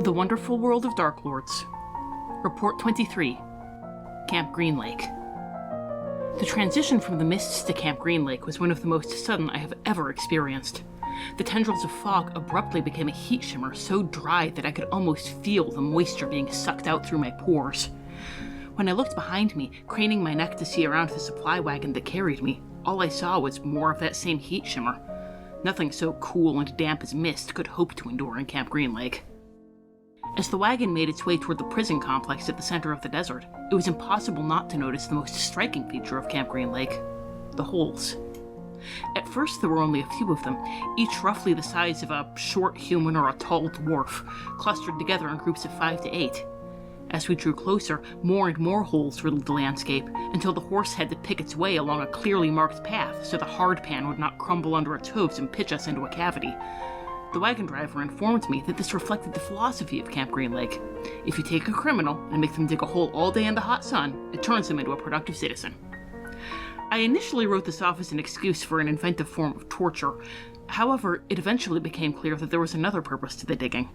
The Wonderful World of Darklords. Report 23. Camp Green Lake. The transition from the mists to Camp Green Lake was one of the most sudden I have ever experienced. The tendrils of fog abruptly became a heat shimmer so dry that I could almost feel the moisture being sucked out through my pores. When I looked behind me, craning my neck to see around the supply wagon that carried me, all I saw was more of that same heat shimmer. Nothing so cool and damp as mist could hope to endure in Camp Green Lake. As the wagon made its way toward the prison complex at the center of the desert, it was impossible not to notice the most striking feature of Camp Green Lake: the holes. At first there were only a few of them, each roughly the size of a short human or a tall dwarf, clustered together in groups of 5 to 8. As we drew closer, more and more holes riddled the landscape, until the horse had to pick its way along a clearly marked path so the hardpan would not crumble under its hooves and pitch us into a cavity. The wagon driver informed me that this reflected the philosophy of Camp Green Lake. If you take a criminal and make them dig a hole all day in the hot sun, it turns them into a productive citizen. I initially wrote this off as an excuse for an inventive form of torture. However, it eventually became clear that there was another purpose to the digging.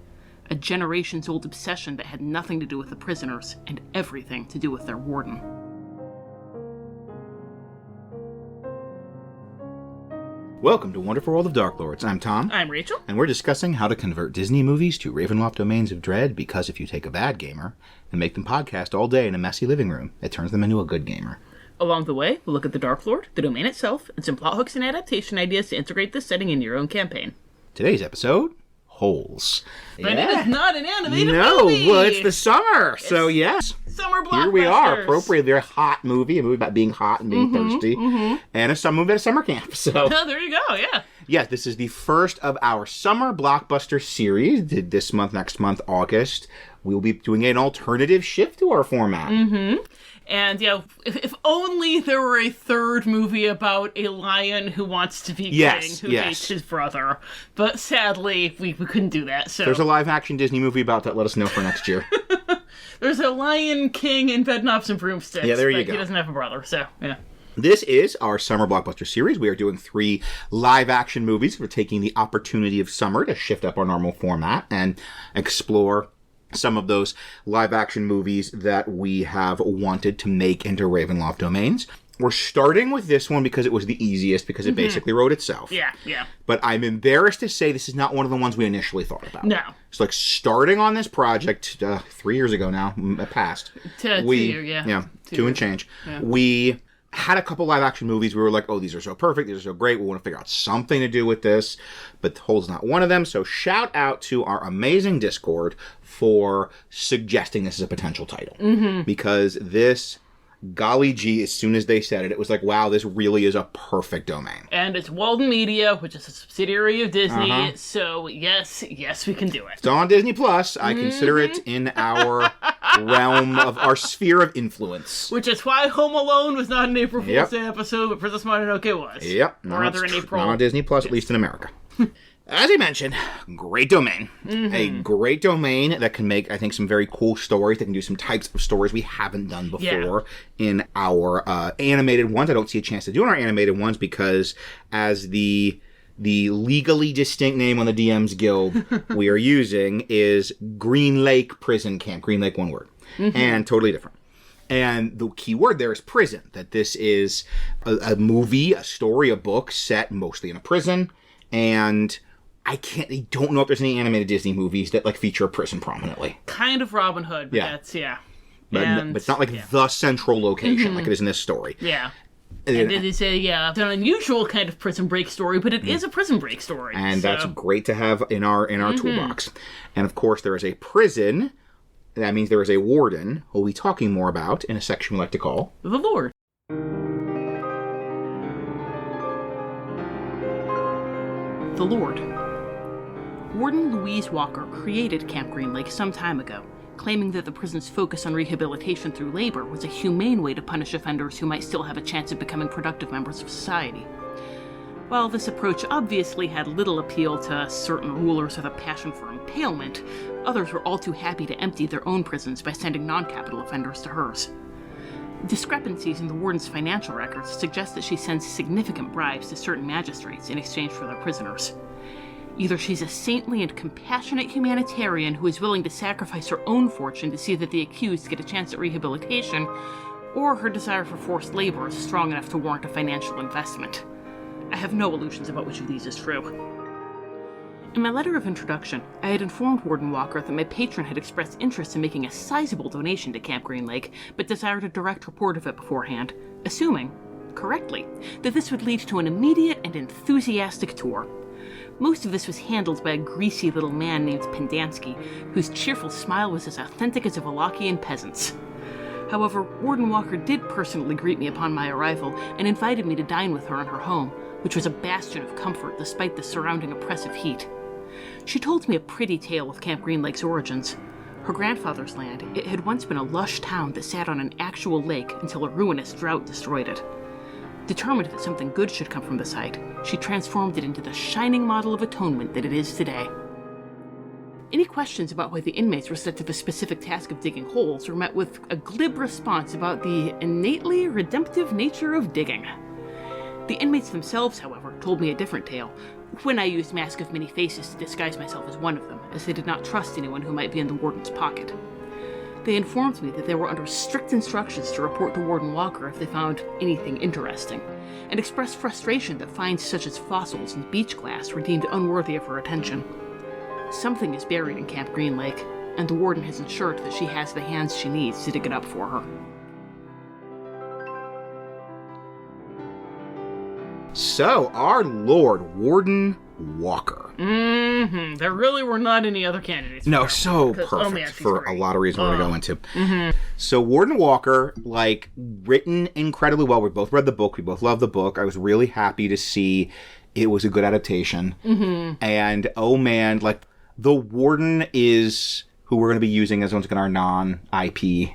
A generations-old obsession that had nothing to do with the prisoners and everything to do with their warden. Welcome to Wonderful World of Darklords. I'm Tom. I'm Rachel. And we're discussing how to convert Disney movies to Ravenloft domains of dread, because if you take a bad gamer and make them podcast all day in a messy living room, it turns them into a good gamer. Along the way, we'll look at the Darklord, the domain itself, and some plot hooks and adaptation ideas to integrate this setting in your own campaign. Today's episode: Holes. But it is not an animated movie! No, well, it's the summer, so yes. Summer blockbusters. Here we are, appropriately, a hot movie, a movie about being hot and being thirsty, and a summer movie at a summer camp. So there you go, yeah. Yes, this is the first of our summer blockbuster series. This month, next month, August, we'll be doing an alternative shift to our format. And, yeah, if only there were a third movie about a lion who wants to be king, who hates his brother. But sadly, we couldn't do that. So there's a live-action Disney movie about that. Let us know for next year. There's a lion king in Bedknobs and Broomsticks. Yeah, there you but go. He doesn't have a brother, so, yeah. This is our summer blockbuster series. We are doing 3 live-action movies. We're taking the opportunity of summer to shift up our normal format and explore some of those live-action movies that we have wanted to make into Ravenloft domains. We're starting with this one because it was the easiest, because it basically wrote itself. Yeah. But I'm embarrassed to say this is not one of the ones we initially thought about. No. It's like starting on this project 3 years ago now, past. 2 years, yeah. Yeah, 2 and change. Yeah. We had a couple live-action movies. We were like, oh, these are so perfect. These are so great. We want to figure out something to do with this. But Hole's not one of them. So shout out to our amazing Discord for suggesting this as a potential title. Because this, golly gee, as soon as they said it, it was like, wow, this really is a perfect domain. And it's Walden Media, which is a subsidiary of Disney. So yes, we can do it. It's on Disney Plus. I consider it in our realm of our sphere of influence. Which is why Home Alone was not an April Fool's Day episode, but Princess Mononoke was. Yep. Or rather in April. Not on Disney Plus, at least in America. As I mentioned, great domain. A great domain that can make, I think, some very cool stories. That can do some types of stories we haven't done before in our animated ones. I don't see a chance to do in our animated ones because as the legally distinct name on the DMs Guild we are using is Green Lake Prison Camp. Green Lake, one word. And totally different. And the key word there is prison. That this is a movie, a story, a book set mostly in a prison. And I don't know if there's any animated Disney movies that like feature a prison prominently. Kind of Robin Hood, but that's, But it's not like the central location like it is in this story. Yeah. And it is it's an unusual kind of prison break story, but it is a prison break story. And that's great to have in our toolbox. And of course, there is a prison. That means there is a warden, who we'll be talking more about in a section we like to call The Lord. The Lord. Warden Louise Walker created Camp Green Lake some time ago, claiming that the prison's focus on rehabilitation through labor was a humane way to punish offenders who might still have a chance of becoming productive members of society. While this approach obviously had little appeal to certain rulers with a passion for impalement, others were all too happy to empty their own prisons by sending non-capital offenders to hers. Discrepancies in the warden's financial records suggest that she sends significant bribes to certain magistrates in exchange for their prisoners. Either she's a saintly and compassionate humanitarian who is willing to sacrifice her own fortune to see that the accused get a chance at rehabilitation, or her desire for forced labor is strong enough to warrant a financial investment. I have no illusions about which of these is true. In my letter of introduction, I had informed Warden Walker that my patron had expressed interest in making a sizable donation to Camp Green Lake, but desired a direct report of it beforehand, assuming, correctly, that this would lead to an immediate and enthusiastic tour. Most of this was handled by a greasy little man named Pendansky, whose cheerful smile was as authentic as a Wallachian peasant's. However, Warden Walker did personally greet me upon my arrival and invited me to dine with her in her home, which was a bastion of comfort despite the surrounding oppressive heat. She told me a pretty tale of Camp Green Lake's origins. Her grandfather's land, it had once been a lush town that sat on an actual lake until a ruinous drought destroyed it. Determined that something good should come from the site, she transformed it into the shining model of atonement that it is today. Any questions about why the inmates were set to the specific task of digging holes were met with a glib response about the innately redemptive nature of digging. The inmates themselves, however, told me a different tale, when I used Mask of Many Faces to disguise myself as one of them, as they did not trust anyone who might be in the warden's pocket. They informed me that they were under strict instructions to report to Warden Walker if they found anything interesting, and expressed frustration that finds such as fossils and beach glass were deemed unworthy of her attention. Something is buried in Camp Green Lake, and the warden has ensured that she has the hands she needs to dig it up for her. So, our Lord, Warden Walker. Mm-hmm. There really were not any other candidates. No, so perfect for a lot of reasons we're going to go into. Mm-hmm. So, Warden Walker, written incredibly well. We both read the book. We both love the book. I was really happy to see it was a good adaptation. Mm-hmm. And, oh man, the warden is who we're going to be using as once again our non-IP,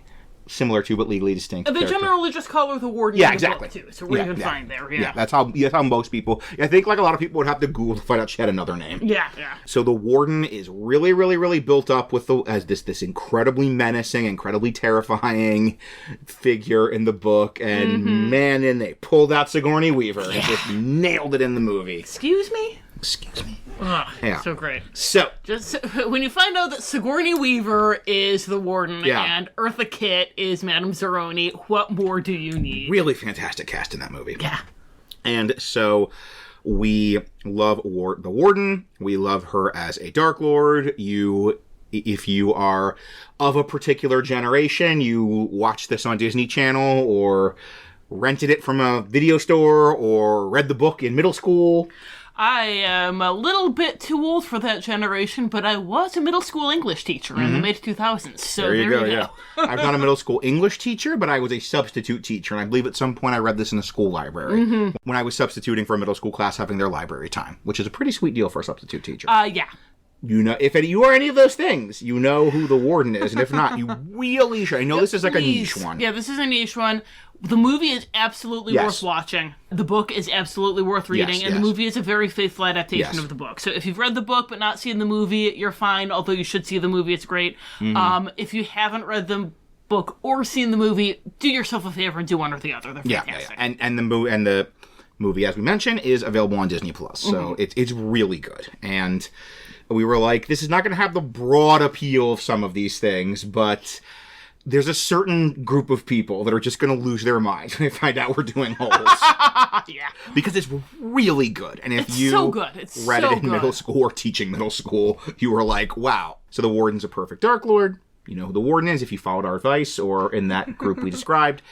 similar to but legally distinct. They character. generally just call her the warden. Yeah, in the exactly. book too, so we're even fine there. Yeah, that's how most people. I think a lot of people would have to Google to find out she had another name. Yeah. So the warden is really, really, really built up with as this incredibly menacing, incredibly terrifying figure in the book, and man, then they pulled out Sigourney Weaver and just nailed it in the movie. Excuse me. Oh, yeah. So great. So, just when you find out that Sigourney Weaver is the warden and Eartha Kitt is Madame Zeroni, what more do you need? Really fantastic cast in that movie. Yeah. And so we love the warden. We love her as a Darklord. If you are of a particular generation, you watch this on Disney Channel or rented it from a video store or read the book in middle school. I am a little bit too old for that generation, but I was a middle school English teacher in the mid-2000s, so there you go. Yeah. I'm not a middle school English teacher, but I was a substitute teacher, and I believe at some point I read this in a school library when I was substituting for a middle school class having their library time, which is a pretty sweet deal for a substitute teacher. Yeah. You know, if you are any of those things, you know who the warden is, and if not, you really should. I know this is a niche one. Yeah, this is a niche one. The movie is absolutely worth watching. The book is absolutely worth reading, and the movie is a very faithful adaptation of the book. So if you've read the book but not seen the movie, you're fine, although you should see the movie. It's great. If you haven't read the book or seen the movie, do yourself a favor and do one or the other. They're fantastic. Yeah. And the movie, as we mentioned, is available on Disney+. So it's really good. And we were like, this is not going to have the broad appeal of some of these things, but there's a certain group of people that are just going to lose their minds when they find out we're doing holes. Yeah. Because it's really good. And if you so good. read it in middle school or teaching middle school, you were like, wow. So the warden's a perfect Darklord. You know who the warden is if you followed our advice or in that group we described.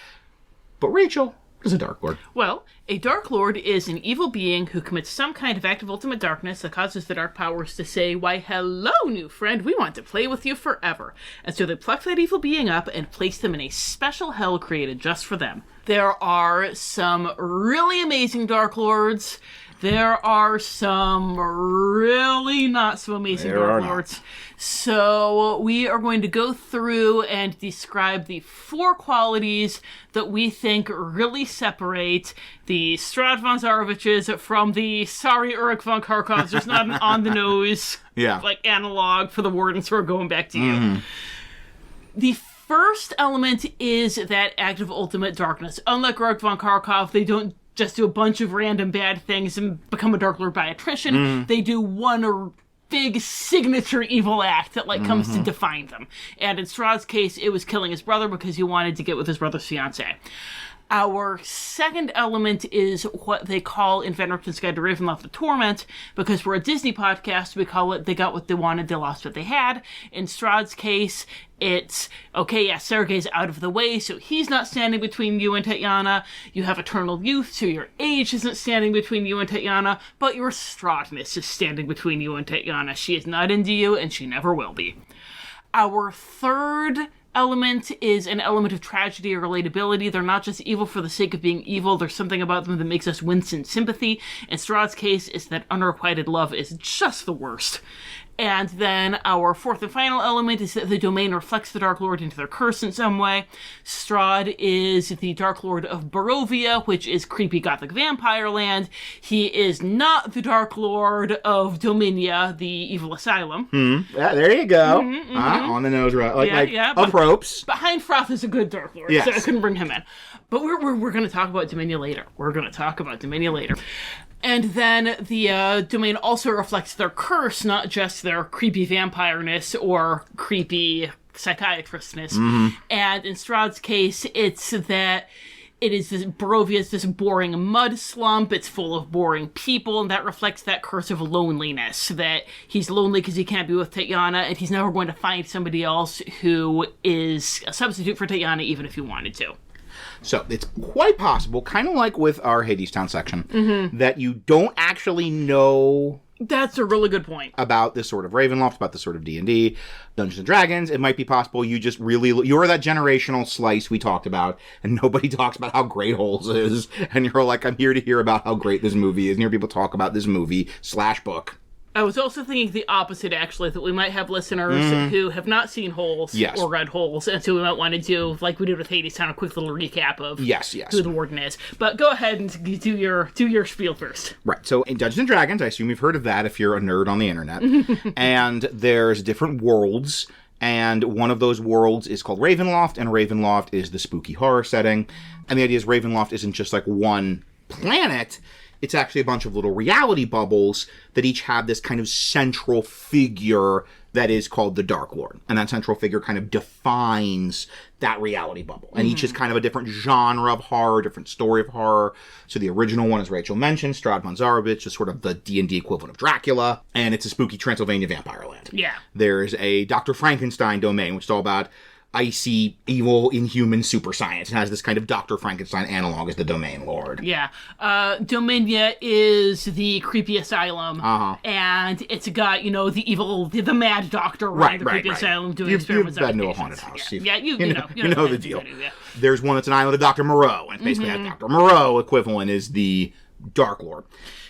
But Rachel is a Darklord. Well, a Darklord is an evil being who commits some kind of act of ultimate darkness that causes the dark powers to say, why, hello, new friend, we want to play with you forever. And so they pluck that evil being up and place them in a special hell created just for them. There are some really amazing Darklords. There are some really not so amazing Darklords. So we are going to go through and describe the 4 qualities that we think really separate the Strahd von Zaroviches from the sorry Uruk von Karkovs. There's not an on-the-nose analog for the wardens who are going back to you. The first element is that act of ultimate darkness. Unlike Uruk von Karkov, they don't just do a bunch of random bad things and become a Dark Lord by attrition. They do one big signature evil act that comes to define them. And in Strahd's case, it was killing his brother because he wanted to get with his brother's fiancée. Our second element is what they call in Van Ripton's Guide to Ravenloft the Torment, because we're a Disney podcast, we call it They Got What They Wanted, They Lost What They Had. In Strahd's case, it's, okay, yeah, Sergei's out of the way, so he's not standing between you and Tatiana. You have eternal youth, so your age isn't standing between you and Tatiana, but your Strahdness is standing between you and Tatiana. She is not into you, and she never will be. Our third element is an element of tragedy or relatability. They're not just evil for the sake of being evil. There's something about them that makes us wince in sympathy. In Strahd's case, it's that unrequited love is just the worst. And then our fourth and final element is that the domain reflects the Dark Lord into their curse in some way. Strahd is the Dark Lord of Barovia, which is creepy gothic vampire land. He is not the Dark Lord of Dominia, the evil asylum. Yeah, there you go. On the nose, right? Up ropes. But Heinfroth is a good Dark Lord, so I couldn't bring him in. But we're going to talk about Dominia later. And then the domain also reflects their curse, not just their creepy vampireness or creepy psychiatristness. And in Strahd's case, it's that Barovia is this boring mud slump. It's full of boring people, and that reflects that curse of loneliness. That he's lonely because he can't be with Tatiana, and he's never going to find somebody else who is a substitute for Tatiana, even if he wanted to. So it's quite possible, kind of like with our Hadestown section, that you don't actually know... That's a really good point. ...about this sort of Ravenloft, about this sort of D&D, Dungeons & Dragons. It might be possible you just really... You're that generational slice we talked about, and nobody talks about how great Holes is. And you're like, I'm here to hear about how great this movie is, and hear people talk about this movie / book. I was also thinking the opposite, actually, that we might have listeners who have not seen Holes or read Holes, and so we might want to do, like we did with Hadestown, a quick little recap of who the warden is. But go ahead and do your spiel first. Right. So in Dungeons & Dragons, I assume you've heard of that if you're a nerd on the internet. And there's different worlds, and one of those worlds is called Ravenloft, and Ravenloft is the spooky horror setting. And the idea is Ravenloft isn't just like one planet. It's actually a bunch of little reality bubbles that each have this kind of central figure that is called the Dark Lord. And that central figure kind of defines that reality bubble. And each is kind of a different genre of horror, different story of horror. So the original one, as Rachel mentioned, Strahd von Zarovich, is sort of the D&D equivalent of Dracula. And it's a spooky Transylvania vampire land. Yeah. There's a Dr. Frankenstein domain, which is all about icy, evil, inhuman super science. It has this kind of Dr. Frankenstein analog as the Domain Lord. Yeah. Dominia is the creepy asylum. And it's got, the evil, the mad doctor running the creepy asylum doing experiments. You've been to a haunted house. You know the deal. There's one that's an island of Dr. Moreau, and basically that Dr. Moreau equivalent is the Dark Lord.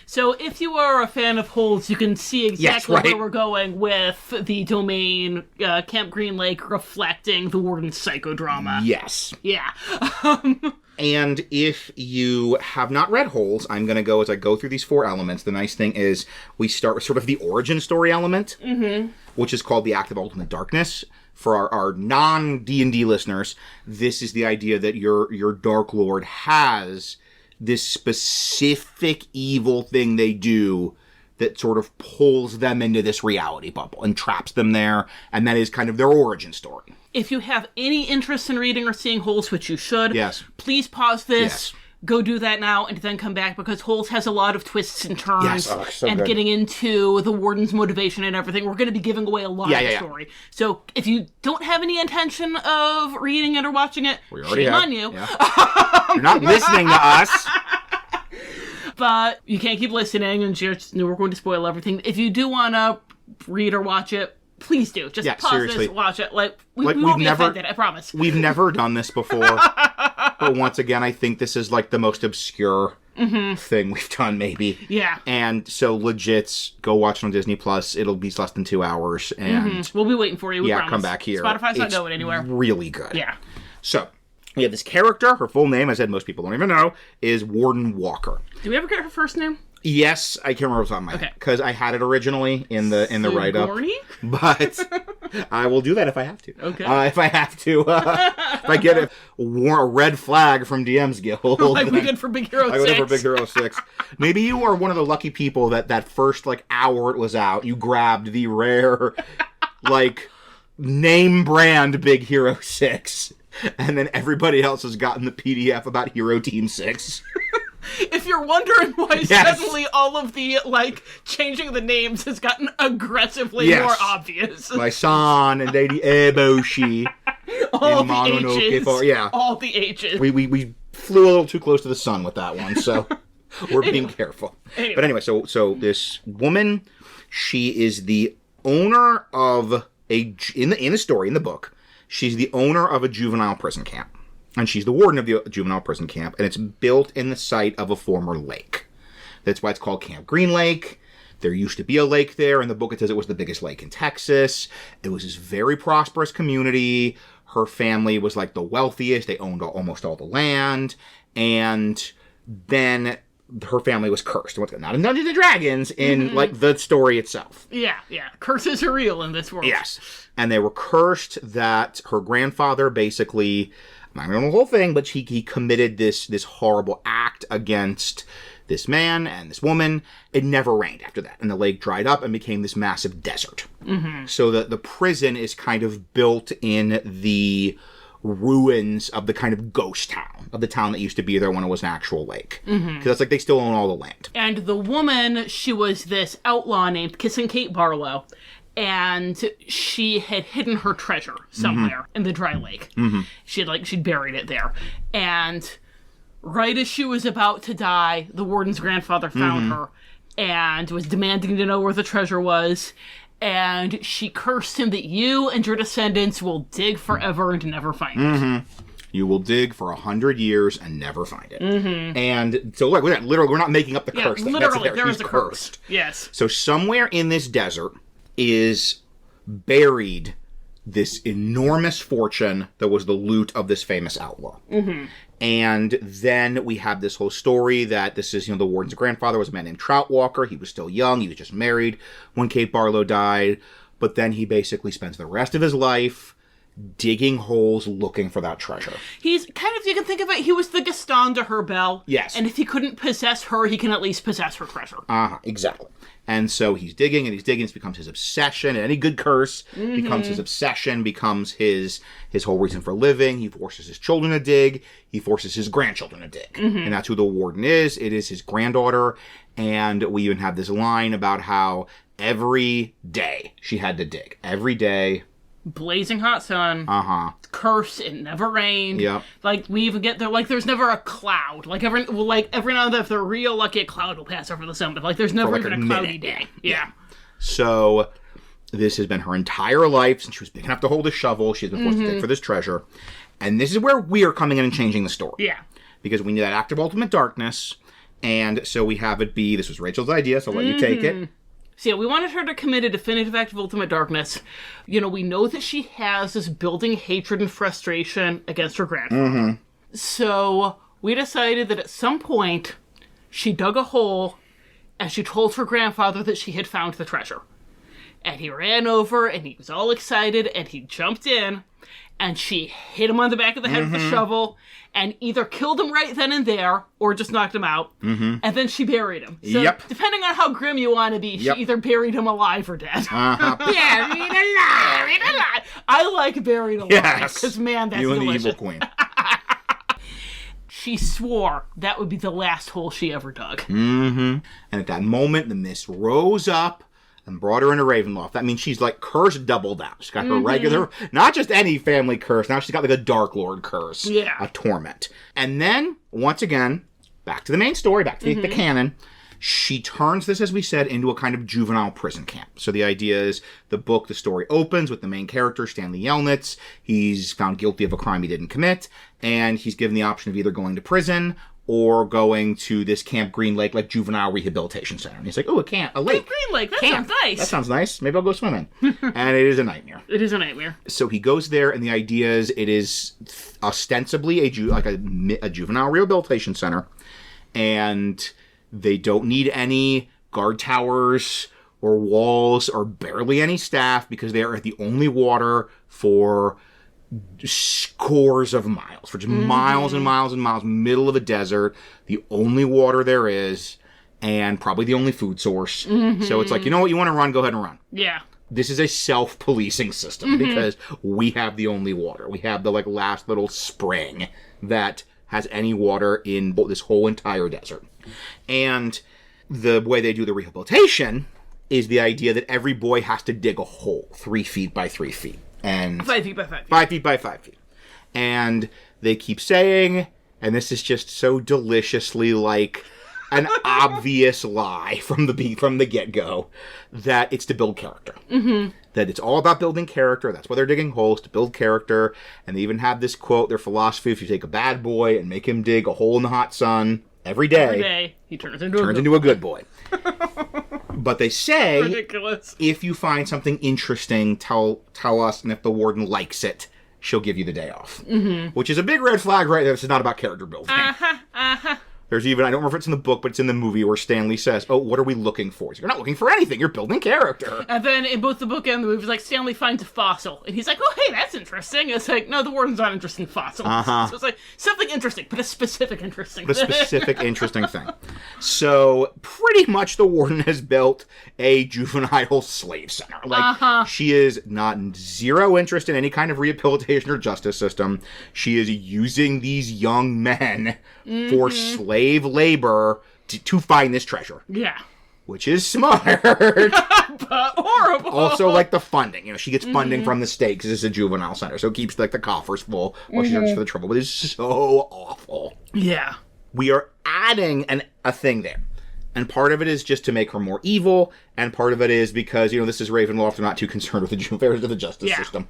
So if you are a fan of Holes, you can see exactly where we're going with the domain, Camp Green Lake reflecting the warden's psychodrama. Yes. Yeah. And if you have not read Holes, I'm going to go, as I go through these 4 elements, the nice thing is we start with sort of the origin story element, which is called the Act of Ultimate Darkness. For our non-D&D listeners, this is the idea that your Dark Lord has this specific evil thing they do that sort of pulls them into this reality bubble and traps them there, and that is kind of their origin story. If you have any interest in reading or seeing Holes, which you should, please pause this, go do that now, and then come back, because Holes has a lot of twists and turns, so and good. Getting into the warden's motivation and everything. We're going to be giving away a lot of the story. So if you don't have any intention of reading it or watching it, shame on you. Yeah. You're not listening to us. But you can't keep listening, and just we're going to spoil everything. If you do want to read or watch it, please do. Just pause this, watch it. We won't be offended, I promise. We've never done this before. But once again, I think this is like the most obscure thing we've done, maybe. Yeah. And so legit, go watch it on Disney Plus. It'll be less than 2 hours. And we'll be waiting for you, we promise. Come back here. Spotify's not going anywhere. Really good. Yeah. So, we have this character. Her full name, I said most people don't even know, is Warden Walker. Did we ever get her first name? Yes, I can't remember what's on my head because I had it originally in the write-up. But I will do that if I have to. Okay. If I have to. If I get a red flag from DM's Guild. Like we did for Big Hero 6. I did for Big Hero 6. Maybe you are one of the lucky people that first, hour it was out, you grabbed the rare, name brand Big Hero 6. And then everybody else has gotten the PDF about Hero Team 6. If you're wondering why suddenly all of the, changing the names has gotten aggressively more obvious. My son and Lady Eboshi. All the H's. Yeah. All the H's. We flew a little too close to the sun with that one, so we're being careful. Anyway. But anyway, so this woman, she is the owner of in the story, in the book, she's the owner of a juvenile prison camp. And she's the warden of the juvenile prison camp, and it's built in the site of a former lake. That's why it's called Camp Green Lake. There used to be a lake there. In the book, it says it was the biggest lake in Texas. It was this very prosperous community. Her family was the wealthiest. They owned almost all the land. And then her family was cursed. Not in Dungeons & Dragons, in, the story itself. Yeah. Curses are real in this world. Yes. And they were cursed that her grandfather basically... I don't know the whole thing, but he committed this horrible act against this man and this woman. It never rained after that, and the lake dried up and became this massive desert. Mm-hmm. So the prison is kind of built in the ruins of the kind of ghost town, of the town that used to be there when it was an actual lake. Because that's they still own all the land. And the woman, she was this outlaw named Kissing Kate Barlow. And she had hidden her treasure somewhere in the dry lake. Mm-hmm. She'd buried it there. And right as she was about to die, the warden's grandfather found her and was demanding to know where the treasure was. And she cursed him that you and your descendants will dig forever and never find it. You will dig for 100 years and never find it. Mm-hmm. And so, we're not making up the curse thing. Literally, there is a curse. Yes. So somewhere in this desert is buried this enormous fortune that was the loot of this famous outlaw. Mm-hmm. And then we have this whole story that this is, the warden's grandfather was a man named Troutwalker. He was still young. He was just married when Kate Barlow died. But then he basically spends the rest of his life digging holes looking for that treasure. He's kind of, you can think of it, he was the Gaston to her Belle. Yes. And if he couldn't possess her, he can at least possess her treasure. Exactly. And so he's digging, and it becomes his obsession. And any good curse becomes his obsession, becomes his whole reason for living. He forces his children to dig. He forces his grandchildren to dig. Mm-hmm. And that's who the warden is. It is his granddaughter. And we even have this line about how every day she had to dig. Every day. Blazing hot sun. Curse, it never rained. Yep. We even get there, there's never a cloud. Every now and then, if they're real lucky, a cloud will pass over the sun, but there's never even a cloudy day. Yeah. So, this has been her entire life since she was big enough to hold a shovel. She's been forced to dig for this treasure. And this is where we are coming in and changing the story. Yeah. Because we need that act of ultimate darkness, and so we have it be, this was Rachel's idea, so I'll let you take it. So yeah, we wanted her to commit a definitive act of ultimate darkness. We know that she has this building hatred and frustration against her grandfather. Mm-hmm. So we decided that at some point, she dug a hole and she told her grandfather that she had found the treasure. And he ran over and he was all excited and he jumped in and she hit him on the back of the head with the shovel and either killed him right then and there or just knocked him out. Mm-hmm. And then she buried him. So depending on how grim you want to be, she either buried him alive or dead. Buried alive. Buried alive. I like buried alive. Yes. Because, man, that's you delicious. You and the evil queen. She swore that would be the last hole she ever dug. Mm-hmm. And at that moment, the mist rose up and brought her into Ravenloft. That means she's cursed doubled out. She's got her regular, not just any family curse. Now she's got a Darklord curse. Yeah. A torment. And then, once again, back to the main story, back to the canon. She turns this, as we said, into a kind of juvenile prison camp. So the idea is the story opens with the main character, Stanley Yelnats. He's found guilty of a crime he didn't commit, and he's given the option of either going to prison or going to this Camp Green Lake, juvenile rehabilitation center. And he's like, oh, a lake. Camp Green Lake, that sounds nice. That sounds nice. Maybe I'll go swimming. And it is a nightmare. It is a nightmare. So he goes there, and the idea is it is ostensibly a juvenile rehabilitation center, and they don't need any guard towers or walls or barely any staff because they are at the only water for scores of miles, for just miles and miles and miles, middle of a desert, the only water there is, and probably the only food source. So it's like, you know what, you want to run, go ahead and run. Yeah. This is a self-policing system because we have the only water. We have the last little spring that has any water in this whole entire desert. And the way they do the rehabilitation is the idea that every boy has to dig a hole 3 feet by 3 feet. And 5 feet by 5 feet. 5 feet by 5 feet. And they keep saying, and this is just so deliciously an obvious lie from the get-go, that it's to build character. That it's all about building character. That's why they're digging holes, to build character. And they even have this quote, their philosophy, if you take a bad boy and make him dig a hole in the hot sun every day he turns into a good boy. But they say, ridiculous. If you find something interesting, tell us, and if the warden likes it, she'll give you the day off. Which is a big red flag right there. This is not about character building. There's even, I don't remember if it's in the book, but it's in the movie where Stanley says, oh, what are we looking for? You're not looking for anything. You're building character. And then in both the book and the movie, it's like Stanley finds a fossil. And he's like, oh, hey, that's interesting. It's like, no, the warden's not interested in fossils. So it's like, something interesting, but a specific interesting thing. A specific interesting thing. So pretty much the warden has built a juvenile slave center. She is not zero interest in any kind of rehabilitation or justice system. She is using these young men for slave labor to find this treasure. Yeah. Which is smart. But horrible. Also, the funding. She gets funding from the state because it's a juvenile center. So it keeps, the coffers full while she searches for the trouble. But it's so awful. Yeah. We are adding a thing there. And part of it is just to make her more evil. And part of it is because, this is Ravenloft. They're not too concerned with the affairs of the justice system.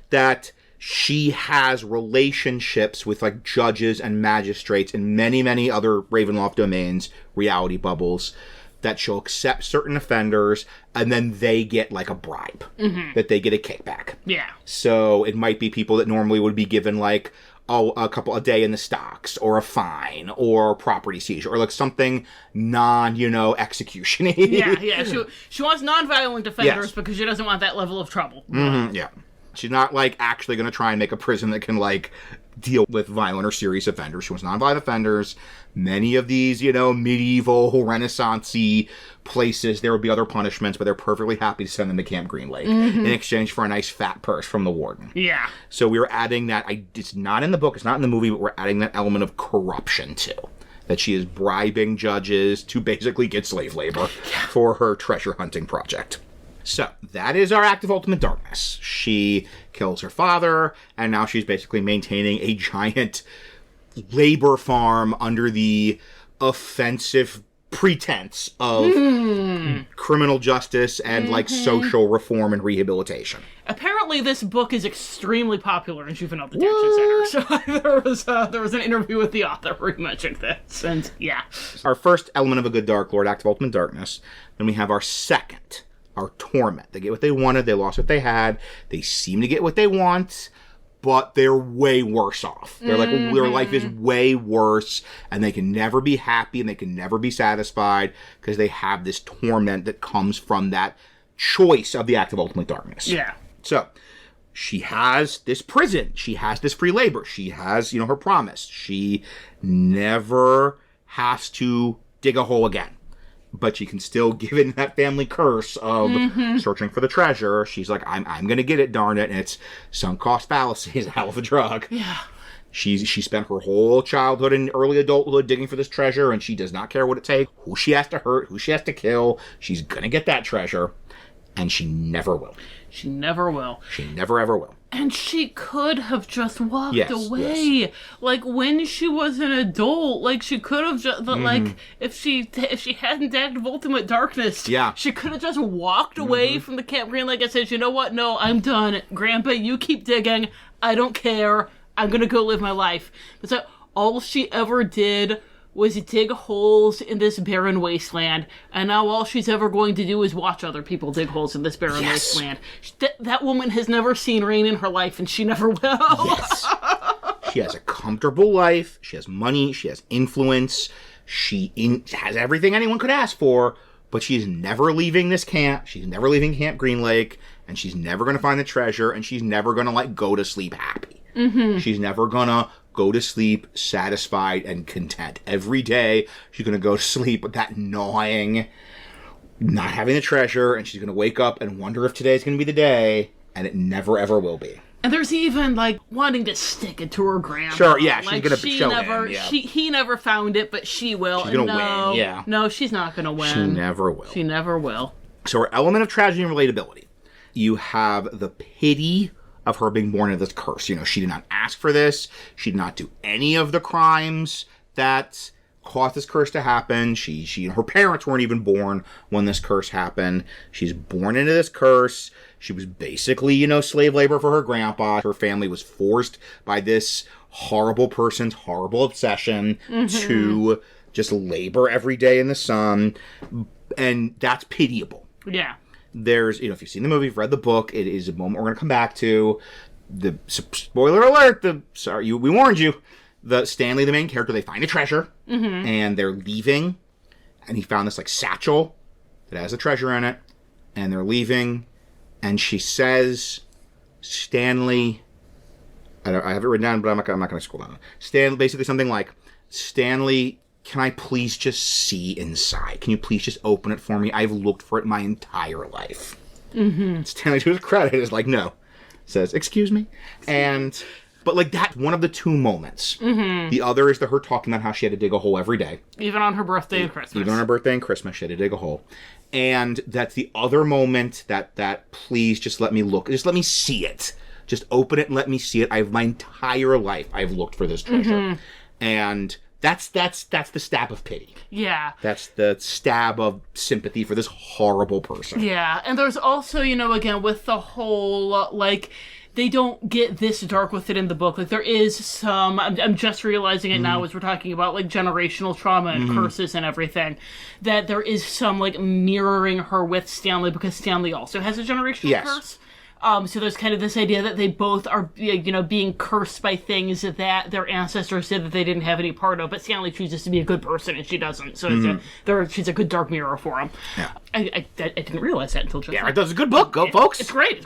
That she has relationships with judges and magistrates in many, many other Ravenloft domains, reality bubbles, that she'll accept certain offenders and then they get a bribe, that they get a kickback. Yeah. So it might be people that normally would be given a day in the stocks or a fine or property seizure or something execution-y. Yeah. She wants non-violent offenders because she doesn't want that level of trouble. Yeah. She's not, actually going to try and make a prison that can, deal with violent or serious offenders. She wants non-violent offenders. Many of these, medieval, Renaissance-y places, there would be other punishments, but they're perfectly happy to send them to Camp Green Lake in exchange for a nice fat purse from the warden. Yeah. So we were adding that. It's not in the book, it's not in the movie, but we're adding that element of corruption, too. That she is bribing judges to basically get slave labor for her treasure hunting project. So, that is our Act of Ultimate Darkness. She kills her father, and now she's basically maintaining a giant labor farm under the offensive pretense of criminal justice and, social reform and rehabilitation. Apparently, this book is extremely popular in juvenile detention centers. So there was an interview with the author where he mentioned this, and yeah. Our first element of a good Darklord, Act of Ultimate Darkness. Then we have our second, our torment. They get what they wanted, they lost what they had, they seem to get what they want, but they're way worse off. They're their life is way worse, and they can never be happy, and they can never be satisfied, because they have this torment that comes from that choice of the Act of Ultimate Darkness. Yeah. So, she has this prison, she has this free labor, she has, her promise. She never has to dig a hole again. But she can still give in that family curse of searching for the treasure. She's like, I'm going to get it, darn it. And it's sunk cost fallacy is a hell of a drug. Yeah. She spent her whole childhood and early adulthood digging for this treasure, and she does not care what it takes, who she has to hurt, who she has to kill. She's going to get that treasure, and she never will. She never will. She never, ever will. And she could have just walked away. Yes. When she was an adult, she could have just, if she hadn't died of Ultimate Darkness, she could have just walked away from the Camp Green Lake and said, you know what, no, I'm done. Grandpa, you keep digging. I don't care. I'm gonna go live my life. But so all she ever did was dig holes in this barren wasteland, and now all she's ever going to do is watch other people dig holes in this barren wasteland. That woman has never seen rain in her life, and she never will. Yes. She has a comfortable life, she has money, she has influence, she has everything anyone could ask for, but she's never leaving this camp. She's never leaving Camp Green Lake, and she's never going to find the treasure, and she's never going to, like, go to sleep happy. Mm-hmm. She's never going to go to sleep satisfied and content. Every day, she's going to go to sleep with that gnawing, not having the treasure, and she's going to wake up and wonder if today's going to be the day, and it never, ever will be. And there's even, like, wanting to stick it to her grandma. Sure, yeah, she's like, going to show him. Yeah. He never found it, but she will. She's going to win, yeah. No, she's not going to win. She never will. She never will. So her element of tragedy and relatability. You have the pity of her being born into this curse. You know, she did not ask for this. She did not do any of the crimes that caused this curse to happen. Her parents weren't even born when this curse happened. She's born into this curse. She was basically, you know, slave labor for her grandpa. Her family was forced by this horrible person's horrible obsession to just labor every day in the sun. And that's pitiable. Yeah. There's, you know, if you've seen the movie, you've read the book, it is a moment we're going to come back to. The spoiler alert, we warned you. The Stanley, the main character, they find a treasure, and they're leaving, and he found this, like, satchel that has a treasure in it, and they're leaving, and she says, Stanley, I have it written down, but I'm not going to scroll down. Stanley, basically something like, Stanley, can I please just see inside? Can you please just open it for me? I've looked for it my entire life. Stanley, to his credit, is like, no. Says, excuse me? But, like, that's one of the two moments. The other is her talking about how she had to dig a hole every day. Even on her birthday and Christmas. Even on her birthday and Christmas, she had to dig a hole. And that's the other moment that please just let me look. Just let me see it. Just open it and let me see it. My entire life, I've looked for this treasure. And that's the stab of pity. Yeah. That's the stab of sympathy for this horrible person. Yeah. And there's also, you know, again, with the whole, like, they don't get this dark with it in the book. Like, there is some, I'm just realizing it now as we're talking about, like, generational trauma and curses and everything, that there is some, like, mirroring her with Stanley, because Stanley also has a generational curse. So there's kind of this idea that they both are, you know, being cursed by things that their ancestors said that they didn't have any part of, but Stanley chooses to be a good person and she doesn't. So she's a good dark mirror for him. Yeah. I didn't realize that until just now. Yeah, that's a good book. Go, folks. It's great.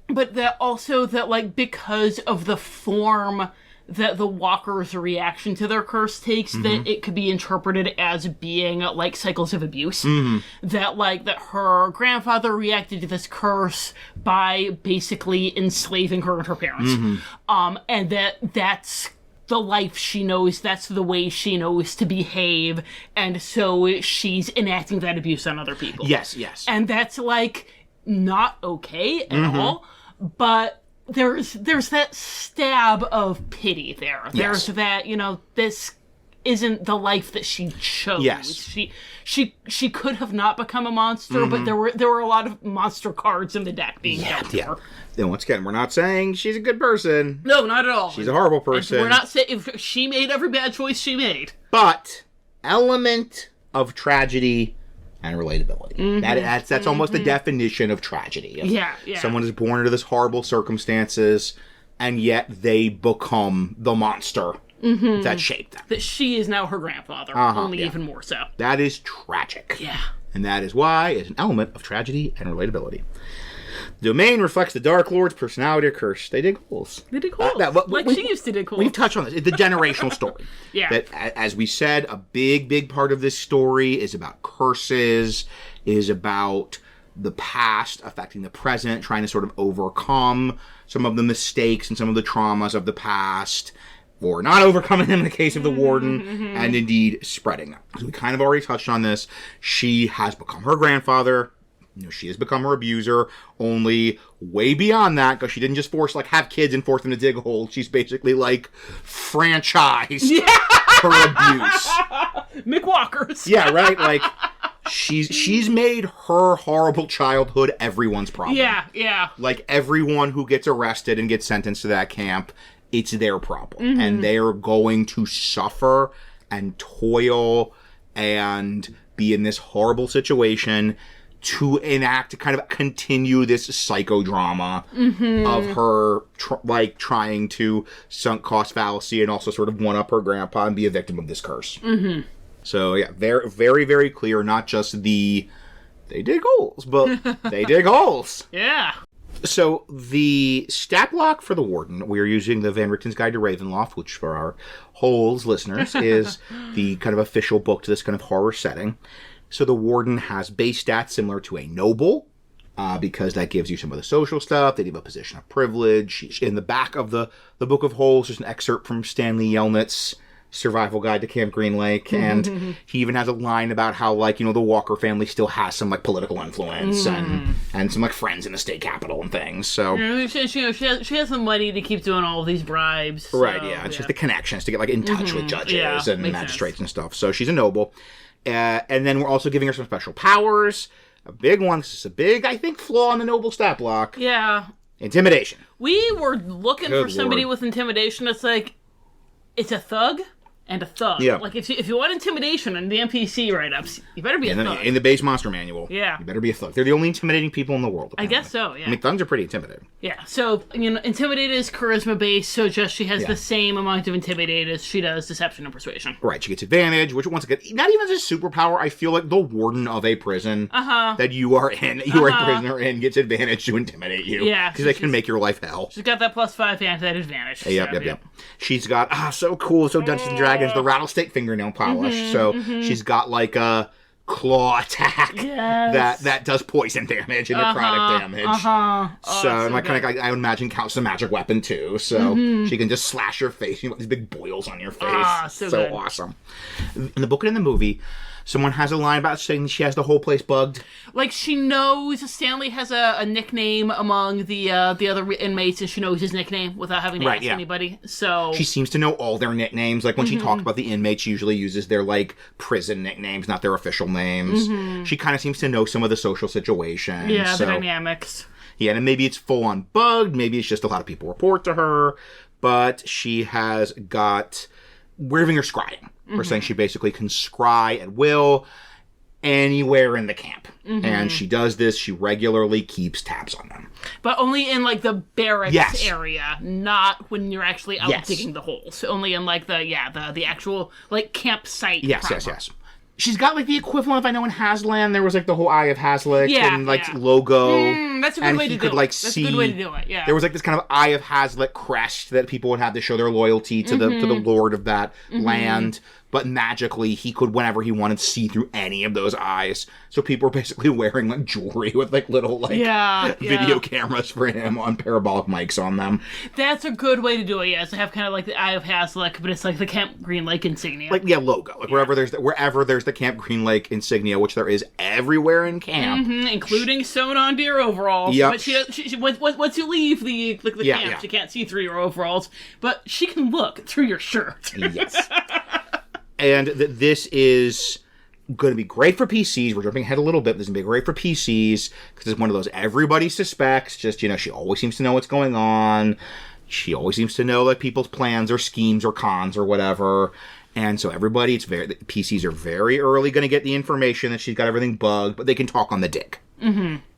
But that also, that, like, because of the form that the walker's reaction to their curse takes, that it could be interpreted as being, like, cycles of abuse. That, like, that her grandfather reacted to this curse by basically enslaving her and her parents. And that's the life she knows, that's the way she knows to behave, and so she's enacting that abuse on other people. Yes. And that's, like, not okay at all, but there's that stab of pity there. There's that, you know, this isn't the life that she chose. Yes. She could have not become a monster, but there were a lot of monster cards in the deck being dealt to her. And once again, we're not saying she's a good person. No, not at all. She's a horrible person. And we're not saying if she made every bad choice she made. But element of tragedy and relatability. That's almost the definition of tragedy. Yeah. Someone is born into this horrible circumstances, and yet they become the monster that shaped them. That she is now her grandfather, only even more so. That is tragic. Yeah. And that is why it's an element of tragedy and relatability. The domain reflects the Darklord's personality or curse. They dig holes. She used to dig holes. We've touched on this. It's the generational story. Yeah. That, as we said, a big part of this story is about curses, is about the past affecting the present, trying to sort of overcome some of the mistakes and some of the traumas of the past, or not overcoming them in the case of the warden, and indeed spreading them. So we kind of already touched on this. She has become her grandfather. You know, she has become her abuser, only way beyond that, because she didn't just have kids and force them to dig a hole. She's basically, like, franchised her abuse. Mick Walker's. Yeah, right? Like, she's made her horrible childhood everyone's problem. Yeah. Like, everyone who gets arrested and gets sentenced to that camp, it's their problem. And they're going to suffer and toil and be in this horrible situation to kind of continue this psychodrama of her, trying to sunk cost fallacy and also sort of one-up her grandpa and be a victim of this curse. So, yeah, very, very, very clear, not just they dig holes, but they dig holes. Yeah. So, the stat block for the Warden, we are using the Van Richten's Guide to Ravenloft, which for our Holes listeners is the kind of official book to this kind of horror setting. So, the Warden has base stats similar to a noble, because that gives you some of the social stuff. They give a position of privilege. In the back of the Book of Holes, there's an excerpt from Stanley Yelnats' Survival Guide to Camp Green Lake, and he even has a line about how, like, the Walker family still has some, like, political influence and some, like, friends in the state capitol and things, so... She has some money to keep doing all of these bribes. So, right, yeah. It's just the connections to get, like, in touch with judges and magistrates and stuff. So she's a noble. And then we're also giving her some special powers. A big one. This is a big, I think, flaw in the noble stat block. Yeah. Intimidation. We were looking Good for somebody Lord. with intimidation that's like, it's a thug and a thug. Yeah. Like, if you want intimidation in the NPC write-ups, you better be a thug. In the base monster manual. Yeah. You better be a thug. They're the only intimidating people in the world, apparently. I guess so, yeah. I mean, thugs are pretty intimidating. Yeah, so, Intimidated is charisma-based, so just she has the same amount of Intimidate as she does Deception and Persuasion. Right, she gets advantage, which, once again, not even as a superpower, I feel like the warden of a prison that you are in, you are a prisoner in, gets advantage to intimidate you. Yeah. Because they can make your life hell. She's got that +5 anti-advantage. Yep. She's got, so cool, so Dungeons & Dragons, the rattlesnake fingernail polish. She's got, like, a claw attack that does poison damage and necrotic damage. So I imagine counts as a magic weapon too. So she can just slash your face. You know, these big boils on your face. So awesome. In the book and in the movie, someone has a line about saying she has the whole place bugged. Like, she knows Stanley has a nickname among the other inmates, and she knows his nickname without having to ask anybody. So she seems to know all their nicknames. Like, when she talks about the inmates, she usually uses their, like, prison nicknames, not their official names. She kind of seems to know some of the social situations. Yeah, the dynamics. Yeah, and maybe it's full-on bugged. Maybe it's just a lot of people report to her. But she has got... We're giving her scrying. We're saying she basically can scry at will anywhere in the camp. And she does this. She regularly keeps tabs on them. But only in, like, the barracks area, not when you're actually out digging the holes. Only in, like, the actual, like, campsite. Yes. She's got, like, the equivalent of, I know in Haslan, there was, like, the whole Eye of Haslick and, like, logo. That's a good way to do it. That's a good way to do it, yeah. There was, like, this kind of Eye of Haslick crest that people would have to show their loyalty to the lord of that land. But magically, he could, whenever he wanted, see through any of those eyes. So people were basically wearing, like, jewelry with, like, little, like, video cameras for him on parabolic mics on them. That's a good way to do it, to have kind of like the Eye of Haslick, but it's like the Camp Green Lake insignia. Like, logo. Like, wherever there's the Camp Green Lake insignia, which there is everywhere in camp. Including sewn on deer overalls. Yep. But she once you leave the camp, she can't see through your overalls, but she can look through your shirt. Yes. And this is going to be great for PCs. We're jumping ahead a little bit. This is going to be great for PCs because it's one of those everybody suspects. Just, she always seems to know what's going on. She always seems to know, like, people's plans or schemes or cons or whatever. And so everybody, PCs are very early going to get the information that she's got everything bugged, but they can talk on the dig.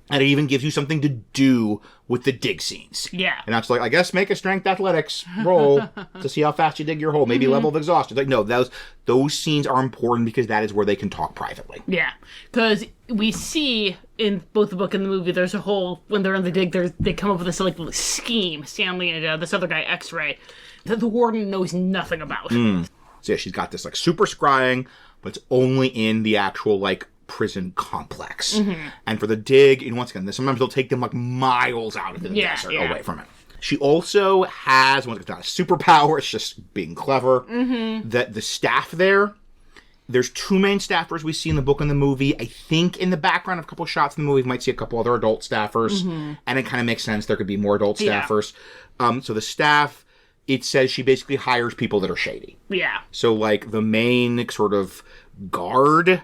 And it even gives you something to do with the dig scenes. Yeah. And that's like, I guess make a strength athletics roll to see how fast you dig your hole. Maybe level of exhaustion. Like, no, those scenes are important because that is where they can talk privately. Yeah. Because we see in both the book and the movie, there's a whole, when they're in the dig, they come up with this, like, scheme, Stanley and this other guy, X-Ray, that the warden knows nothing about. So yeah, she's got this, like, super scrying, but it's only in the actual, like, prison complex. And for the dig, once again, sometimes they'll take them, like, miles out into the desert away from it. She also has, once again, it's not a superpower, it's just being clever, that the staff there's two main staffers we see in the book and the movie. I think in the background of a couple shots in the movie, we might see a couple other adult staffers, and it kind of makes sense there could be more adult staffers. So the staff, it says she basically hires people that are shady. Yeah. So, like, the main sort of guard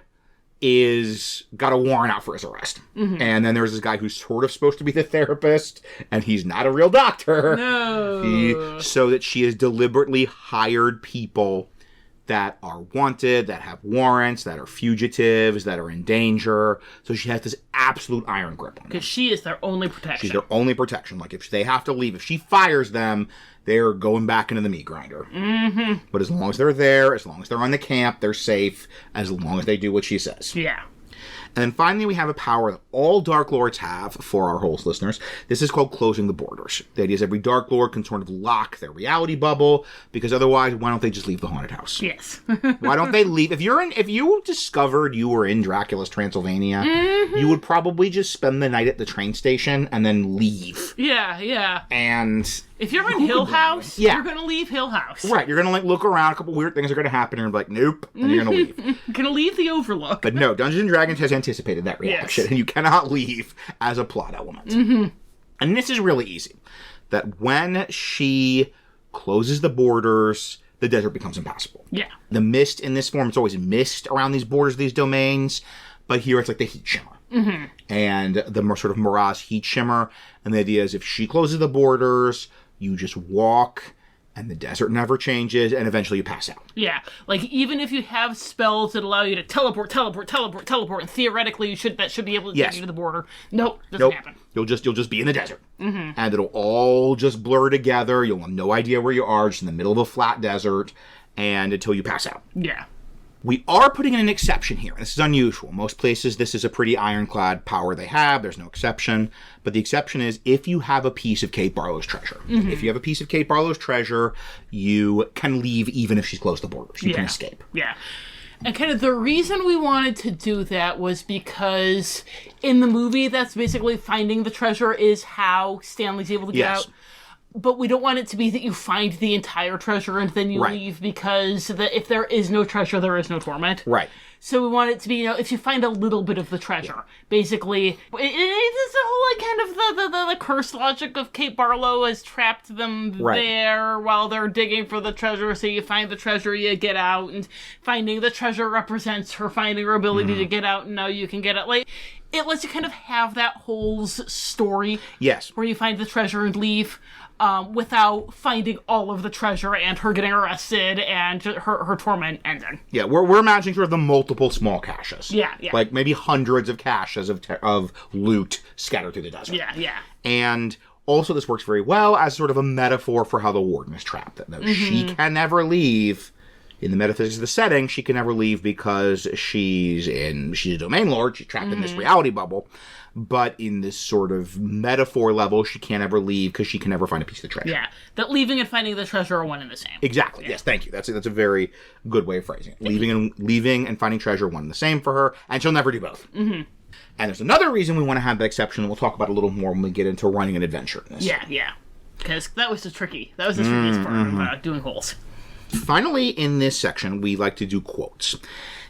is got a warrant out for his arrest. And then there's this guy who's sort of supposed to be the therapist, and he's not a real doctor. No. So that she has deliberately hired people that are wanted, that have warrants, that are fugitives, that are in danger. So she has this absolute iron grip on them. Because she is their only protection. She's their only protection. Like, if they have to leave, if she fires them, they're going back into the meat grinder. Mm-hmm. But as long as they're there, as long as they're on the camp, they're safe, as long as they do what she says. Yeah. And then finally, we have a power that all Darklords have for our host listeners. This is called closing the borders. The idea is every Darklord can sort of lock their reality bubble, because otherwise, why don't they just leave the haunted house? Yes. Why don't they leave? If you discovered you were in Dracula's Transylvania, you would probably just spend the night at the train station and then leave. Yeah, yeah. And if you're in Hill House, you're going to leave Hill House. Right. You're going to, like, look around, a couple weird things are going to happen, and you're like, nope, and you're going to leave. You're going to leave the Overlook. But no, Dungeons & Dragons has anticipated that reaction, and you cannot leave as a plot element. Mm-hmm. And this is really easy. That when she closes the borders, the desert becomes impassable. Yeah. The mist in this form, it's always mist around these borders, these domains, but here it's like the heat shimmer. Mm-hmm. And the more sort of mirage heat shimmer. And the idea is if she closes the borders, you just walk, and the desert never changes, and eventually you pass out. Yeah, like, even if you have spells that allow you to teleport, and theoretically that should be able to take you to the border. Nope, doesn't happen. You'll just be in the desert. Mm-hmm. And it'll all just blur together. You'll have no idea where you are, just in the middle of a flat desert, and until you pass out. Yeah. We are putting in an exception here. This is unusual. Most places, this is a pretty ironclad power they have. There's no exception. But the exception is if you have a piece of Kate Barlow's treasure. Mm-hmm. If you have a piece of Kate Barlow's treasure, you can leave even if she's closed the borders. You can escape. Yeah. And kind of the reason we wanted to do that was because in the movie, that's basically finding the treasure is how Stanley's able to get out. But we don't want it to be that you find the entire treasure and then you leave, because if there is no treasure, there is no torment. Right. So we want it to be, if you find a little bit of the treasure, basically, it's the whole, like, kind of the curse logic of Kate Barlow has trapped them there while they're digging for the treasure. So you find the treasure, you get out, and finding the treasure represents her finding her ability to get out, and now you can get out. Like, it lets you kind of have that whole story. Yes. Where you find the treasure and leave. Without finding all of the treasure and her getting arrested and her torment ending. Yeah, we're imagining sort of the multiple small caches. Yeah, yeah. Like maybe hundreds of caches of loot scattered through the desert. Yeah, yeah. And also this works very well as sort of a metaphor for how the warden is trapped. That she can never leave. In the metaphysics of the setting, she can never leave because she's a domain lord. She's trapped in this reality bubble. But in this sort of metaphor level, she can't ever leave because she can never find a piece of the treasure. Yeah, that leaving and finding the treasure are one and the same. Exactly. Yeah. Yes, thank you. That's a very good way of phrasing it. Leaving and finding treasure one and the same for her, and she'll never do both. Mm-hmm. And there's another reason we want to have that exception, and we'll talk about a little more when we get into running an adventure in this. Yeah. Because that was the trickiest part of doing holes. Finally, in this section, we like to do quotes.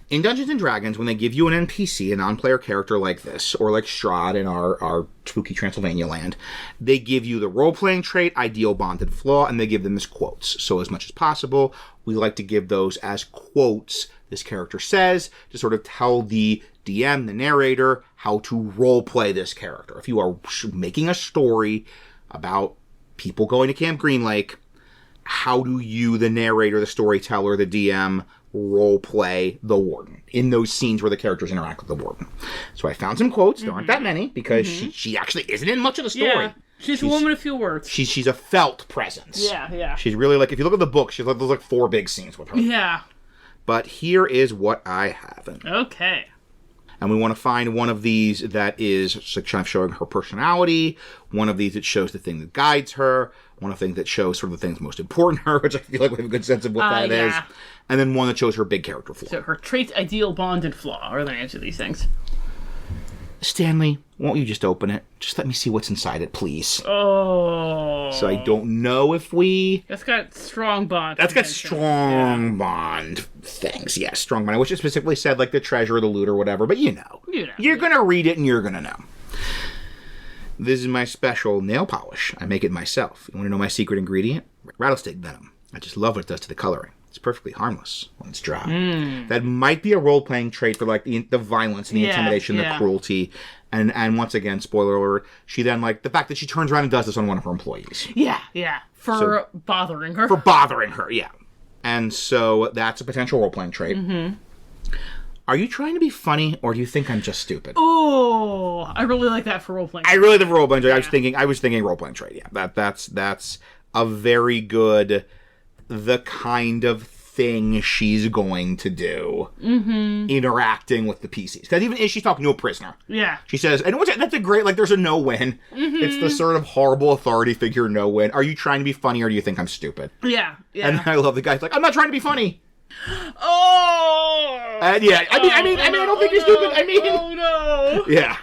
In Dungeons & Dragons, when they give you an NPC, a non-player character like this, or like Strahd in our spooky Transylvania land, they give you the role-playing trait, ideal, bonded, flaw, and they give them as quotes. So as much as possible, we like to give those as quotes this character says to sort of tell the DM, the narrator, how to role-play this character. If you are making a story about people going to Camp Green Lake, how do you, the narrator, the storyteller, the DM, role-play the warden in those scenes where the characters interact with the warden? So I found some quotes. There aren't that many, because she actually isn't in much of the story. Yeah. She's a woman of few words. She's a felt presence. Yeah. She's really like, if you look at the book, there's like 4 big scenes with her. Yeah. But here is what I have. Okay. And we want to find one of these that is kind of showing her personality, one of these that shows the thing that guides her, one of the things that shows sort of the things most important to her, which I feel like we have a good sense of what that is, and then one that shows her big character flaw. So her trait, ideal, bonded, flaw are the names of these things. Stanley, won't you just open it? Just let me see what's inside it, please. Oh. So I don't know if we... That's got strong bond. That's got strong bond things. Yes, strong bond. I wish it specifically said, like, the treasure or the loot or whatever, but you know. You're going to read it and you're going to know. This is my special nail polish. I make it myself. You want to know my secret ingredient? Rattlesnake venom. I just love what it does to the coloring. It's perfectly harmless when it's dry. That might be a role-playing trait for, like, the violence and the intimidation, the cruelty. And once again, spoiler alert, she then, like, the fact that she turns around and does this on one of her employees. Yeah. For bothering her. For bothering her, yeah. And so that's a potential role-playing trait. Mm-hmm. Are you trying to be funny, or do you think I'm just stupid? Oh, I really like that for role-playing. I really like the role-playing trait. I was thinking role-playing trait. Yeah, that's a very good, the kind of thing she's going to do, interacting with the PCs. Because even if she's talking to a prisoner, she says, and that's a great, like, there's a no-win. It's the sort of horrible authority figure no-win. Are you trying to be funny, or do you think I'm stupid? Yeah. And I love the guy's like, I'm not trying to be funny. Oh! And I don't think you're stupid. Oh no! Yeah.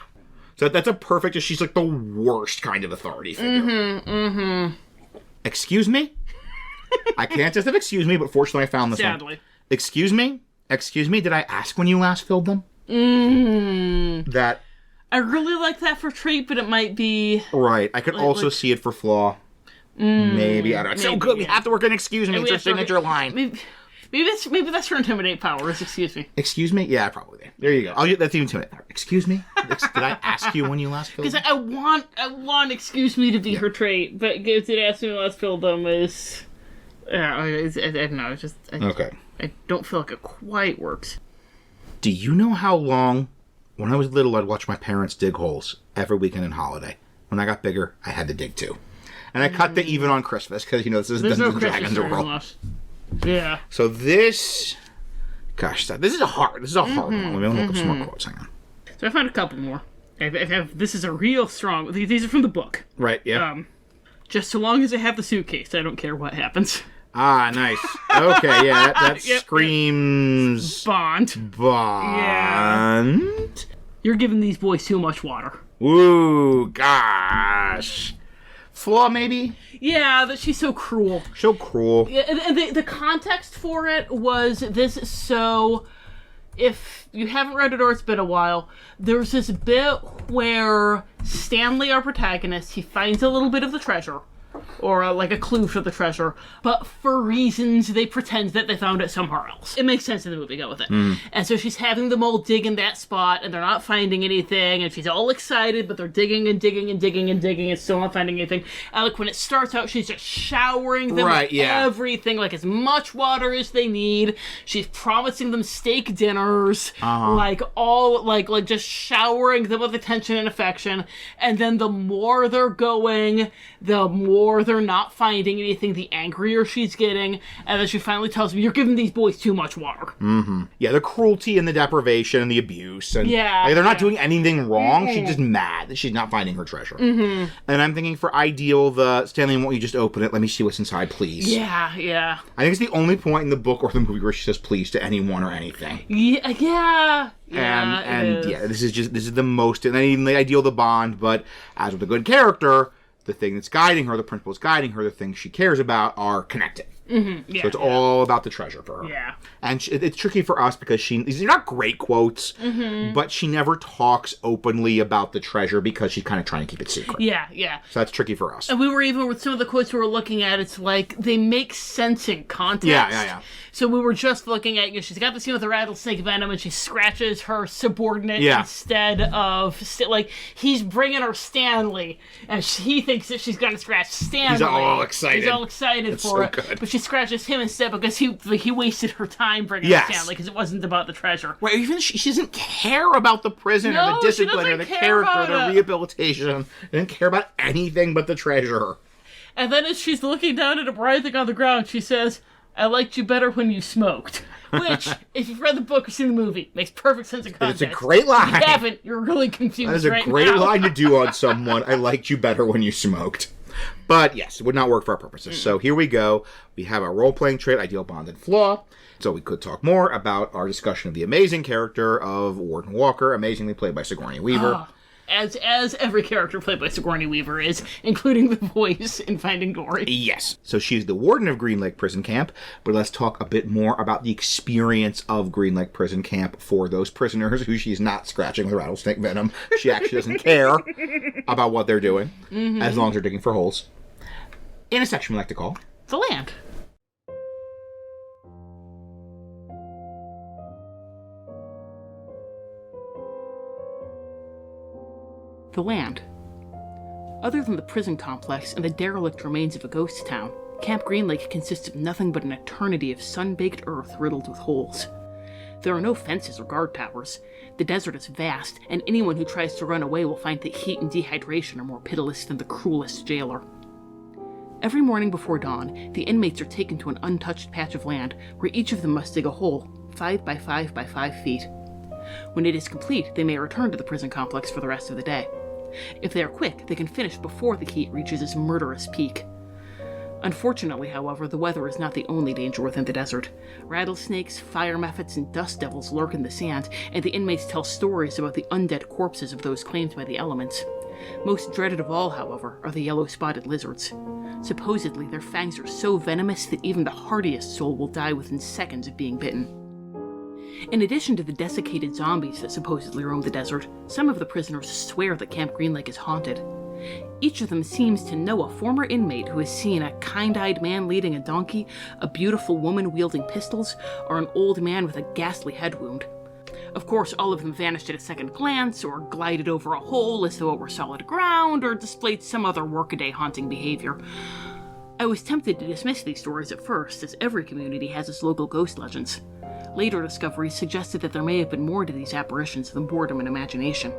So that's a perfect, she's like the worst kind of authority figure. Excuse me? I can't just have excuse me, but fortunately I found this Sadly. one. Excuse me, did I ask when you last filled them? That... I really like that for trait, but it might be... Right. I could also see it for flaw. Maybe. I don't know. It's so good. We have to work in excuse me. It's your signature line. Maybe that's her intimidate powers. Excuse me. Excuse me? Yeah, probably. There you go. That's even intimidate. Excuse me? Did I ask you when you last filled them? Because I want excuse me to be her trait, but did ask me when I last filled them is... I don't know. It's just... Okay. I don't feel like it quite works. Do you know how long... When I was little, I'd watch my parents dig holes every weekend and holiday. When I got bigger, I had to dig too. And I cut the even on Christmas, because, this is Dungeons and Dragons world. Yeah. So this... Gosh, this is a hard one. Let me look up some more quotes. Hang on. So I found a couple more. This is a real strong... These are from the book. Right, yeah. Just so long as I have the suitcase, I don't care what happens. Ah, nice. Okay, yeah, that screams... Bond. Yeah. You're giving these boys too much water. Ooh, gosh. Flaw, maybe? Yeah, that she's so cruel. So cruel. Yeah, and the context for it was this, so... If you haven't read it or it's been a while, there's this bit where Stanley, our protagonist, he finds a little bit of the treasure. Or like a clue for the treasure. But for reasons, they pretend that they found it somewhere else. It makes sense in the movie, go with it. And so she's having them all dig in that spot, and they're not finding anything, and she's all excited, but they're digging and digging and digging and digging and still not finding anything. And like when it starts out, she's just showering them with everything, like as much water as they need. She's promising them steak dinners, like just showering them with attention and affection. And then the more they're going, the more they're not finding anything, the angrier she's getting, and then she finally tells me, you're giving these boys too much water. Yeah, the cruelty and the deprivation and the abuse, and they're not doing anything wrong, she's just mad that she's not finding her treasure. And I'm thinking for Ideal, the Stanley, won't you just open it, let me see what's inside, please. Yeah. I think it's the only point in the book or the movie where she says please to anyone or anything. Yeah. This is the most, and even the Ideal, the Bond, but as with a good character, the thing that's guiding her, the principles guiding her, the things she cares about are connected. So it's all about the treasure for her. Yeah. And it's tricky for us because these are not great quotes, but she never talks openly about the treasure because she's kind of trying to keep it secret. Yeah. So that's tricky for us. And we were even, with some of the quotes we were looking at, it's like, they make sense in context. Yeah. So we were just looking at, she's got the scene with the rattlesnake venom, and she scratches her subordinate instead of, he's bringing her Stanley, and he thinks that she's going to scratch Stanley. He's all excited. He's all excited That's for so it. Good. But she scratches him instead because he wasted her time bringing her Stanley, because it wasn't about the treasure. Right, even she doesn't care about the prison or the discipline or the character, the rehabilitation. She doesn't care about anything but the treasure. And then as she's looking down at a bright thing on the ground, she says, I liked you better when you smoked. Which, if you've read the book or seen the movie, makes perfect sense in context. It's a great line. If you haven't, you're really confused. That is a great line to do on someone. I liked you better when you smoked. But yes, it would not work for our purposes. So here we go. We have our role-playing trait, Ideal, Bond, and Flaw. So we could talk more about our discussion of the amazing character of Warden Walker, amazingly played by Sigourney Weaver. As every character played by Sigourney Weaver is, including the voice in Finding Dory. Yes. So she's the warden of Green Lake Prison Camp, but let's talk a bit more about the experience of Green Lake Prison Camp for those prisoners who she's not scratching with rattlesnake venom. She actually doesn't care about what they're doing, as long as they're digging for holes. In a section we like to call The Land. The Land. Other than the prison complex and the derelict remains of a ghost town, Camp Green Lake consists of nothing but an eternity of sun-baked earth riddled with holes. There are no fences or guard towers. The desert is vast, and anyone who tries to run away will find that heat and dehydration are more pitiless than the cruelest jailer. Every morning before dawn, the inmates are taken to an untouched patch of land where each of them must dig a hole, 5 by 5 by 5 feet. When it is complete, they may return to the prison complex for the rest of the day. If they are quick, they can finish before the heat reaches its murderous peak. Unfortunately, however, the weather is not the only danger within the desert. Rattlesnakes, fire mephits, and dust devils lurk in the sand, and the inmates tell stories about the undead corpses of those claimed by the elements. Most dreaded of all, however, are the yellow-spotted lizards. Supposedly, their fangs are so venomous that even the hardiest soul will die within seconds of being bitten. In addition to the desiccated zombies that supposedly roam the desert, some of the prisoners swear that Camp Green Lake is haunted. Each of them seems to know a former inmate who has seen a kind-eyed man leading a donkey, a beautiful woman wielding pistols, or an old man with a ghastly head wound. Of course, all of them vanished at a second glance, or glided over a hole as though it were solid ground, or displayed some other workaday haunting behavior. I was tempted to dismiss these stories at first, as every community has its local ghost legends. Later discoveries suggested that there may have been more to these apparitions than boredom and imagination.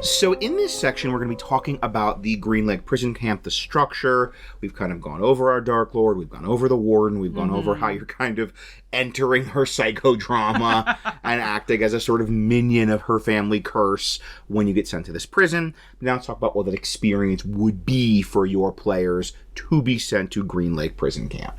So in this section, we're going to be talking about the Green Lake Prison Camp, the structure. We've kind of gone over our Darklord. We've gone over the warden. We've gone over how you're kind of entering her psychodrama and acting as a sort of minion of her family curse when you get sent to this prison. Now let's talk about what that experience would be for your players to be sent to Green Lake Prison Camp.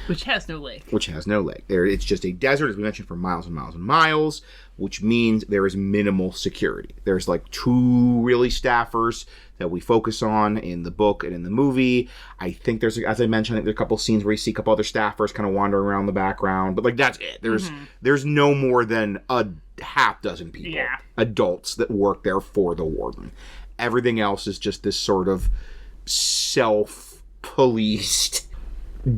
Which has no lake. Which has no lake. It's just a desert, as we mentioned, for miles and miles and miles, which means there is minimal security. There's like 2 really staffers that we focus on in the book and in the movie. I think there's, as I mentioned, I think there's a couple scenes where you see a couple other staffers kind of wandering around the background, but like that's it. There's no more than a half dozen people, adults, that work there for the warden. Everything else is just this sort of self-policed,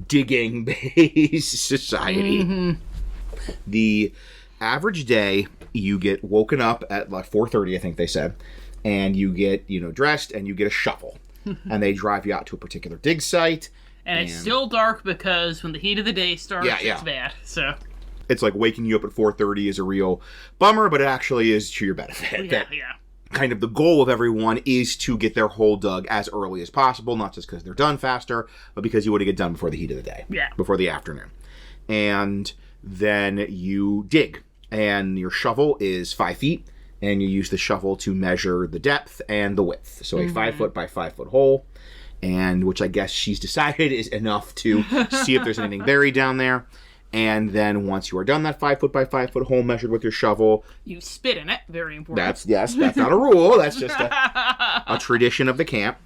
digging-based society. The average day, you get woken up at like 4:30, I think they said, and you get, dressed, and you get a shovel. And they drive you out to a particular dig site. And it's still dark because when the heat of the day starts, it's bad. So it's like waking you up at 4:30 is a real bummer, but it actually is to your benefit. Kind of the goal of everyone is to get their hole dug as early as possible, not just because they're done faster, but because you want to get done before the heat of the day. Before the afternoon. And then you dig. And your shovel is 5 feet, and you use the shovel to measure the depth and the width. So a 5 foot by 5 foot hole, and which I guess she's decided is enough to see if there's anything buried down there. And then once you are done that 5 foot by 5 foot hole measured with your shovel, you spit in it. Very important. That's not a rule. That's just a tradition of the camp.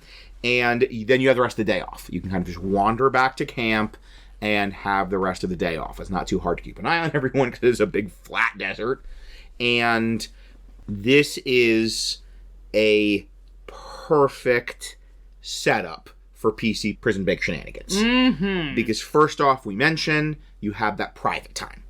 And then you have the rest of the day off. You can kind of just wander back to camp and have the rest of the day off. It's not too hard to keep an eye on everyone because it's a big flat desert. And this is a perfect setup for PC prison break shenanigans. Because first off, we mentioned you have that private time.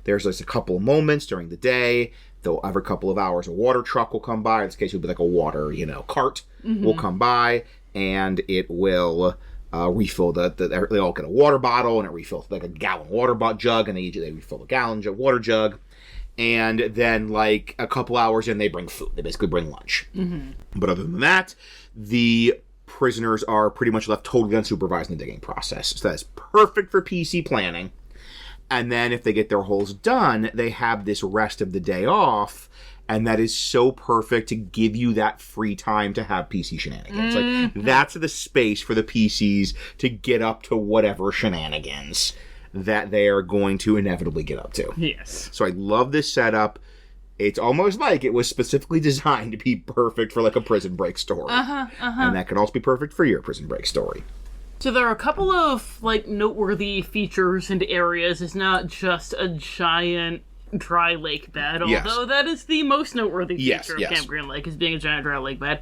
There's just a couple of moments during the day, though every couple of hours a water truck will come by. In this case, it would be like a water, cart will come by, and it will refill they all get a water bottle, and it refills like a gallon water jug, and they refill a gallon water jug. And then like a couple hours in, they bring food. They basically bring lunch. But other than that, the prisoners are pretty much left totally unsupervised in the digging process. So that's perfect for PC planning. And then if they get their holes done, they have this rest of the day off. And that is so perfect to give you that free time to have PC shenanigans. Like, that's the space for the PCs to get up to whatever shenanigans that they are going to inevitably get up to. Yes. So I love this setup. It's almost like it was specifically designed to be perfect for like a prison break story. And that could also be perfect for your prison break story. So there are a couple of like noteworthy features and areas. It's not just a giant dry lake bed, although that is the most noteworthy feature of Camp Green Lake, is being a giant dry lake bed.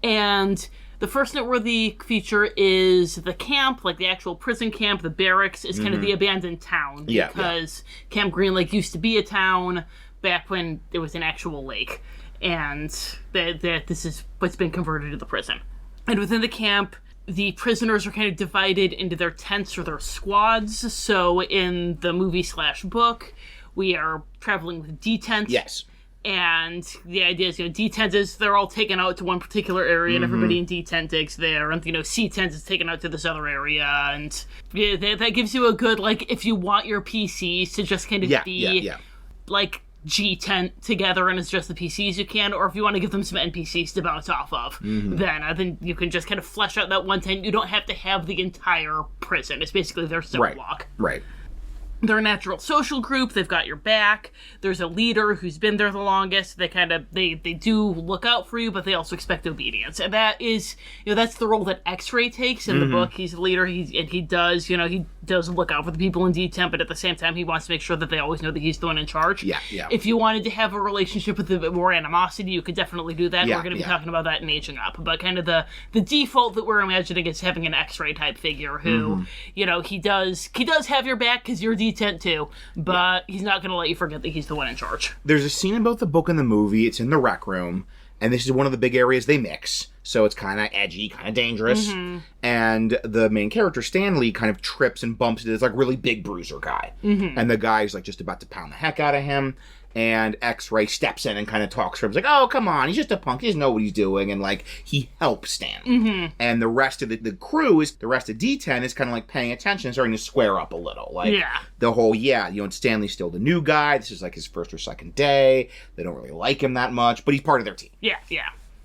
And the first noteworthy feature is the camp, like the actual prison camp, the barracks, is kind of the abandoned town. Because Camp Green Lake used to be a town back when it was an actual lake. and that this is what's been converted to the prison. And within the camp, the prisoners are kind of divided into their tents or their squads. So in the movie/book, we are traveling with D-tents. Yes. And the idea is, D-tent is they're all taken out to one particular area, and everybody in D-tent digs there. And, C-tent is taken out to this other area. And that gives you a good, if you want your PCs to just kind of be, G-tent together and it's just the PCs you can, or if you want to give them some NPCs to bounce off of, then you can just kind of flesh out that one tent. You don't have to have the entire prison. It's basically their cell block. Right. They're a natural social group. They've got your back. There's a leader who's been there the longest. They do look out for you, but they also expect obedience. And that is, that's the role that X-Ray takes in the book. He's a leader. He does look out for the people in D-Temp, but at the same time, he wants to make sure that they always know that he's the one in charge. Yeah. If you wanted to have a relationship with a bit more animosity, you could definitely do that. Yeah, We're going to be talking about that in Aging Up. But kind of the default that we're imagining is having an X-Ray type figure who, he does have your back because you're D-Tent too, but he's not going to let you forget that he's the one in charge. There's a scene in both the book and the movie. It's in the rec room, and this is one of the big areas they mix. So it's kind of edgy, kind of dangerous. And the main character, Stanley, kind of trips and bumps into this really big bruiser guy. And the guy's just about to pound the heck out of him. And X-Ray steps in and kind of talks to him. He's like, oh, come on, he's just a punk. He doesn't know what he's doing. And, he helps Stan. And the rest of the crew, the rest of D10 is kind of, paying attention and starting to square up a little. The whole, Stanley's still the new guy. This is, his first or second day. They don't really like him that much, but he's part of their team. Yeah.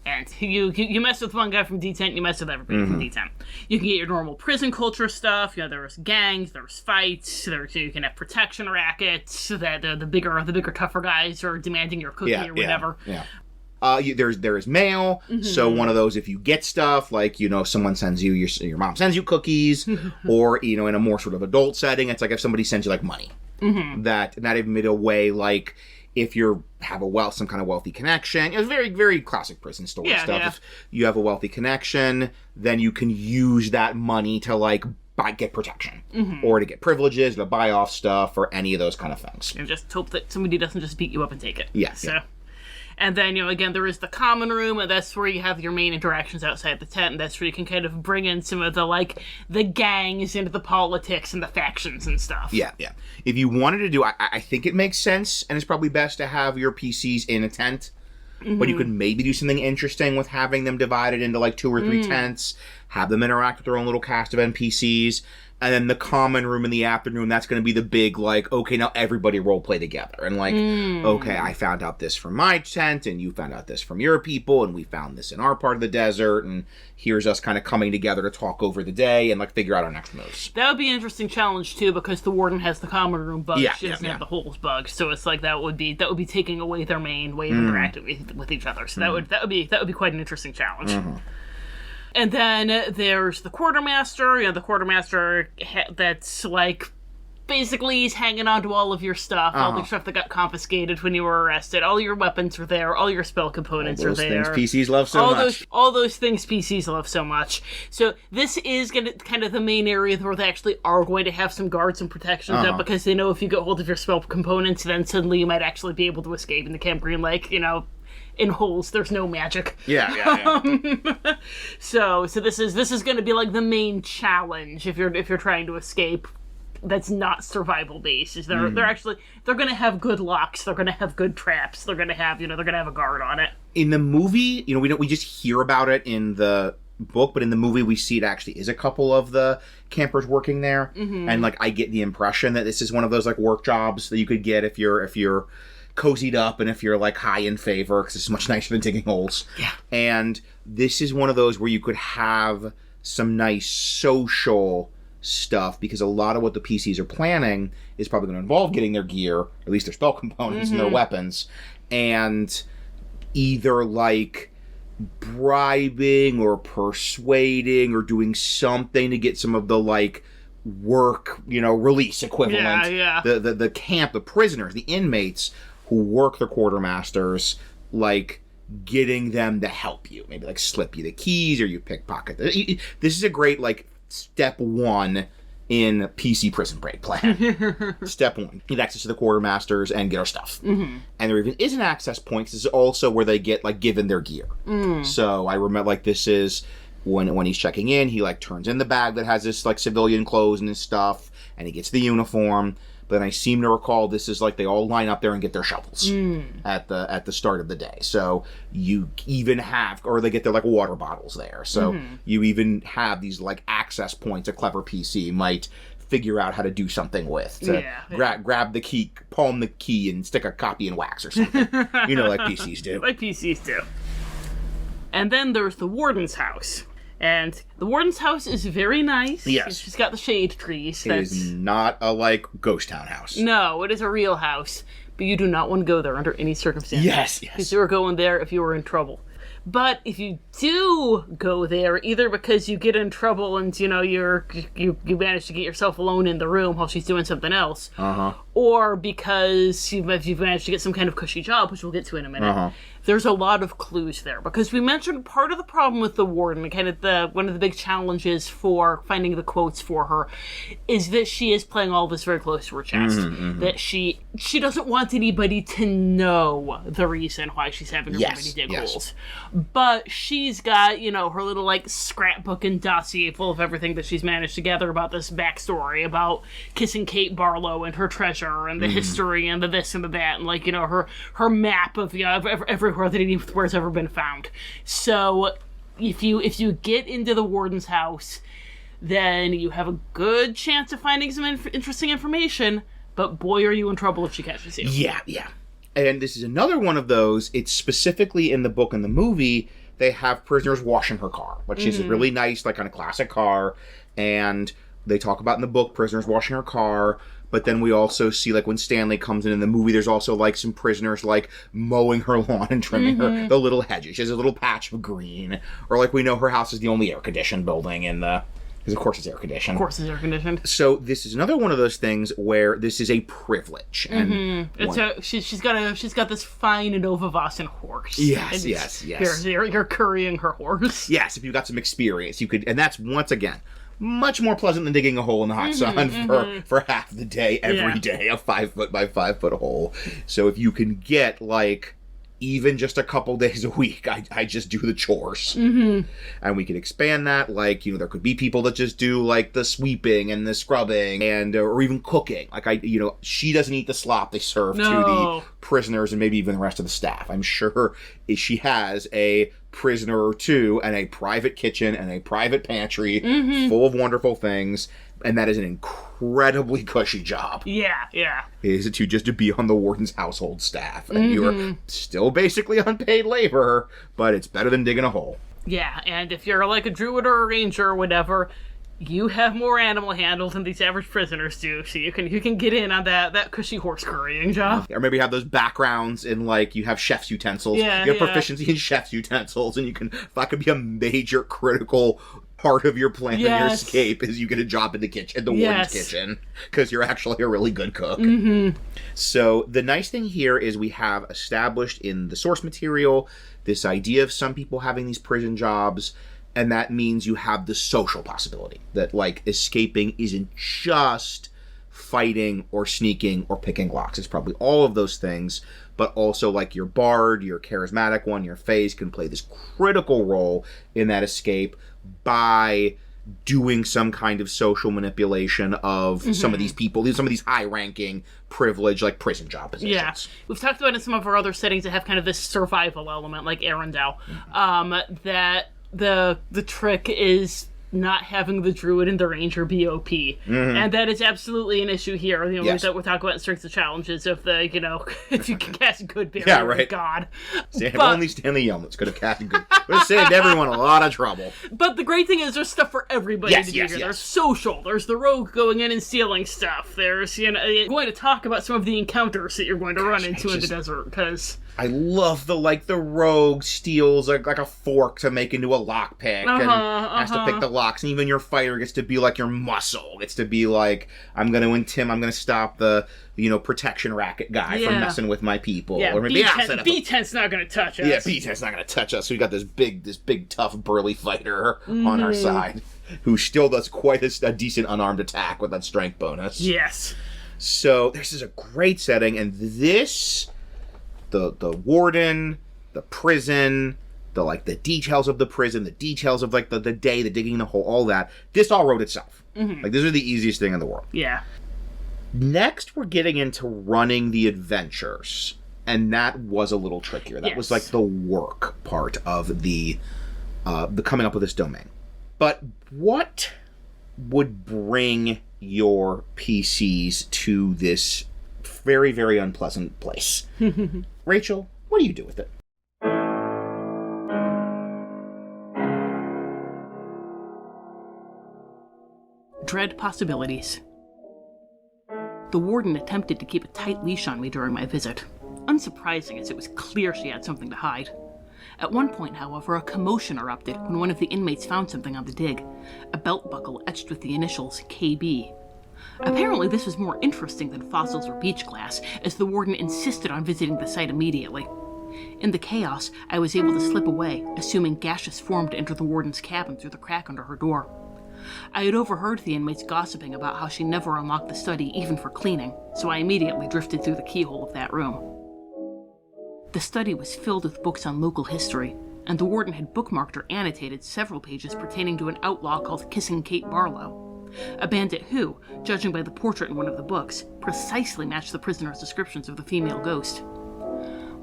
And you mess with one guy from D10, you mess with everybody from D10. You can get your normal prison culture stuff. There's gangs, there's fights, you can have protection rackets. That the bigger, tougher guys are demanding your cookie or whatever. There is mail. So one of those, if you get stuff, someone sends you, your mom sends you cookies, or, in a more sort of adult setting, it's if somebody sends you, money. That, not even in a way, if you have some kind of wealthy connection, it's very, very classic prison story stuff. Yeah. If you have a wealthy connection, then you can use that money to get protection, or to get privileges, to buy off stuff, or any of those kind of things. And just hope that somebody doesn't just beat you up and take it. Yes. And then, again, there is the common room, and that's where you have your main interactions outside the tent, and that's where you can kind of bring in some of the gangs into the politics and the factions and stuff. Yeah. If you wanted to do, I think it makes sense, and it's probably best to have your PCs in a tent, but you could maybe do something interesting with having them divided into, 2 or 3 tents, have them interact with their own little cast of NPCs, and then the common room in the afternoon, that's going to be the big, okay, now everybody role play together. And, okay, I found out this from my tent, and you found out this from your people, and we found this in our part of the desert, and here's us kind of coming together to talk over the day and, figure out our next moves. That would be an interesting challenge, too, because the warden has the common room bug. She doesn't have the holes bug. So it's that would be taking away their main way of interacting with each other. So that would be quite an interesting challenge. And then there's the quartermaster. The quartermaster that's basically he's hanging on to all of your stuff, all the stuff that got confiscated when you were arrested. All your weapons are there. All your spell components are there. All those things PCs love so much. All those things PCs love so much. So this is going to kind of the main area where they actually are going to have some guards and protections up, because they know if you get hold of your spell components, then suddenly you might actually be able to escape into Camp Green Lake. In holes, there's no magic. Yeah. So this is going to be the main challenge if you're trying to escape. That's not survival based. Is they're going to have good locks. They're going to have good traps. They're going to have a guard on it. In the movie, we just hear about it in the book, but in the movie we see it actually is a couple of the campers working there, and I get the impression that this is one of those work jobs that you could get if you're cozied up and if you're high in favor, because it's much nicer than digging holes. And this is one of those where you could have some nice social stuff, because a lot of what the PCs are planning is probably going to involve getting their gear, or at least their spell components and their weapons, and either bribing or persuading or doing something to get some of the work, release equivalent. The camp, the prisoners, the inmates who work the quartermasters, getting them to help you. Maybe slip you the keys, or you pickpocket. This is a great step one in PC Prison Break plan. Step 1, get access to the quartermasters and get our stuff. And there even is an access point. This is also where they get, like, given their gear. So I remember, like, this is when he's checking in, he, like, turns in the bag that has this, like, civilian clothes and his stuff, and he gets the uniform. But then I seem to recall this is like they all line up there and get their shovels at the start of the day. So you even have, or they get their like water bottles there. So you even have these like access points a clever PC might figure out how to do something with. To grab the key, palm the key, and stick a copy in wax or something. You know, like PCs do. Like PCs do. And then there's the warden's house. And the warden's house is very nice. Yes. She's got the shade trees. It is not a, like, ghost town house. No, it is a real house. But you do not want to go there under any circumstances. Yes. Because you are going there if you were in trouble. But if you do go there, either because you get in trouble and, you know, you manage to get yourself alone in the room while she's doing something else, or because you've managed to get some kind of cushy job, which we'll get to in a minute, there's a lot of clues there. Because we mentioned part of the problem with the warden, kind of one of the big challenges for finding the quotes for her, is that she is playing all this very close to her chest. That she doesn't want anybody to know the reason why she's having her many dig holes. But she's got, you know, her little, like, scrapbook and dossier full of everything that she's managed to gather about this backstory, about kissing Kate Barlow and her treasure and the history and the this and the that, and, like, you know, her map of, you know, everywhere that anywhere's ever been found. So if you get into the warden's house, then you have a good chance of finding some interesting information, but boy, are you in trouble if she catches you. Yeah. And this is another one of those, it's specifically in the book and the movie, they have prisoners washing her car, which is a really nice, like, kind of classic car, and they talk about in the book prisoners washing her car, but then we also see, like, when Stanley comes in the movie, there's also, like, some prisoners, like, mowing her lawn and trimming her, the little hedges. She has a little patch of green, or, like, we know her house is the only air-conditioned building in the... Because, of course, it's air-conditioned. So this is another one of those things where this is a privilege. And she's got this fine Nova Vossen horse. Yes. You're currying her horse. Yes, if you've got some experience, you could... And that's, once again, much more pleasant than digging a hole in the hot sun for half the day, every day, a 5 foot by 5 foot hole. So if you can get, like... even just a couple days a week, I just do the chores. And we can expand that, like, you know, there could be people that just do, like, the sweeping and the scrubbing and, or even cooking. Like, you know, she doesn't eat the slop they serve to the prisoners and maybe even the rest of the staff. I'm sure she has a prisoner or two and a private kitchen and a private pantry full of wonderful things. And that is an incredibly cushy job. Yeah. Is it to be on the warden's household staff. And you're still basically unpaid labor, but it's better than digging a hole. Yeah, and if you're like a druid or a ranger or whatever, you have more animal handle than these average prisoners do, so you can get in on that cushy horse currying job. Or maybe have those backgrounds in, like, you have chef's utensils. You have proficiency in chef's utensils, and that could be a major critical part of your plan and your escape is you get a job in the kitchen, the warden's kitchen, because you're actually a really good cook. So the nice thing here is we have established in the source material this idea of some people having these prison jobs, and that means you have the social possibility that, like, escaping isn't just fighting or sneaking or picking locks. It's probably all of those things, but also, like, your bard, your charismatic one, your phase can play this critical role in that escape by doing some kind of social manipulation of some of these people, some of these high-ranking, privileged, like, prison job positions. Yeah. We've talked about in some of our other settings that have kind of this survival element, like Arendelle, that the trick is not having the druid and the ranger be OP. And that is absolutely an issue here. You know, that we're talking about in strengths of challenges of the, you know, if you can cast good barrier, God. Only Stanley Yelnats could have casted good. Would have saved everyone a lot of trouble. But the great thing is there's stuff for everybody to do here. There's social. There's the rogue going in and stealing stuff. There's, you know, you're going to talk about some of the encounters that you're going to run into in the desert, because... I love the rogue steals like a fork to make into a lockpick and has to pick the locks, and even your fighter gets to be like your muscle. Gets to be like, I'm going to stop the, you know, protection racket guy from messing with my people. Yeah, or maybe B10's not going to touch us. Yeah, B10's not going to touch us. So we got this big, tough, burly fighter on our side. who still does quite a decent unarmed attack with that strength bonus. Yes. So this is a great setting, and this, the warden, the prison, the details of the prison, the details of the day, the digging the hole, all that. This all wrote itself. Mm-hmm. This is the easiest thing in the world. Yeah. Next, we're getting into running the adventures, and that was a little trickier. That was the work part of the coming up with this domain. But what would bring your PCs to this very, very unpleasant place? Rachel, what do you do with it? Dread possibilities. The warden attempted to keep a tight leash on me during my visit. Unsurprising, as it was clear she had something to hide. At one point, however, a commotion erupted when one of the inmates found something on the dig, a belt buckle etched with the initials KB. Apparently this was more interesting than fossils or beach glass, as the warden insisted on visiting the site immediately. In the chaos, I was able to slip away, assuming gaseous form to enter the warden's cabin through the crack under her door. I had overheard the inmates gossiping about how she never unlocked the study even for cleaning, so I immediately drifted through the keyhole of that room. The study was filled with books on local history, and the warden had bookmarked or annotated several pages pertaining to an outlaw called Kissing Kate Barlow, a bandit who, judging by the portrait in one of the books, precisely matched the prisoner's descriptions of the female ghost.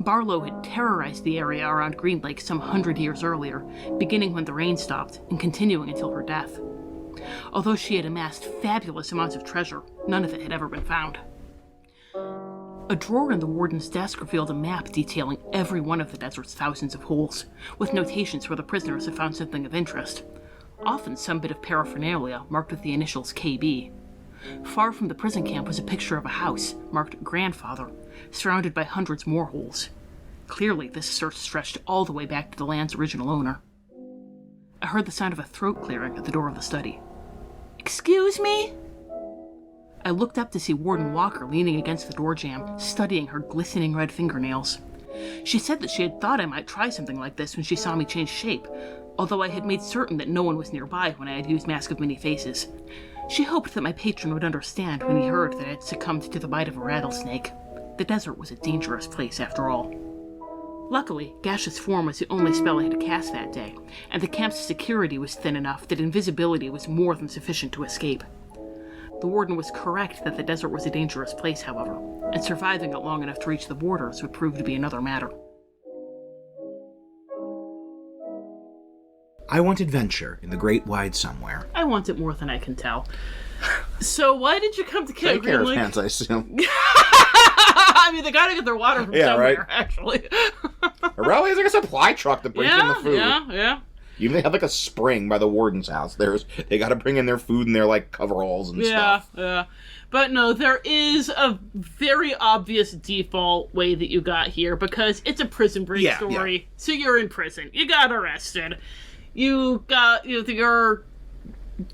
Barlow had terrorized the area around Green Lake some 100 years earlier, beginning when the rain stopped and continuing until her death. Although she had amassed fabulous amounts of treasure, none of it had ever been found. A drawer in the warden's desk revealed a map detailing every one of the desert's thousands of holes, with notations where the prisoners had found something of interest, often some bit of paraphernalia marked with the initials KB. Far from the prison camp was a picture of a house, marked Grandfather, surrounded by hundreds more holes. Clearly, this search stretched all the way back to the land's original owner. I heard the sound of a throat clearing at the door of the study. "Excuse me?" I looked up to see Warden Walker leaning against the door jamb, studying her glistening red fingernails. She said that she had thought I might try something like this when she saw me change shape, although I had made certain that no one was nearby when I had used Mask of Many Faces. She hoped that my patron would understand when he heard that I had succumbed to the bite of a rattlesnake. The desert was a dangerous place after all. Luckily, gaseous form was the only spell I had to cast that day, and the camp's security was thin enough that invisibility was more than sufficient to escape. The warden was correct that the desert was a dangerous place, however, and surviving it long enough to reach the borders would prove to be another matter. I want adventure in the great wide somewhere. I want it more than I can tell. So why did you come to Camp Green Lake? Caravans, I assume. I mean, they gotta get their water from somewhere, right? Actually. Really? There's like a supply truck that brings in the food. Yeah. Even they have like a spring by the warden's house. They got to bring in their food in their like coveralls and stuff. Yeah. But no, there is a very obvious default way that you got here because it's a prison break story. Yeah. So you're in prison. You got arrested. You got your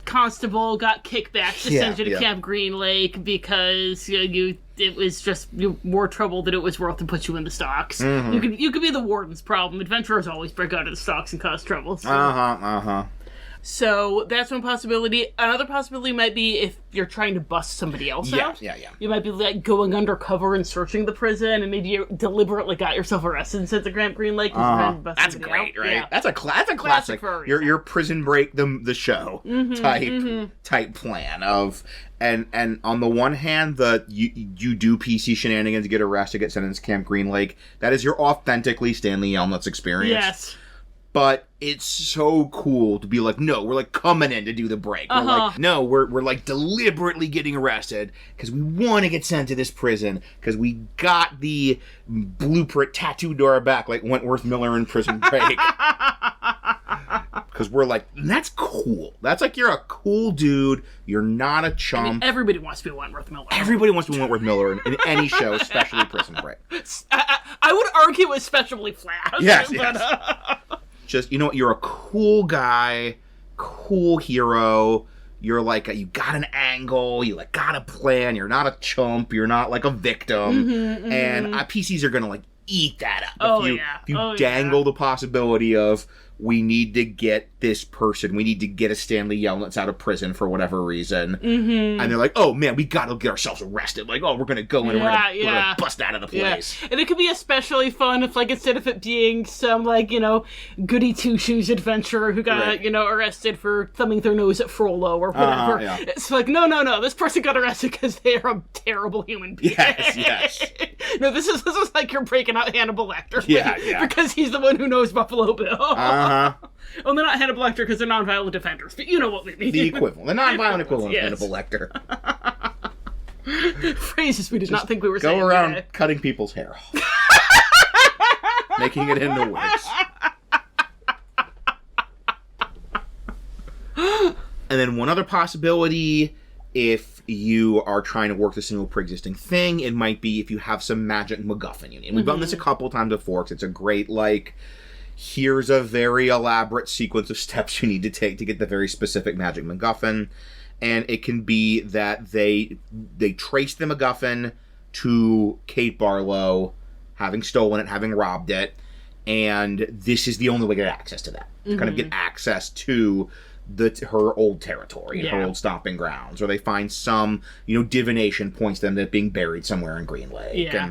constable got kickbacks to send you to Camp Green Lake because it was just more trouble than it was worth to put you in the stocks. Mm-hmm. You could be the warden's problem. Adventurers always break out of the stocks and cause trouble. So. So that's one possibility. Another possibility might be if you're trying to bust somebody else out. Yeah. You might be like going undercover and searching the prison, and maybe you deliberately got yourself arrested and sent to Camp Green Lake. That's great, out. Right? Yeah. That's a classic. Your prison break the show type plan of. And on the one hand, you do PC shenanigans to get arrested, get sentenced to Camp Green Lake. That is your authentically Stanley Yelnats experience. Yes. But it's so cool to be like, no, we're like coming in to do the break. We're like, no, we're like deliberately getting arrested because we want to get sent to this prison because we got the blueprint tattooed to our back like Wentworth Miller in Prison Break. Because we're like, that's cool. That's like you're a cool dude. You're not a chump. I mean, everybody wants to be Wentworth Miller. Everybody wants to be Wentworth Miller in any show, especially Prison Break. I would argue especially Flash. Yes. Just, you know what, you're a cool guy, cool hero, you're like, you got an angle, you like got a plan, you're not a chump, you're not like a victim, and PCs are gonna like eat that up. If you dangle the possibility of we need to get this person, we need to get a Stanley Yelnats out of prison for whatever reason. Mm-hmm. And they're like, oh man, we gotta get ourselves arrested. Like, oh, we're gonna go in and we're gonna bust out of the place. Yeah. And it could be especially fun if, like, instead of it being some, like, you know, goody two-shoes adventurer who got, you know, arrested for thumbing their nose at Frollo or whatever. It's like, no, this person got arrested because they are a terrible human being. Yes. No, this is like you're breaking out Hannibal Lecter. Yeah. Because he's the one who knows Buffalo Bill. Well, they're not Hannibal Lecter because they're nonviolent defenders, but you know what we mean. The equivalent. The nonviolent equivalent of Hannibal Lecter. Phrases we did not think we were saying. Go around cutting people's hair off. Making it into wigs. And then one other possibility, if you are trying to work this into a pre-existing thing, it might be if you have some magic MacGuffin you need. And we've done this a couple times before, because it's a great, like, here's a very elaborate sequence of steps you need to take to get the very specific magic MacGuffin. And it can be that they trace the MacGuffin to Kate Barlow, having stolen it, having robbed it, and this is the only way to get access to that. To kind of get access to her old territory, her old stomping grounds, or they find some, you know, divination points them to being buried somewhere in Green Lake. Yeah.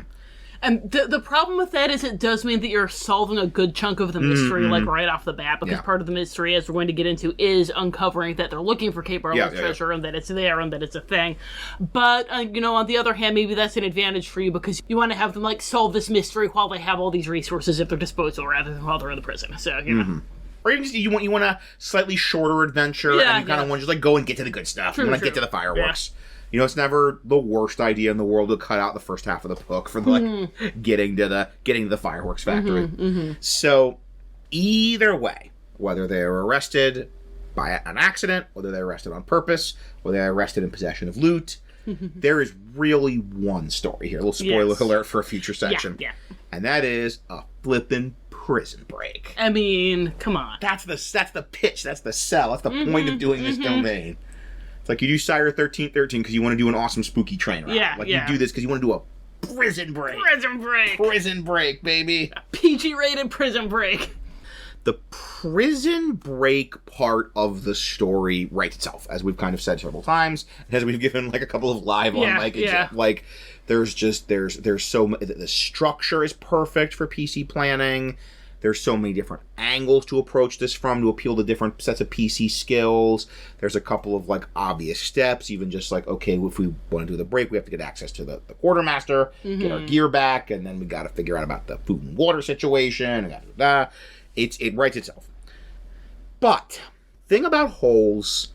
And the problem with that is it does mean that you're solving a good chunk of the mystery, like, right off the bat, because part of the mystery, as we're going to get into, is uncovering that they're looking for Kate Barlow's treasure, and that it's there, and that it's a thing. But, you know, on the other hand, maybe that's an advantage for you, because you want to have them, like, solve this mystery while they have all these resources at their disposal, rather than while they're in the prison. So, you know. Or even just, you want a slightly shorter adventure, and you kind of want to just, like, go and get to the good stuff. You want to get to the fireworks. Yeah. You know, it's never the worst idea in the world to cut out the first half of the book for, like, getting to the fireworks factory. So, either way, whether they're arrested by an accident, whether they're arrested on purpose, whether they're arrested in possession of loot, there is really one story here. A little spoiler alert for a future section. And that is a flippin' prison break. I mean, come on. That's the pitch. That's the sell. That's the point of doing this domain. It's like you do Sire 1313 because you want to do an awesome spooky train ride. You do this because you want to do a prison break. Prison break, baby. A PG-rated prison break. The prison break part of the story writes itself, as we've kind of said several times, as we've given, like, a couple of live on, like, there's so much. The structure is perfect for PC planning. There's so many different angles to approach this from to appeal to different sets of PC skills. There's a couple of, like, obvious steps, even just like, okay, if we want to do the break, we have to get access to the quartermaster, get our gear back, and then we got to figure out about the food and water situation, and it writes itself. But thing about Holes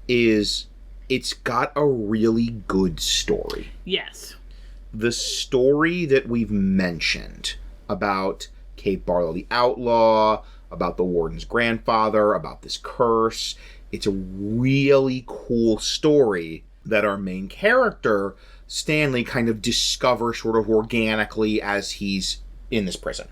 is it's got a really good story. Yes. The story that we've mentioned about Kate Barlow the Outlaw, about the warden's grandfather, about this curse. It's a really cool story that our main character, Stanley, kind of discovers sort of organically as he's in this prison.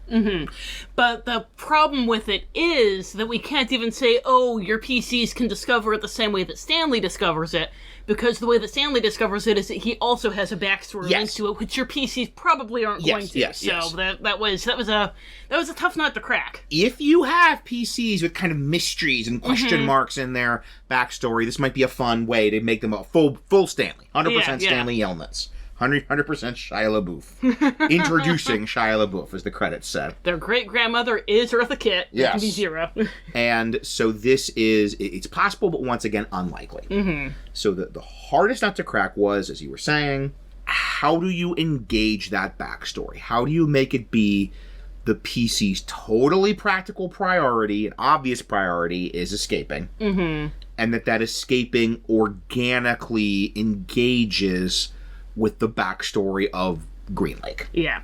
But the problem with it is that we can't even say, oh, your PCs can discover it the same way that Stanley discovers it, because the way that Stanley discovers it is that he also has a backstory linked to it, which your PCs probably aren't going to. So that was a tough nut to crack. If you have PCs with kind of mysteries and question marks in their backstory, this might be a fun way to make them a full Stanley, 100% Stanley Yelnats. 100% Shia LaBeouf. Introducing Shia LaBeouf, as the credits said. Their great-grandmother is Eartha Kitt. Yes. It can be zero. And so it's possible, but once again, unlikely. So the hardest nut to crack was, as you were saying, how do you engage that backstory? How do you make it be the PC's totally practical priority, an obvious priority, is escaping. And that escaping organically engages with the backstory of Green Lake. Yeah.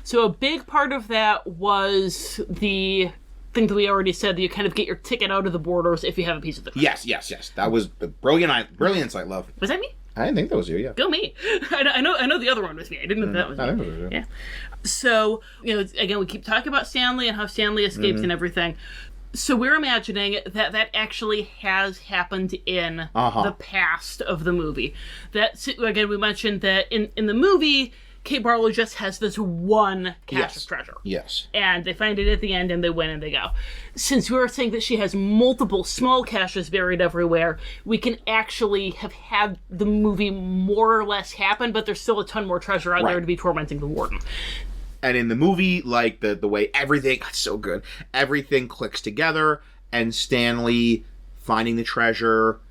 So a big part of that was the thing that we already said, that you kind of get your ticket out of the borders if you have a piece of the crust. Yes. That was a brilliant insight, love. Was that me? I didn't think that was you, yeah. Go me. I know the other one was me. I didn't know that was me. I think it was you. Yeah. So, you know, again, we keep talking about Stanley and how Stanley escapes and everything. So we're imagining that actually has happened in the past of the movie. That, again, we mentioned that in the movie, Kate Barlow just has this one cache of treasure. Yes. And they find it at the end, and they win, and they go. Since we were saying that she has multiple small caches buried everywhere, we can actually have had the movie more or less happen, but there's still a ton more treasure out there to be tormenting the warden. And in the movie, like, the way everything, it's so good, everything clicks together, and Stanley finding the treasure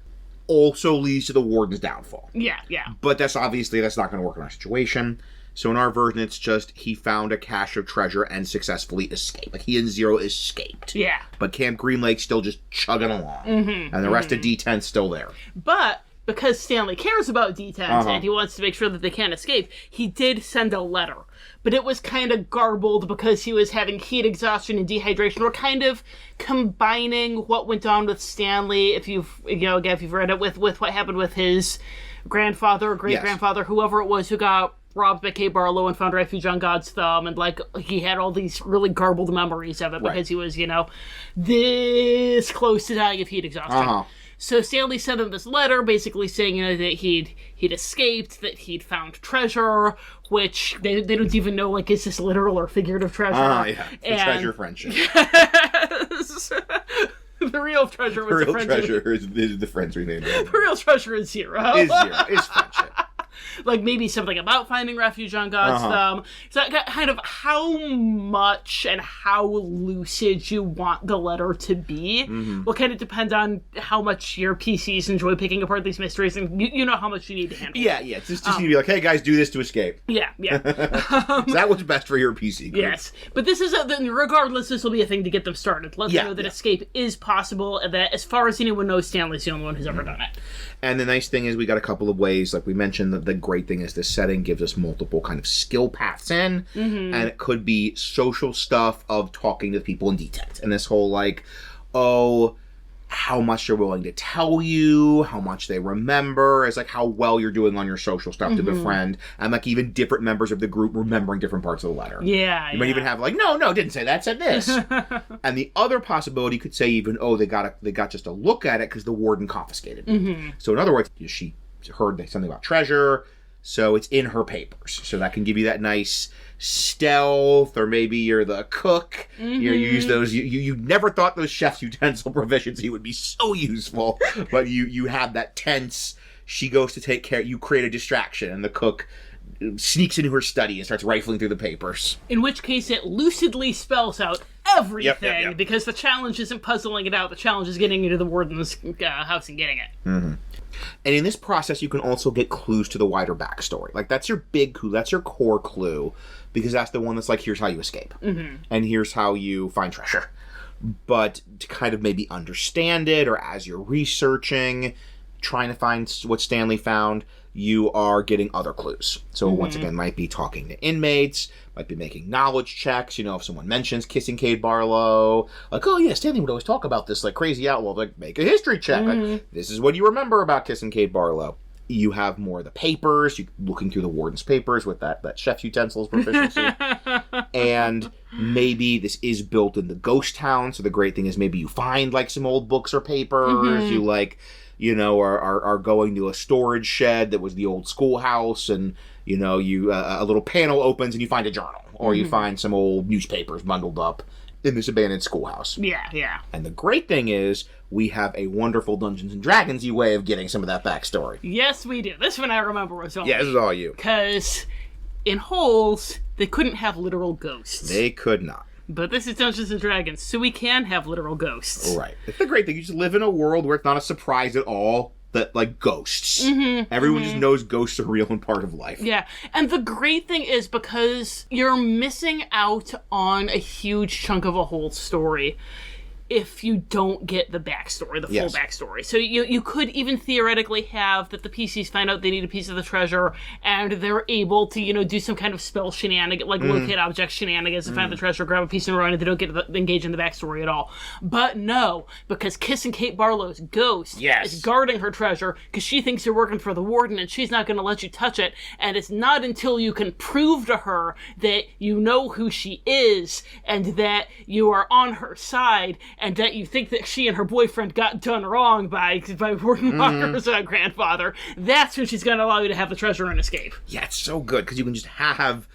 also leads to the warden's downfall. Yeah. But that's not going to work in our situation. So in our version, it's just he found a cache of treasure and successfully escaped. Like, he and Zero escaped. Yeah. But Camp Green Lake's still just chugging along. And the rest of D10's still there. But because Stanley cares about D10s and he wants to make sure that they can't escape, he did send a letter. But it was kind of garbled because he was having heat exhaustion and dehydration. We're kind of combining what went on with Stanley, if you've read it, with what happened with his grandfather or great-grandfather, whoever it was who got robbed by Kate Barlow and found refuge on God's thumb, and, like, he had all these really garbled memories of it because he was, this close to dying of heat exhaustion. So Stanley sent him this letter basically saying, that he'd escaped, that he'd found treasure, which they don't even know, like, is this literal or figurative treasure? The treasure friendship. Yes. The real treasure was the friendship. The real treasure is the friends we named. The real treasure is Zero. Is friendship. Like, maybe something about finding refuge on God's thumb. So kind of how much and how lucid you want the letter to be will kind of depend on how much your PCs enjoy picking apart these mysteries, and you know how much you need to handle. Yeah. It's just need to be like, hey guys, do this to escape. Yeah. So that was best for your PC group. Yes. But this is regardless, this will be a thing to get them started. Let them know that escape is possible, and that as far as anyone knows, Stanley's the only one who's ever done it. And the nice thing is we got a couple of ways, like we mentioned, the great thing is this setting gives us multiple kind of skill paths in, and it could be social stuff of talking to people in D10s, and this whole, like, how much they're willing to tell you, how much they remember, is like how well you're doing on your social stuff to befriend, and like even different members of the group remembering different parts of the letter. You might even have like, no, didn't say that, said this. And the other possibility could say even, they got just a look at it because the warden confiscated it. So in other words, she heard something about treasure, so it's in her papers. So that can give you that nice stealth, or maybe you're the cook. You use those. You never thought those chef's utensil proficiency would be so useful, but you have that tense. She goes to take care. You create a distraction, and the cook sneaks into her study and starts rifling through the papers. In which case, it lucidly spells out everything because the challenge isn't puzzling it out. The challenge is getting into the warden's house and getting it. And in this process, you can also get clues to the wider backstory. Like, that's your big clue. That's your core clue. Because that's the one that's like, here's how you escape. And here's how you find treasure. But to kind of maybe understand it, or as you're researching, trying to find what Stanley found, you are getting other clues. So once again, might be talking to inmates, might be making knowledge checks. If someone mentions kissing Kate Barlow, like, oh yeah, Stanley would always talk about this like crazy outlaw, like make a history check. Like, this is what you remember about kissing Kate Barlow. You have more of the papers, you looking through the warden's papers with that chef's utensils proficiency. And maybe this is built in the ghost town, so the great thing is maybe you find like some old books or papers, you like, are going to a storage shed that was the old schoolhouse, and you a little panel opens and you find a journal, or you find some old newspapers bundled up in this abandoned schoolhouse. Yeah. And the great thing is, we have a wonderful Dungeons & Dragons-y way of getting some of that backstory. Yes, we do. This one I remember was all. Yeah, this is all you. Because in Holes, they couldn't have literal ghosts. They could not. But this is Dungeons & Dragons, so we can have literal ghosts. Right. It's the great thing. You just live in a world where it's not a surprise at all that, like, ghosts. Everyone just knows ghosts are real and part of life. Yeah. And the great thing is, because you're missing out on a huge chunk of a whole story if you don't get the backstory, the full backstory. So you could even theoretically have that the PCs find out they need a piece of the treasure, and they're able to, do some kind of spell shenanigan, like locate object shenanigans to find the treasure, grab a piece and run, and they don't get to engage in the backstory at all. But no, because kissing Kate Barlow's ghost is guarding her treasure, because she thinks you're working for the warden, and she's not going to let you touch it, and it's not until you can prove to her that you know who she is, and that you are on her side, and that you think that she and her boyfriend got done wrong by Warden Walker's grandfather, that's when she's going to allow you to have the treasure and escape. Yeah, it's so good, because you can just have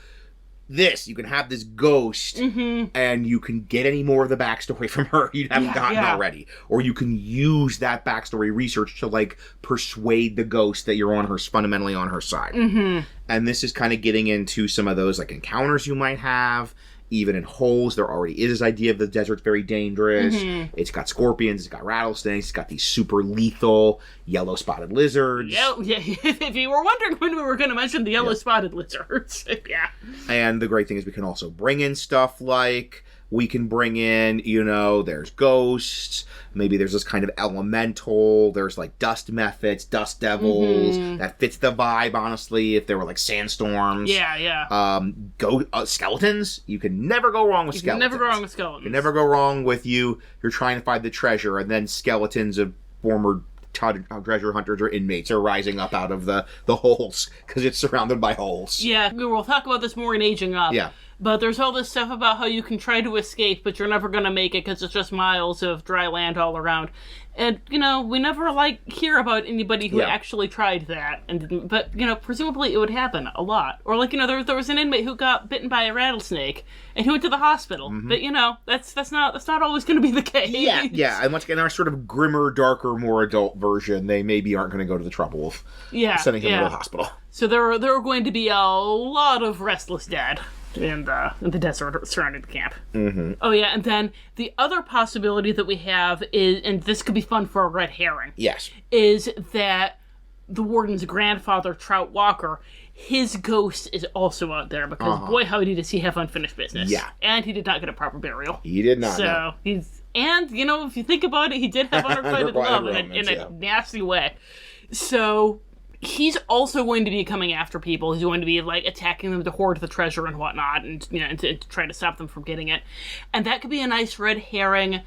this. You can have this ghost, and you can get any more of the backstory from her you haven't gotten already. Or you can use that backstory research to, like, persuade the ghost that you're fundamentally on her side. And this is kind of getting into some of those, like, encounters you might have. Even in holes, there already is this idea of the desert's very dangerous. It's got scorpions, it's got rattlesnakes, it's got these super lethal yellow spotted lizards. Yeah, if you were wondering when we were going to mention the yellow spotted lizards. Yeah. And the great thing is we can also bring in stuff like, we can bring in, there's ghosts, maybe there's this kind of elemental, there's like dust methods, dust devils, that fits the vibe, honestly, if there were like sandstorms. Skeletons, you can never go wrong with skeletons. You can never go wrong with skeletons. You can never go wrong with you're trying to find the treasure, and then skeletons of former treasure hunters or inmates are rising up out of the holes, because it's surrounded by holes. Yeah, we'll talk about this more in Aging Up. Yeah. But there's all this stuff about how you can try to escape, but you're never going to make it because it's just miles of dry land all around. And, we never, hear about anybody who actually tried that. And didn't. But, presumably it would happen a lot. Or, there was an inmate who got bitten by a rattlesnake, and he went to the hospital. But, that's not always going to be the case. Yeah. And once again, our sort of grimmer, darker, more adult version, they maybe aren't going to go to the trouble of sending him to the hospital. So there are going to be a lot of restless dead in the desert surrounding the camp. Oh yeah, and then the other possibility that we have is, and this could be fun for a red herring. Yes. Is that the warden's grandfather, Trout Walker, his ghost is also out there, because boy howdy does he have unfinished business. Yeah. And he did not get a proper burial. He did not. So he's, and if you think about it, he did have unrequited love in a nasty way. So he's also going to be coming after people. He's going to be, attacking them to hoard the treasure and whatnot, and, to try to stop them from getting it. And that could be a nice red herring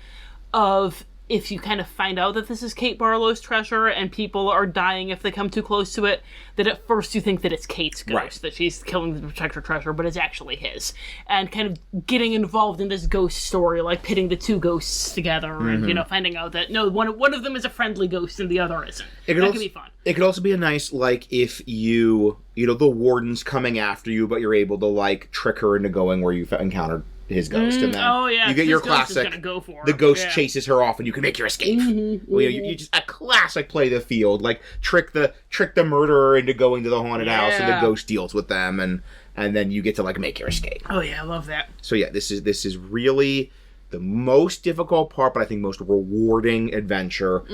of, if you kind of find out that this is Kate Barlow's treasure and people are dying if they come too close to it, that at first you think that it's Kate's ghost, that she's killing to protect her treasure, but it's actually his. And kind of getting involved in this ghost story, pitting the two ghosts together, and, finding out that, no, one of them is a friendly ghost and the other isn't. That could be fun. It could also be a nice, if the warden's coming after you, but you're able to, trick her into going where you've encountered his ghost, and then you get your classic, the ghost chases her off and you can make your escape. You just a classic play the field, trick the murderer into going to the haunted house, and the ghost deals with them, and then you get to make your escape. Oh yeah, I love that. So yeah, this is really the most difficult part, but I think most rewarding adventure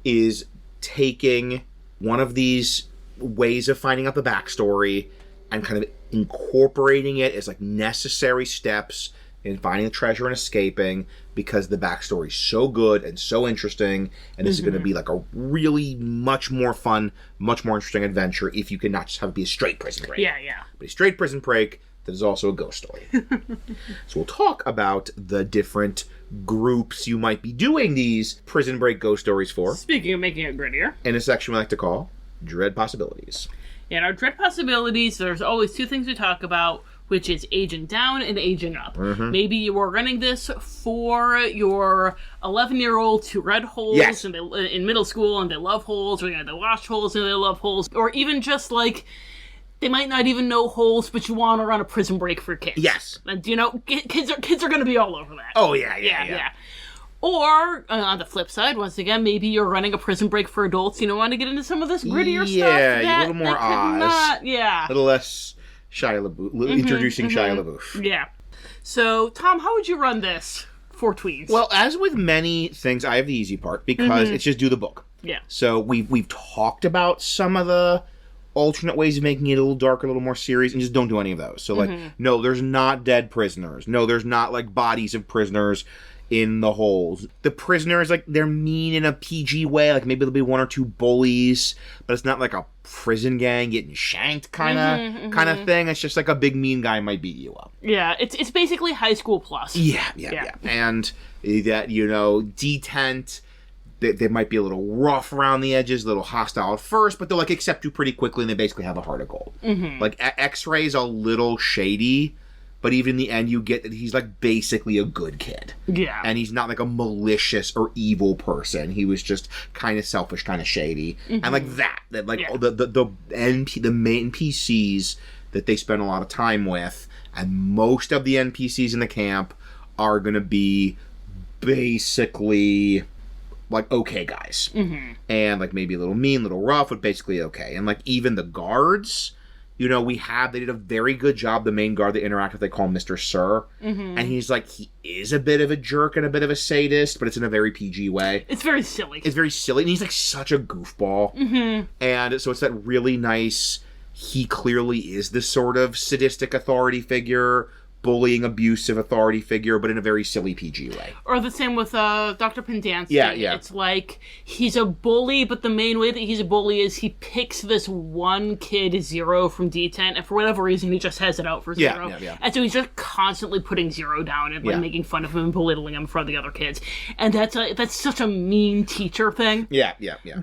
is taking one of these ways of finding out the backstory and kind of incorporating it as necessary steps in finding the treasure and escaping, because the backstory is so good and so interesting, and this is going to be a really much more fun, much more interesting adventure if you can not just have it be a straight prison break. Yeah. But a straight prison break that is also a ghost story. So we'll talk about the different groups you might be doing these prison break ghost stories for. Speaking of making it grittier, in a section we like to call Dread Possibilities. In our Dread Possibilities, there's always two things we talk about, which is aging down and aging up. Maybe you were running this for your 11-year-olds who read holes in middle school and they love holes, or they watch holes and they love holes, or even just they might not even know holes, but you want to run a prison break for kids. Yes. And kids are going to be all over that. Oh yeah. Or, on the flip side, once again, maybe you're running a prison break for adults, want to get into some of this grittier stuff. Yeah, a little more Oz. A little less Shia LaBeouf, introducing Shia LaBeouf. Yeah. So, Tom, how would you run this for tweens? Well, as with many things, I have the easy part, because it's just do the book. Yeah. So we've talked about some of the alternate ways of making it a little darker, a little more serious, and just don't do any of those. So, no, there's not dead prisoners. No, there's not, bodies of prisoners in the holes. The prisoners, they're mean in a PG way. Maybe there'll be one or two bullies, but it's not a prison gang getting shanked kind of thing. It's just a big mean guy might beat you up. Yeah, it's basically high school plus. Yeah. And that, detent, they might be a little rough around the edges, a little hostile at first, but they'll accept you pretty quickly, and they basically have a heart of gold. X-Ray's a little shady, but even in the end you get that he's like basically a good kid. Yeah. And he's not like a malicious or evil person. He was just kind of selfish, kind of shady. And like that like the main NPCs that they spend a lot of time with, and most of the NPCs in the camp are going to be basically like okay guys. And like maybe a little mean, a little rough, but basically okay. And like even the guards, you know, they did a very good job. The main guard they interact with, they call him Mr. Sir. And he's like, he is a bit of a jerk and a bit of a sadist, but it's in a very PG way. It's very silly. It's very silly. And he's like such a goofball. And so it's that really nice, he clearly is this sort of sadistic authority figure, bullying, abusive authority figure, but in a very silly PG way. Or the same with Dr. Pendancy. Yeah. It's like, he's a bully, but the main way that he's a bully is he picks this one kid, Zero, from D10, and for whatever reason, he just has it out for Zero. Yeah. And so he's just constantly putting Zero down and like making fun of him and belittling him in front of the other kids. And that's such a mean teacher thing. Yeah.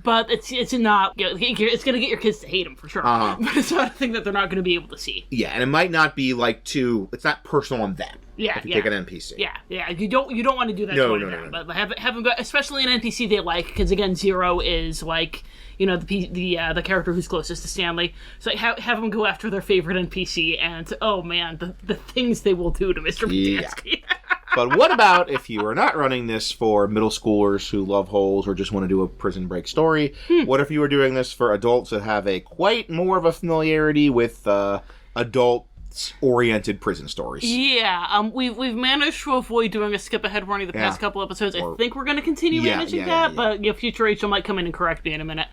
But it's not, it's going to get your kids to hate him for sure. But it's not a thing that they're not going to be able to see. Yeah, and it might not be like it's not personal on them. If you pick an NPC. Yeah. You don't want to do that to them. But have them go, especially an NPC they like, because again, Zero is like, you know, the character who's closest to Stanley. So like, have them go after their favorite NPC, and oh man, the things they will do to Mr. Pendancy. But what about if you are not running this for middle schoolers who love holes or just want to do a prison break story? What if you were doing this for adults that have a quite more of a familiarity with adult-oriented prison stories? Yeah, we've managed to avoid doing a skip ahead warning the past couple episodes. I think we're going to continue managing that, but future Rachel might come in and correct me in a minute.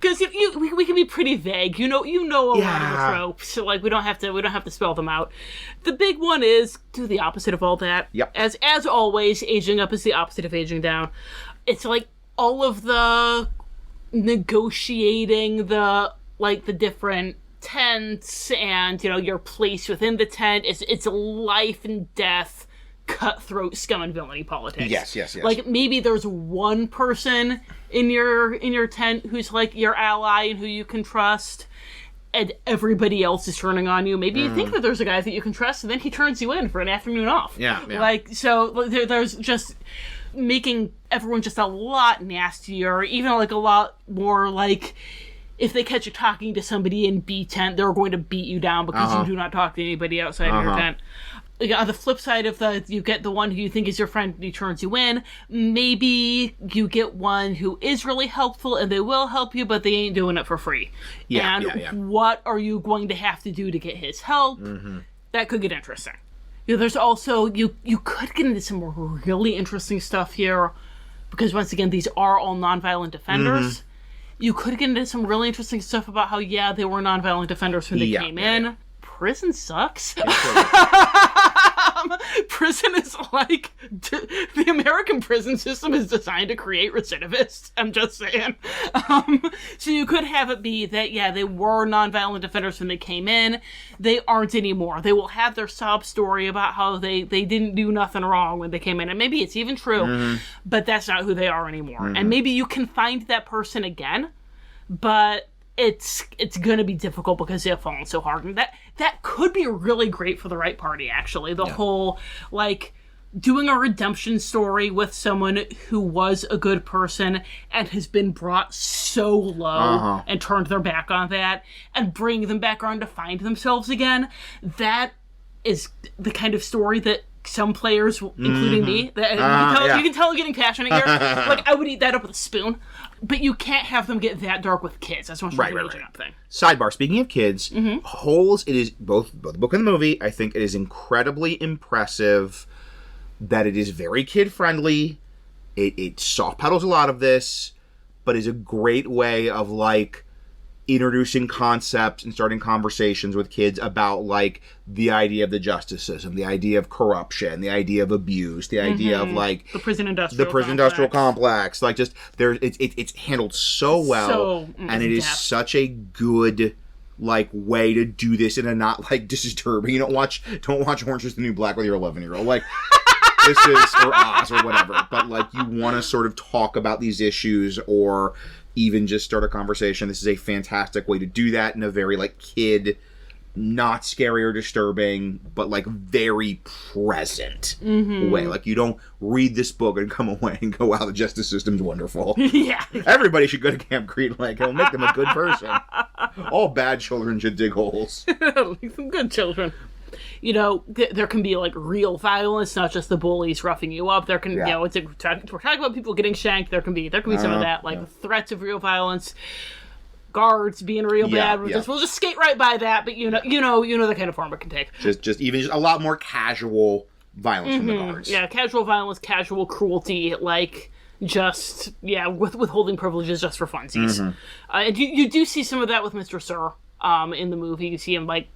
Because we can be pretty vague. You know a lot of the tropes, so like we don't have to spell them out. The big one is do the opposite of all that. Yep. As always, aging up is the opposite of aging down. It's like all of the negotiating the different tents and your place within the tent. It's life and death, cutthroat scum and villainy politics. Yes. Like maybe there's one person in your tent who's like your ally and who you can trust, and everybody else is turning on you. Maybe you think that there's a guy that you can trust, and then he turns you in for an afternoon off. Yeah. Like so, there's just making everyone just a lot nastier, even like a lot more like. If they catch you talking to somebody in B tent, they're going to beat you down because you do not talk to anybody outside of your tent. On the flip side of you get the one who you think is your friend and he turns you in. Maybe you get one who is really helpful and they will help you, but they ain't doing it for free. Yeah. What are you going to have to do to get his help? That could get interesting. There's also, you could get into some really interesting stuff here, because once again, these are all nonviolent defenders. You could get into some really interesting stuff about how, they were nonviolent defenders when they came in. Prison sucks. Prison is like... the American prison system is designed to create recidivists. I'm just saying. So you could have it be that, they were nonviolent defenders when they came in. They aren't anymore. They will have their sob story about how they didn't do nothing wrong when they came in. And maybe it's even true, but that's not who they are anymore. And maybe you can find that person again, but... It's going to be difficult because they've fallen so hard. And that could be really great for the right party, actually. The whole, doing a redemption story with someone who was a good person and has been brought so low and turned their back on that, and bring them back around to find themselves again. That is the kind of story that some players, including me, that you can tell I'm getting passionate here. I would eat that up with a spoon. But you can't have them get that dark with kids. That's much more of an aging up thing. Sidebar, speaking of kids, Holes, it is both the book and the movie, I think it is incredibly impressive that it is very kid-friendly. It soft pedals a lot of this, but is a great way of, introducing concepts and starting conversations with kids about the idea of the justice system, the idea of corruption, the idea of abuse, the idea of the prison industrial complex. It's handled so well, and it is such a good way to do this in a not disturbing. You don't watch Orange is the New Black with your 11-year-old. This is, or Oz or whatever, but you want to sort of talk about these issues or even just start a conversation. This is a fantastic way to do that in a very kid not scary or disturbing, but like very present way. Like you don't read this book and come away and go, wow, the justice system's wonderful. Yeah. Everybody should go to Camp Green Lake. It'll make them a good person. All bad children should dig holes. Some good children. You know, there can be, like, real violence, not just the bullies roughing you up. There can, you know, we're talking about people getting shanked. There can be some of that, like, threats of real violence. Guards being real bad. We'll just skate right by that, but you know the kind of form it can take. Just a lot more casual violence from the guards. Yeah, casual violence, casual cruelty, like just withholding privileges just for funsies. And you do see some of that with Mr. Sir in the movie. You see him like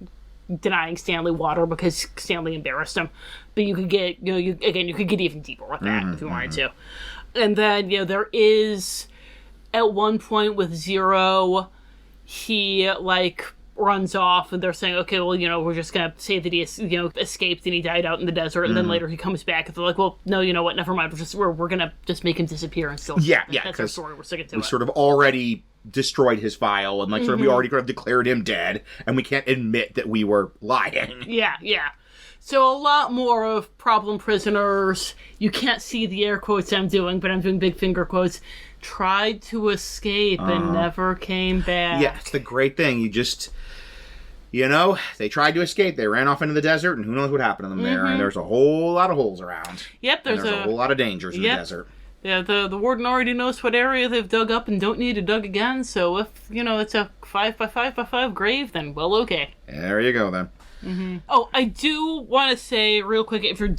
denying Stanley water because Stanley embarrassed him. But you could get you could get even deeper with that if you wanted to. And then there is. At one point with Zero, he, like, runs off, and they're saying, okay, well, we're just gonna say that he, escaped and he died out in the desert, and then later he comes back, and they're like, well, no, you know what, never mind, we're gonna just make him disappear and still... That's our story, we're sticking to it. We sort of already destroyed his file, and, like, sort of we already could have declared him dead, and we can't admit that we were lying. Yeah. So a lot more of problem prisoners, you can't see the air quotes I'm doing, but I'm doing big finger quotes, tried to escape and never came back. Yeah, it's the great thing. You just, they tried to escape. They ran off into the desert, and who knows what happened to them there. And there's a whole lot of holes around. Yep, there's a whole lot of dangers in the desert. Yeah, the warden already knows what area they've dug up and don't need to dug again. So if, it's a 5 by 5 by 5 grave, then well, okay. There you go, then. Oh, I do want to say real quick, if you're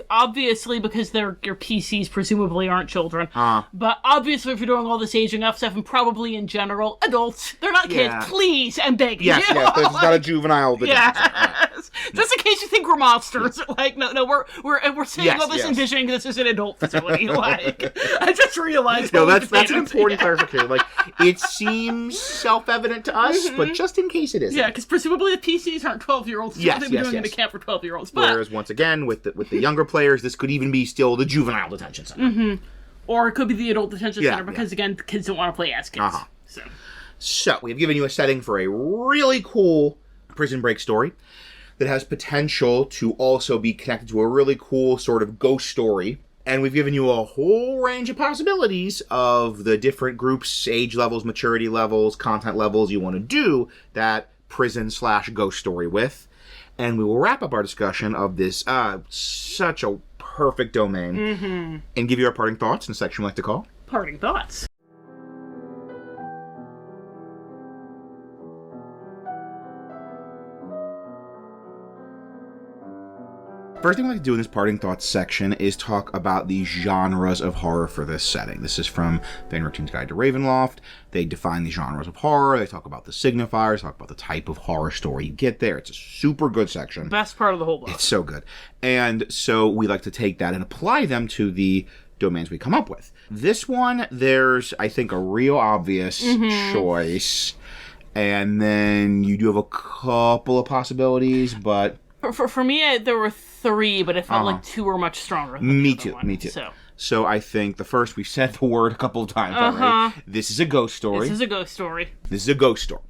obviously because your PCs presumably aren't children, but obviously if you're doing all this aging up stuff, and probably in general, adults, they're not kids, please, I'm begging you. Yes, this is not a juvenile. Yes. Just in case you think we're monsters, no, we're saying all this envisioning this is an adult facility, I just realized. No, that's an important clarification. Like, it seems self-evident to us, but just in case it isn't. Yeah, because presumably the PCs aren't 12-years. They've been doing in a camp for 12-year-olds. But... Whereas, once again, with the younger players, this could even be still the juvenile detention center. Or it could be the adult detention center, because, again, the kids don't want to play as kids. So, we've given you a setting for a really cool prison break story that has potential to also be connected to a really cool sort of ghost story. And we've given you a whole range of possibilities of the different groups, age levels, maturity levels, content levels you want to do that prison/ghost story with. And we will wrap up our discussion of this such a perfect domain and give you our parting thoughts in a section we like to call Parting Thoughts. First thing we like to do in this parting thoughts section is talk about the genres of horror for this setting. This is from Van Richten's Guide to Ravenloft. They define the genres of horror. They talk about the signifiers, talk about the type of horror story you get there. It's a super good section. Best part of the whole book. It's so good. And so we like to take that and apply them to the domains we come up with. This one, there's, I think, a real obvious choice. And then you do have a couple of possibilities, but... For me, there were 3, but I felt like 2 were much stronger than me the too, other one. Me too. So I think the first, we've said the word a couple of times already. This is a ghost story. This is a ghost story.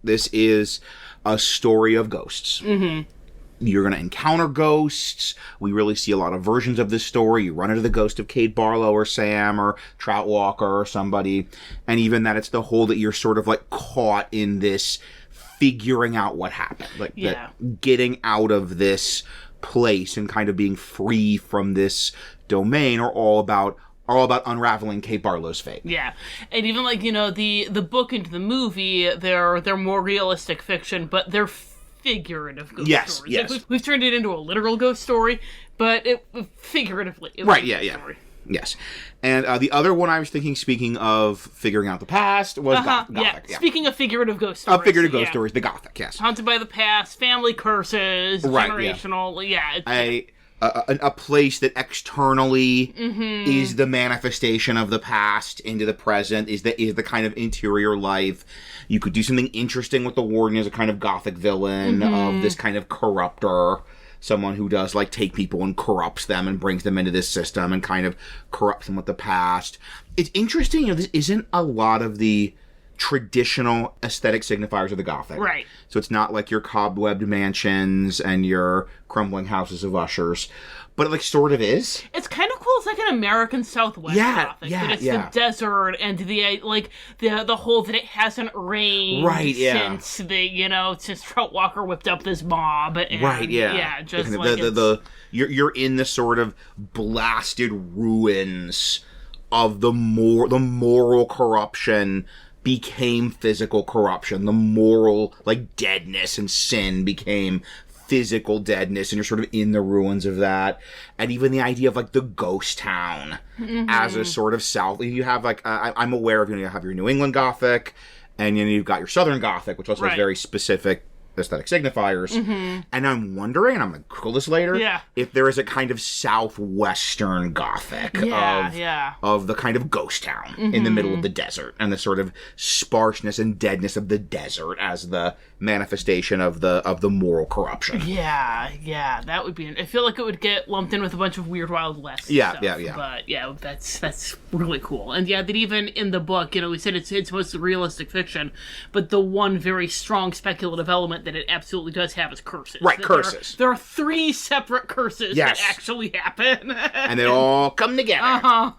This is a story of ghosts. You're going to encounter ghosts. We really see a lot of versions of this story. You run into the ghost of Kate Barlow or Sam or Trout Walker or somebody. And even that it's the whole that you're sort of like caught in this figuring out what happened. That getting out of this place and kind of being free from this domain are all about unraveling Kate Barlow's fate. Yeah. And even the book and the movie, they're more realistic fiction, but they're figurative ghost stories. Yes. We've turned it into a literal ghost story, but figuratively. Right, yeah. Story. Yes. And the other one I was thinking, speaking of figuring out the past, was Gothic. Yeah. Speaking of figurative ghost stories. Figurative ghost stories, the Gothic, yes. Haunted by the past, family curses, generational, a place that externally is the manifestation of the past into the present, is the kind of interior life. You could do something interesting with the warden as a kind of Gothic villain of this kind of corrupter. Someone who does, take people and corrupts them and brings them into this system and kind of corrupts them with the past. It's interesting, this isn't a lot of the traditional aesthetic signifiers of the Gothic. Right. So it's not like your cobwebbed mansions and your crumbling houses of ushers, but it like sort of is. It's kind of cool. It's like an American Southwest Gothic. That it's the desert and the whole that it hasn't rained since since Trout Walker whipped up this mob. And, yeah, just you're in the sort of blasted ruins of the moral corruption became physical corruption. The moral, like, deadness and sin became physical deadness, and you're sort of in the ruins of that. And even the idea of, like, the ghost town as a sort of south. You have, like, I'm aware of, you have your New England Gothic, and you've got your Southern Gothic, which also has very specific aesthetic signifiers. And I'm wondering, and I'm going to Google this later, if there is a kind of southwestern Gothic of the kind of ghost town in the middle of the desert, and the sort of sparseness and deadness of the desert as the manifestation of the moral corruption. Yeah, that would be. I feel like it would get lumped in with a bunch of Weird Wild West stuff. But yeah, that's really cool. And yeah, that even in the book, we said it's mostly realistic fiction, but the one very strong speculative element that it absolutely does have is curses. Right, curses. There are 3 separate curses that actually happen. And they all come together.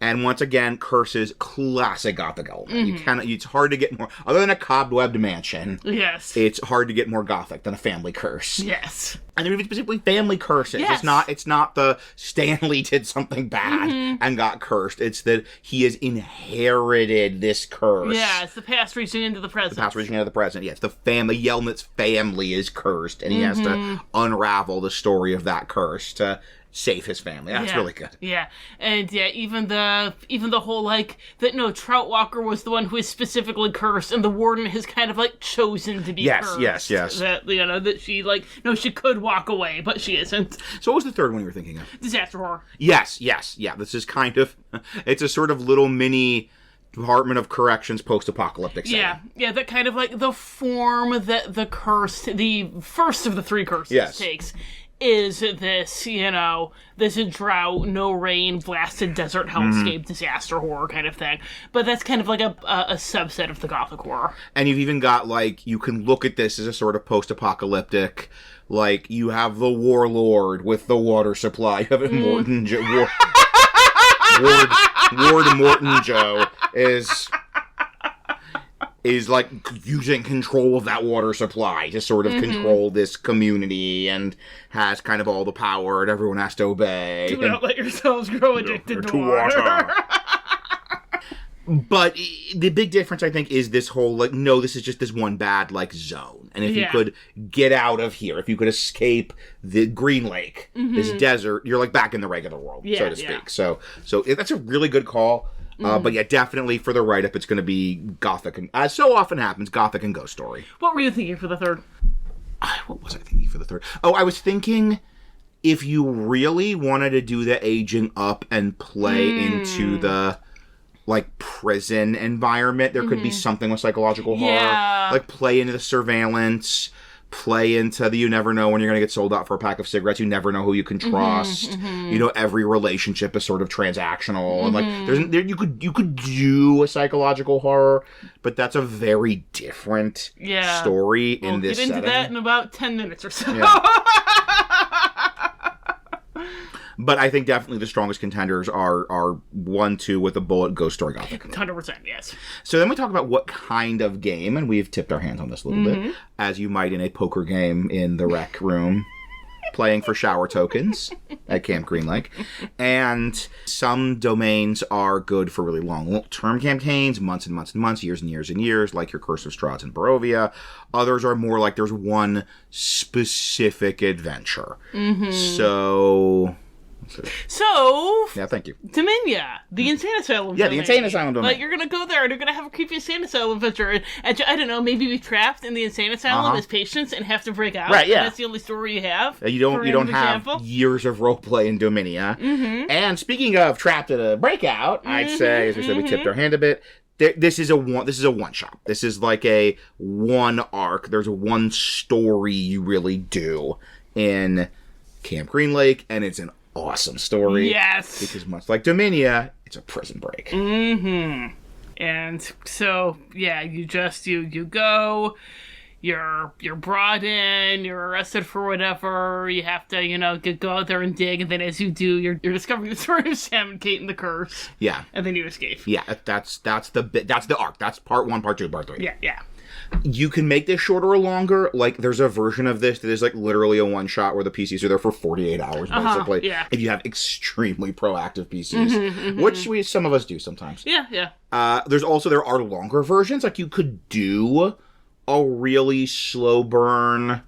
And once again, curses, classic Gothic element. It's hard to get more, other than a cobwebbed mansion. Yes. It's hard to get more Gothic than a family curse. Yes. And they're even specifically family curses. Yes. It's not the Stanley did something bad and got cursed. It's that he has inherited this curse. Yeah, it's the past reaching into the present. The past reaching into the present. Yeah, it's the family. Yelnat's family is cursed, and he has to unravel the story of that curse to save his family. That's really good. Yeah. And even the whole that Trout Walker was the one who is specifically cursed, and the warden has kind of chosen to be cursed. Yes. That that she she could walk away, but she isn't. So what was the third one you were thinking of? Disaster horror. Yes. Yeah. This is kind of it's a sort of little mini Department of Corrections post-apocalyptic setting. Yeah, that kind of the form that the curse, the first of the 3 curses takes, is this, this drought, no rain, blasted desert hellscape, disaster horror kind of thing. But that's kind of like a subset of the Gothic horror. And you've even got, you can look at this as a sort of post-apocalyptic, you have the warlord with the water supply. You have Morton Ward Morton Joe is using control of that water supply to sort of control this community, and has kind of all the power, and everyone has to obey. Do not let yourselves grow addicted to water. But the big difference, I think, is this whole, no, this is just this one bad, zone. And if you could get out of here, if you could escape the Green Lake, this desert, you're, back in the regular world, so to speak. So that's a really good call. But yeah, definitely for the write-up, it's going to be Gothic. And, as so often happens, Gothic and ghost story. What were you thinking for the third? What was I thinking for the third? Oh, I was thinking if you really wanted to do the aging up and play into the prison environment, there could be something with psychological horror. Play into the surveillance, play into the you never know when you're going to get sold out for a pack of cigarettes, you never know who you can trust. Every relationship is sort of transactional. And you could do a psychological horror, but that's a very different story in this setting. We'll get into that in about 10 minutes or so. Yeah. But I think definitely the strongest contenders are 1, 2 with a bullet, ghost story, Gothic. 100%, yes. So then we talk about what kind of game, and we've tipped our hands on this a little bit, as you might in a poker game in the rec room, playing for shower tokens at Camp Green Lake. And some domains are good for really long-term campaigns, months and months and months, years and years and years, like your Curse of Strahd and Barovia. Others are more there's one specific adventure. So, yeah, thank you. Dominia, the Insane Asylum. Yeah, the Insane Asylum domain. You're gonna go there and you're gonna have a creepy Insane Asylum adventure. And I don't know, maybe be trapped in the Insane Asylum as patients and have to break out. Right, yeah. That's the only story you have. You don't have years of roleplay in Dominia. And speaking of trapped at a breakout, I'd say, as we said, we tipped our hand a bit. This is a one shot. This is a one arc. There's a one story you really do in Camp Green Lake, and it's an awesome story. Yes. Because much like Dominia, it's a prison break. And so, yeah, you go, you're brought in, you're arrested for whatever, you have to, go out there and dig, and then as you do, you're discovering the story of Sam and Kate and the curse. Yeah. And then you escape. Yeah, that's the arc. That's part 1, part 2, part 3. Yeah. You can make this shorter or longer. Like, there's a version of this that is, like, literally a one-shot where the PCs are there for 48 hours, basically. Yeah. If you have extremely proactive PCs, which some of us do sometimes. Yeah. There are longer versions. Like, you could do a really slow burn,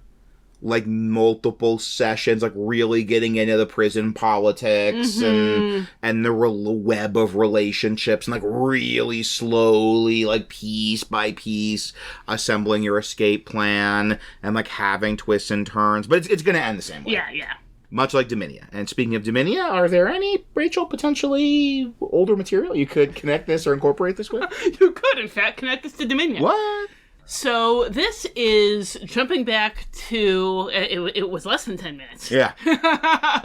like, multiple sessions, like, really getting into the prison politics and the web of relationships, and, like, really slowly, like, piece by piece, assembling your escape plan, and, like, having twists and turns. But it's gonna end the same way. Yeah. Much like Dominia. And speaking of Dominia, are there any, Rachel, potentially older material you could connect this or incorporate this with? You could, in fact, connect this to Dominion. What? So this is jumping back to, it was less than 10 minutes. Yeah.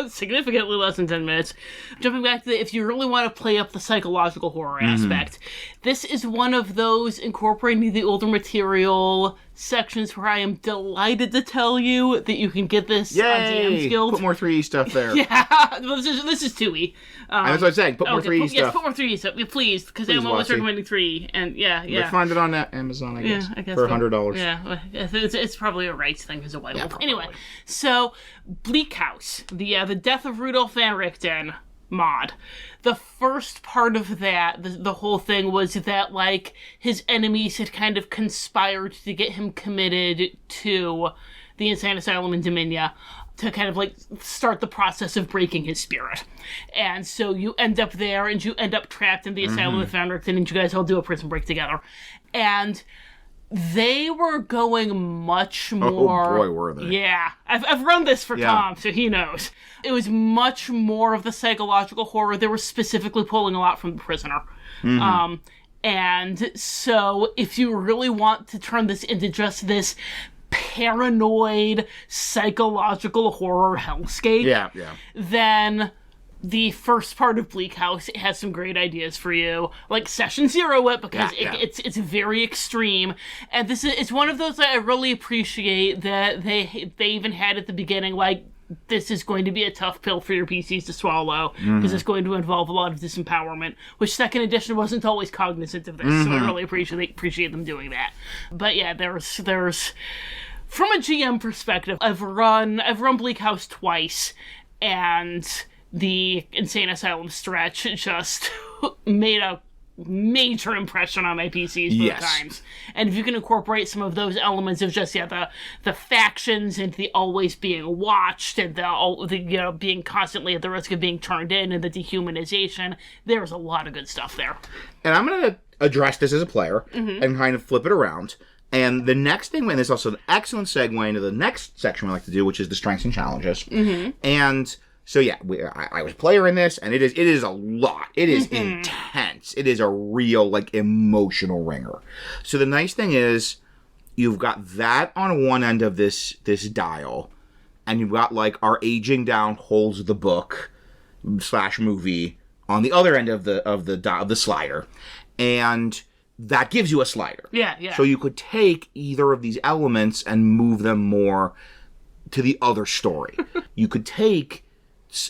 Significantly less than 10 minutes. Jumping back to if you really want to play up the psychological horror aspect, this is one of those incorporating the older material sections where I am delighted to tell you that you can get this on DM's Guild. Put more 3E stuff there. Yeah, this is 2E. That's what I'm saying. Put more 3E stuff. Yes, put more 3E stuff, please, because I'm always recommending 3. And yeah. You find it on Amazon, I guess. Yeah, I guess for so. $100. Yeah, it's probably a rights thing as a white wolf. Probably. Anyway, so Bleak House, the Death of Rudolf Van Richten mod. The first part of that, the whole thing was that, like, his enemies had kind of conspired to get him committed to the insane asylum in Dominia to kind of, like, start the process of breaking his spirit. And so you end up there, and you end up trapped in the asylum with Van Richten, and you guys all do a prison break together. And they were going much more... Oh boy, were they. Yeah. I've run this for Tom, so he knows. It was much more of the psychological horror. They were specifically pulling a lot from The Prisoner. And so if you really want to turn this into just this paranoid psychological horror hellscape, then the first part of Bleak House has some great ideas for you. Like Session Zero it, because it's very extreme. And it's one of those that I really appreciate that they even had at the beginning, like, this is going to be a tough pill for your PCs to swallow, because it's going to involve a lot of disempowerment, which second edition wasn't always cognizant of this, so I really appreciate them doing that. But yeah, there's from a GM perspective, I've run Bleak House twice, and the Insane Asylum stretch just made a major impression on my PCs both times. And if you can incorporate some of those elements of just the factions and the always being watched and the being constantly at the risk of being turned in and the dehumanization, there's a lot of good stuff there. And I'm going to address this as a player and kind of flip it around. And the next thing, and this is also an excellent segue into the next section we like to do, which is the strengths and challenges. And so yeah, I was a player in this, and it is a lot. It is intense. It is a real, like, emotional ringer. So the nice thing is, you've got that on one end of this dial, and you've got, like, our aging down holds the book / movie on the other end of the slider, and that gives you a slider. Yeah. So you could take either of these elements and move them more to the other story. You could take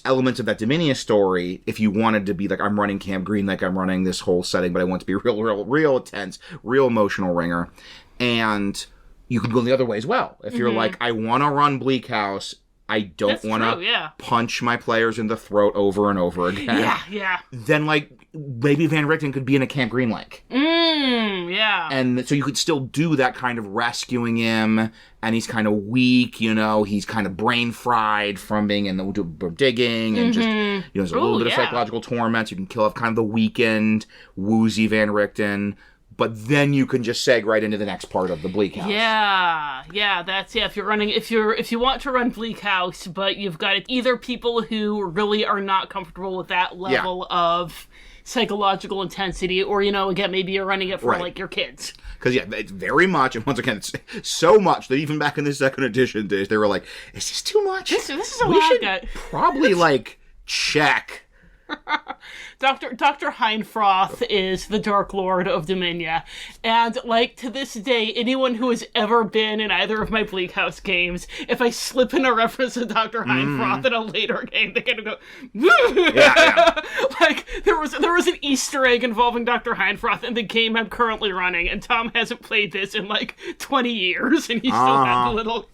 elements of that Dominia story if you wanted to be like, I'm running Camp Green, like I'm running this whole setting, but I want to be real intense, real emotional ringer. And you could go the other way as well. If you're like, I want to run Bleak House, I don't want to punch my players in the throat over and over again. Yeah. Then, like, maybe Van Richten could be in a Camp Green Lake. Yeah. And so you could still do that kind of rescuing him, and he's kind of weak, he's kind of brain fried from being in the digging, and just, there's a little bit of psychological torment. You can kill off kind of the weakened, woozy Van Richten. But then you can just seg right into the next part of the Bleak House. Yeah, that's if you want to run Bleak House, but you've got either people who really are not comfortable with that level of psychological intensity, or again, maybe you're running it for like your kids. Because it's very much, and once again, it's so much that even back in the second edition days, they were like, "Is this too much? This is a lot." We should probably check Dr. Heinfroth is the Dark Lord of Dominia, and, like, to this day, anyone who has ever been in either of my Bleak House games, if I slip in a reference to Dr. Heinfroth in a later game, they kind of go, yeah. Like, there was an Easter egg involving Dr. Heinfroth in the game I'm currently running, and Tom hasn't played this in, like, 20 years, and he still had the little...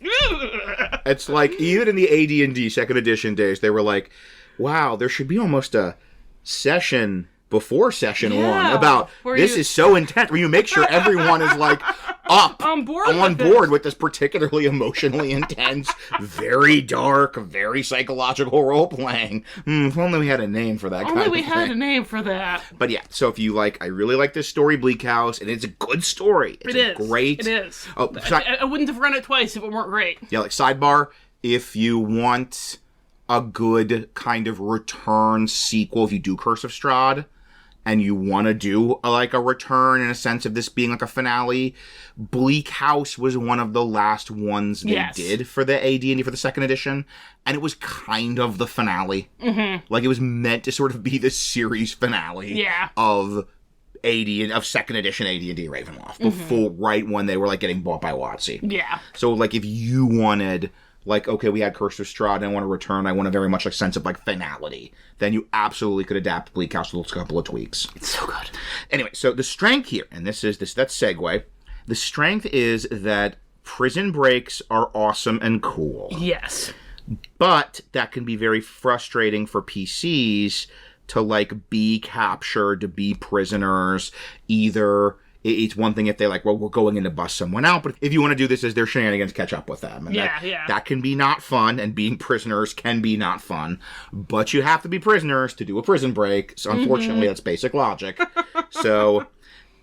It's like, even in the AD&D 2nd edition days, they were like, wow, there should be almost a session before session 1 about this is so intense, where you make sure everyone is like up on board with this particularly emotionally intense, very dark, very psychological role-playing. If only we had a name for that kind of thing. Only we had a name for that. But yeah, so if you like, I really like this story, Bleak House, and it's a good story. It's great. It is. Oh, I wouldn't have run it twice if it weren't great. Yeah, like, sidebar, if you want a good kind of return sequel, if you do Curse of Strahd, and you want to do a return in a sense of this being like a finale, Bleak House was one of the last ones they did for the AD&D for the 2nd edition, and it was kind of the finale. Mm-hmm. Like, it was meant to sort of be the series finale of 2nd edition AD&D Ravenloft, before, right when they were, like, getting bought by WotC. Yeah. So, like, if you wanted... like, okay, we had Curse of Strahd, and I want to return, I want a very much, like, sense of, like, finality, then you absolutely could adapt Bleak House with a couple of tweaks. It's so good. Anyway, so the strength here, and that's segue, the strength is that prison breaks are awesome and cool. Yes. But that can be very frustrating for PCs to, like, be captured, to be prisoners, either... It's one thing if they like, well, we're going in to bust someone out, but if you want to do this as their shenanigans, catch up with them. And that can be not fun, and being prisoners can be not fun, but you have to be prisoners to do a prison break. So unfortunately, that's basic logic. So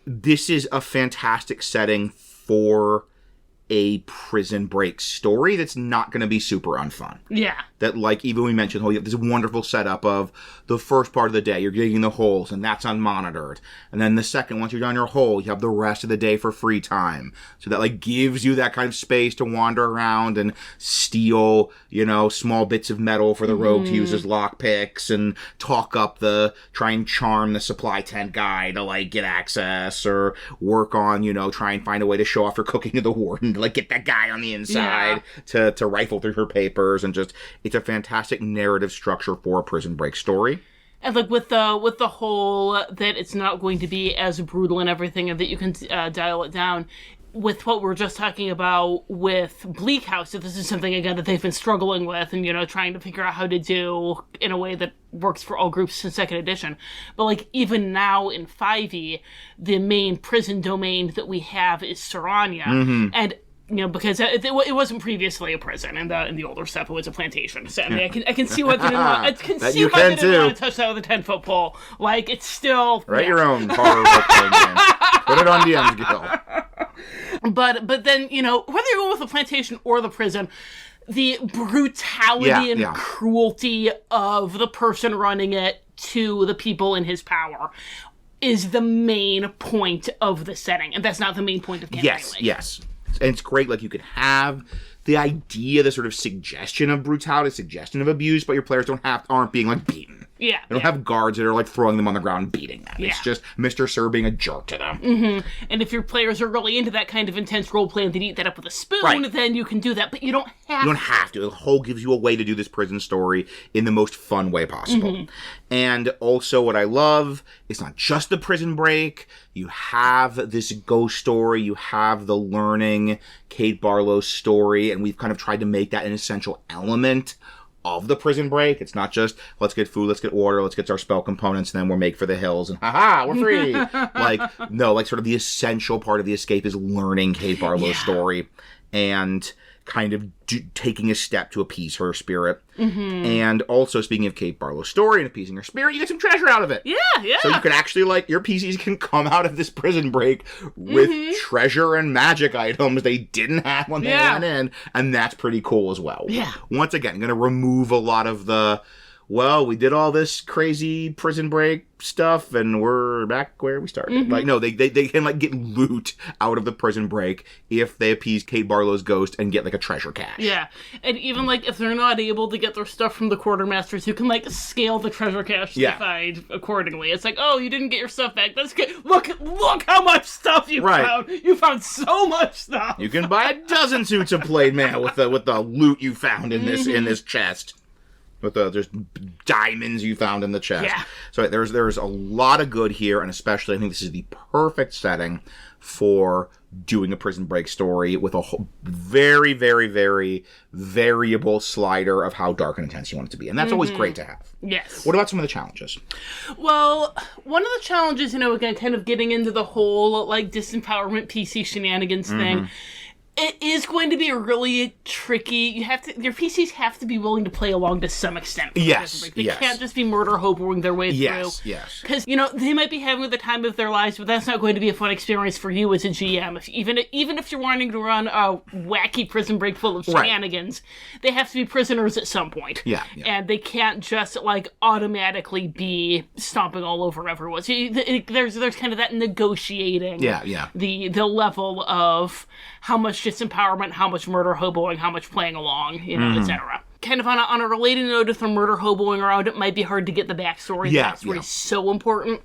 this is a fantastic setting for a prison break story that's not going to be super unfun. Yeah. That, like, even we mentioned, you have this wonderful setup of the first part of the day, you're digging the holes, and that's unmonitored. And then the second, once you're done your hole, you have the rest of the day for free time. So that, like, gives you that kind of space to wander around and steal, small bits of metal for the rogue to use as lockpicks, and try and charm the supply tent guy to, like, get access, or work on, try and find a way to show off your cooking to the warden, to, like, get that guy on the inside to rifle through her papers, and just... It's a fantastic narrative structure for a prison break story. And, like, with the whole that it's not going to be as brutal and everything, and that you can dial it down. With what we were just talking about with Bleak House, this is something, again, that they've been struggling with and, trying to figure out how to do in a way that works for all groups in 2nd edition. But, like, even now in 5e, the main prison domain that we have is Sarania. Mm-hmm. And... because it wasn't previously a prison, and in the older stuff it was a plantation. So I mean, I can see why they didn't want. Want to touch that with a 10-foot pole. Like, it's still write your own horror book game. Put it on DM's Guild. But then whether you're going with the plantation or the prison, the brutality and cruelty of the person running it to the people in his power is the main point of the setting, and that's not the main point of Camp Green Lake. Yes. And it's great, like, you could have the idea, the sort of suggestion of brutality, suggestion of abuse, but your players aren't being, like, beaten. Yeah. They don't have guards that are, like, throwing them on the ground and beating them. Yeah. It's just Mr. Sir being a jerk to them. Mm-hmm. And if your players are really into that kind of intense role-play and they eat that up with a spoon, then you can do that, but you don't have to. You don't have to. The whole gives you a way to do this prison story in the most fun way possible. Mm-hmm. And also what I love, it's not just the prison break. You have this ghost story. You have the learning Kate Barlow's story, and we've kind of tried to make that an essential element of the prison break. It's not just, let's get food, let's get water, let's get our spell components, and then we're make for the hills, and haha, we're free. Sort of the essential part of the escape is learning Kate Barlow's story, and kind of taking a step to appease her spirit. Mm-hmm. And also, speaking of Kate Barlow's story and appeasing her spirit, you get some treasure out of it. Yeah. So you can actually, like, your PCs can come out of this prison break with treasure and magic items they didn't have when they went in, and that's pretty cool as well. Yeah. Once again, I'm going to remove a lot of the, well, we did all this crazy prison break stuff, and we're back where we started. Mm-hmm. Like, no, they can, like, get loot out of the prison break if they appease Kate Barlow's ghost and get, like, a treasure cache. Yeah, and even, like, if they're not able to get their stuff from the quartermasters, who can, like, scale the treasure cache they find accordingly. It's like, oh, you didn't get your stuff back. That's good. Look how much stuff you found. You found so much stuff. You can buy a dozen suits of plate mail with the loot you found in this chest. With there's diamonds you found in the chest. Yeah. So there's a lot of good here, and especially I think this is the perfect setting for doing a prison break story with a very, very, very variable slider of how dark and intense you want it to be. And that's always great to have. Yes. What about some of the challenges? Well, one of the challenges, again, kind of getting into the whole, like, disempowerment PC shenanigans thing, it is going to be really tricky. Your PCs have to be willing to play along to some extent. Yes, They can't just be murder hoboing their way through. Yes. Because, they might be having the time of their lives, but that's not going to be a fun experience for you as a GM. Even if you're wanting to run a wacky prison break full of shenanigans, they have to be prisoners at some point. Yeah. And they can't just, like, automatically be stomping all over everyone. So there's kind of that negotiating. Yeah. The level of how much disempowerment, how much murder hoboing, how much playing along, etc. Kind of on a related note, if they're murder hoboing around, it might be hard to get the backstory. The backstory is so important.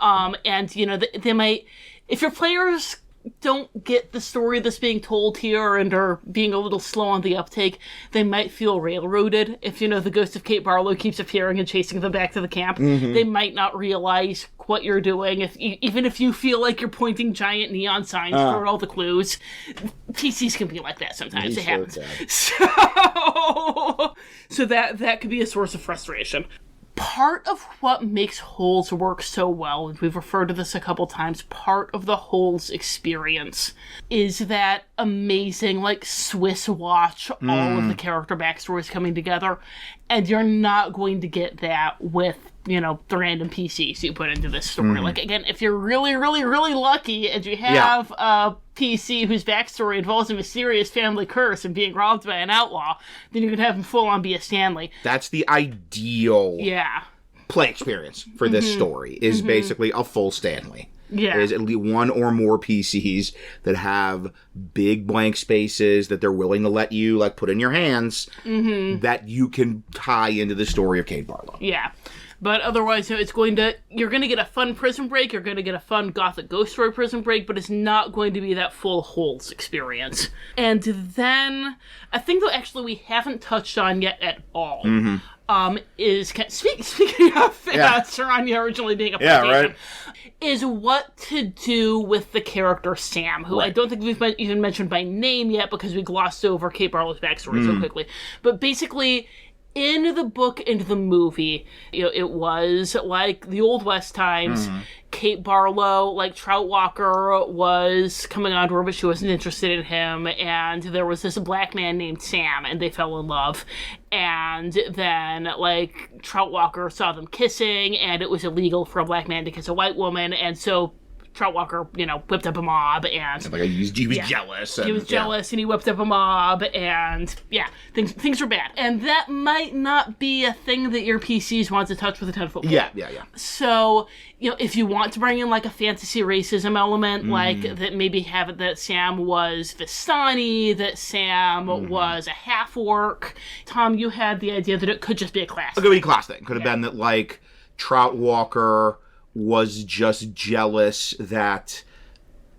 And, they might... If your players don't get the story that's being told here and are being a little slow on the uptake, they might feel railroaded. If, the ghost of Kate Barlow keeps appearing and chasing them back to the camp, they might not realize what you're doing. Even if you feel like you're pointing giant neon signs for all the clues, PCs can be like that sometimes. It happens. So that could be a source of frustration. Part of what makes Holes work so well, and we've referred to this a couple times, part of the Holes experience is that amazing, like, Swiss watch, all of the character backstories coming together, and you're not going to get that with, the random PCs you put into this story. Like, again, if you're really, really, really lucky and you have a PC whose backstory involves a mysterious family curse and being robbed by an outlaw, then you can have him full on be a Stanley. That's the ideal play experience for this story, is basically a full Stanley. Yeah. There's at least one or more PCs that have big blank spaces that they're willing to let you, like, put in your hands that you can tie into the story of Kate Barlow. Yeah. But otherwise, you're going to get a fun prison break, you're going to get a fun Gothic Ghost Story prison break, but it's not going to be that full Holes experience. And then, a thing that actually we haven't touched on yet at all, is, speaking of Saranya originally being a PlayStation, is what to do with the character Sam, who I don't think we've even mentioned by name yet because we glossed over Kate Barlow's backstory so quickly. But basically, in the book and the movie, it was like the Old West times. Kate Barlow, like, Trout Walker was coming on to her, but she wasn't interested in him, and there was this black man named Sam, and they fell in love. And then, like, Trout Walker saw them kissing, and it was illegal for a black man to kiss a white woman, and so Trout Walker, whipped up a mob, and he was jealous. He was jealous, and he whipped up a mob, and things were bad. And that might not be a thing that your PCs want to touch with a 10-foot pole. Yeah. So, if you want to bring in, like, a fantasy racism element, like, that maybe have it that Sam was Vistani, that Sam was a half-orc. Tom, you had the idea that it could just be a class thing. It could be a class thing. Could have been that, like, Trout Walker was just jealous that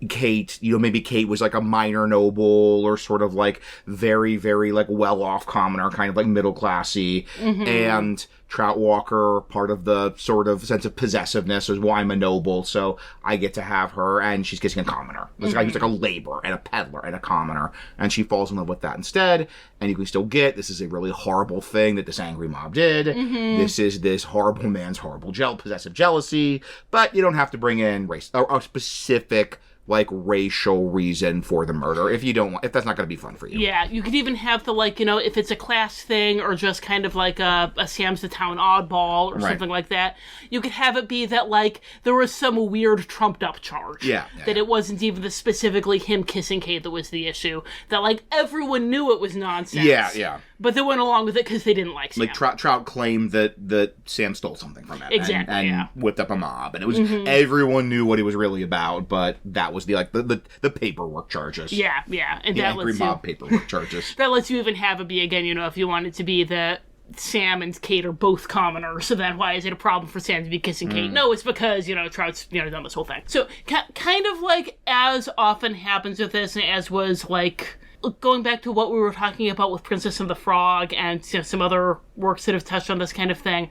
Kate, maybe Kate was like a minor noble or sort of like very, very like well-off commoner, kind of like middle-classy. And Trout Walker, part of the sort of sense of possessiveness is, well, I'm a noble, so I get to have her, and she's kissing a commoner. This guy who's like a laborer and a peddler and a commoner, and she falls in love with that instead. And you can still get, this is a really horrible thing that this angry mob did. This is this horrible man's horrible possessive jealousy, but you don't have to bring in race or a specific, like, racial reason for the murder if that's not going to be fun for you. Yeah, you could even have the, like, if it's a class thing or just kind of like a Sam's the Town oddball or something like that, you could have it be that, like, there was some weird trumped-up charge. That it wasn't even specifically him kissing Kate that was the issue. That, like, everyone knew it was nonsense. But they went along with it because they didn't like Sam. Like, Trout claimed that Sam stole something from him. Exactly, and whipped up a mob. And it was, everyone knew what he was really about, but that was the paperwork charges. Yeah. And the that angry mob paperwork charges. That lets you even have it be, again, if you wanted to be that Sam and Kate are both commoners, so then why is it a problem for Sam to be kissing Kate? No, it's because, Trout's, done this whole thing. So, kind of like, as often happens with this, and as was, like, going back to what we were talking about with Princess and the Frog and some other works that have touched on this kind of thing,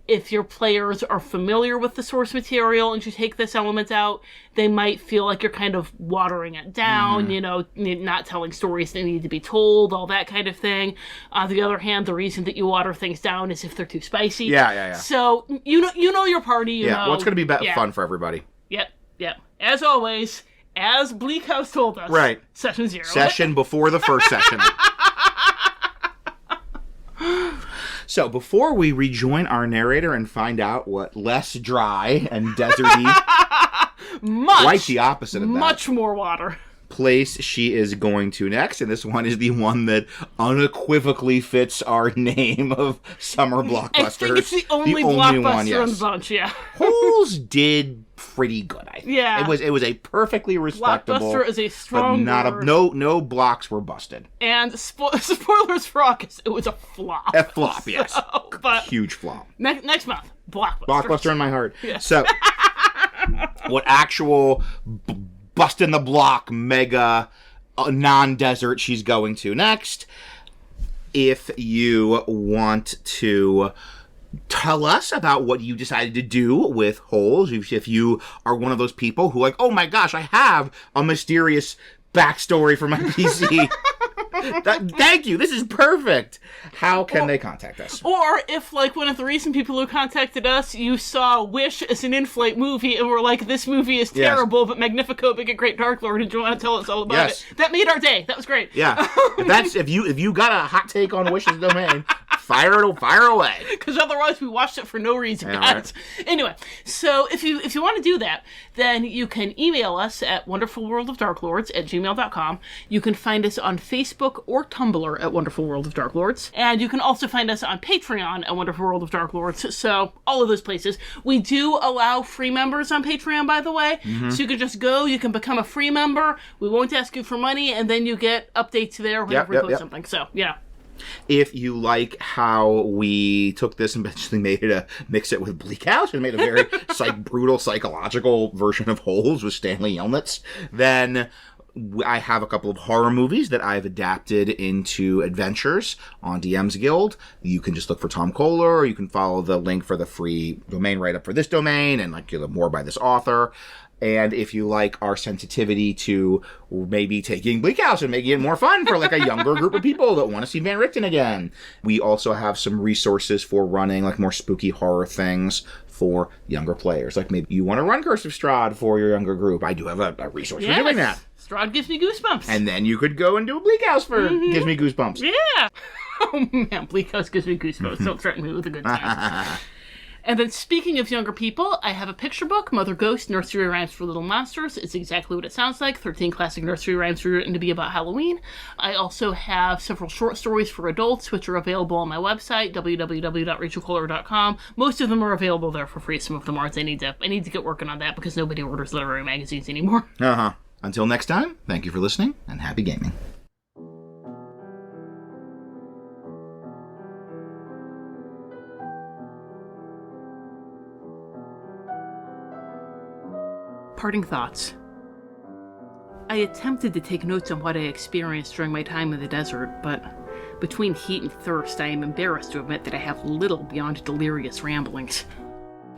if your players are familiar with the source material and you take this element out, they might feel like you're kind of watering it down, not telling stories that need to be told, all that kind of thing. On the other hand, the reason that you water things down is if they're too spicy. Yeah. So, you know your party, well, it's going to be fun for everybody. Yep. As always, as Bleak House told us. Right. Session 0. Session before the first session. So, before we rejoin our narrator and find out what less dry and deserty, quite the opposite of that, much more water, place she is going to next, and this one is the one that unequivocally fits our name of Summer Blockbuster. I think it's the only blockbuster one, yes. In the bunch, yeah. Holes did pretty good, I think. Yeah. It was a perfectly respectable... Blockbuster is a strong word. No blocks were busted. And spoilers for August, it was a flop. A flop, yes. But huge flop. Next month, Blockbuster. Blockbuster in my heart. Yeah. So, what actual... bust in the block, mega non-desert she's going to next. If you want to tell us about what you decided to do with Holes, if you are one of those people who oh my gosh, I have a mysterious backstory for my PC. Thank you. This is perfect. How can they contact us? Or if, one of the recent people who contacted us, you saw Wish as an in-flight movie and were like, this movie is terrible, but Magnifico, big and great Darklord, and you want to tell us all about it. That made our day. That was great. Yeah. if you got a hot take on Wish's domain, fire away. Because otherwise we watched it for no reason, guys. Right. Anyway, so if you want to do that, then you can email us at wonderfulworldofdarklords@gmail.com. You can find us on Facebook or Tumblr at Wonderful World of Darklords. And you can also find us on Patreon at Wonderful World of Darklords. So all of those places. We do allow free members on Patreon, by the way. So you can just go, you can become a free member. We won't ask you for money, and then you get updates there whenever we post something. So, if you like how we took this and eventually mix it with Bleak House and made a very brutal psychological version of Holes with Stanley Yelnats, then I have a couple of horror movies that I've adapted into adventures on DM's Guild. You can just look for Tom Kohler, or you can follow the link for the free domain right up for this domain and more by this author. And if you like our sensitivity to maybe taking Bleak House and making it more fun for a younger group of people that want to see Van Richten again, we also have some resources for running more spooky horror things for younger players. Maybe you want to run Curse of Strahd for your younger group. I do have a resource for doing that. Strahd gives me goosebumps. And then you could go and do a Bleak House for gives me goosebumps. Yeah. Oh man, Bleak House gives me goosebumps. Don't threaten me with a good time. And then speaking of younger people, I have a picture book, Mother Ghost, Nursery Rhymes for Little Monsters. It's exactly what it sounds like, 13 classic nursery rhymes written to be about Halloween. I also have several short stories for adults, which are available on my website, www.rachelkohler.com. Most of them are available there for free. Some of them aren't. I need to get working on that because nobody orders literary magazines anymore. Until next time, thank you for listening, and happy gaming. Parting thoughts. I attempted to take notes on what I experienced during my time in the desert, but between heat and thirst, I am embarrassed to admit that I have little beyond delirious ramblings.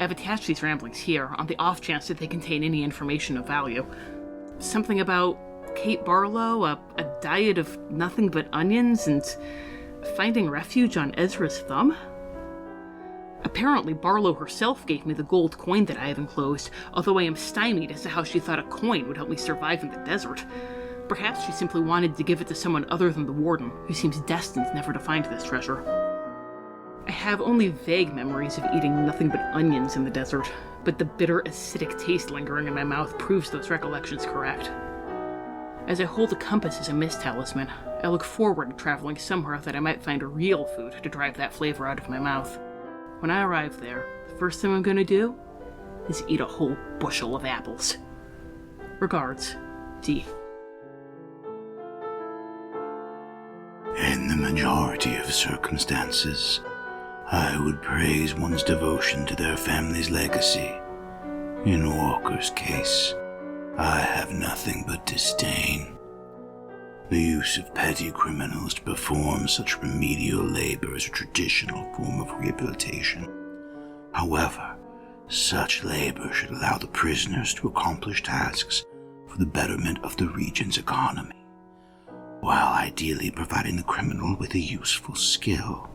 I've attached these ramblings here, on the off chance that they contain any information of value. Something about Kate Barlow, a diet of nothing but onions, and finding refuge on Ezra's thumb? Apparently, Barlow herself gave me the gold coin that I have enclosed, although I am stymied as to how she thought a coin would help me survive in the desert. Perhaps she simply wanted to give it to someone other than the warden, who seems destined never to find this treasure. I have only vague memories of eating nothing but onions in the desert, but the bitter, acidic taste lingering in my mouth proves those recollections correct. As I hold the compass as a mist talisman, I look forward to traveling somewhere that I might find real food to drive that flavor out of my mouth. When I arrive there, the first thing I'm gonna do is eat a whole bushel of apples. Regards, D. In the majority of circumstances, I would praise one's devotion to their family's legacy. In Walker's case, I have nothing but disdain. The use of petty criminals to perform such remedial labor is a traditional form of rehabilitation. However, such labor should allow the prisoners to accomplish tasks for the betterment of the region's economy, while ideally providing the criminal with a useful skill.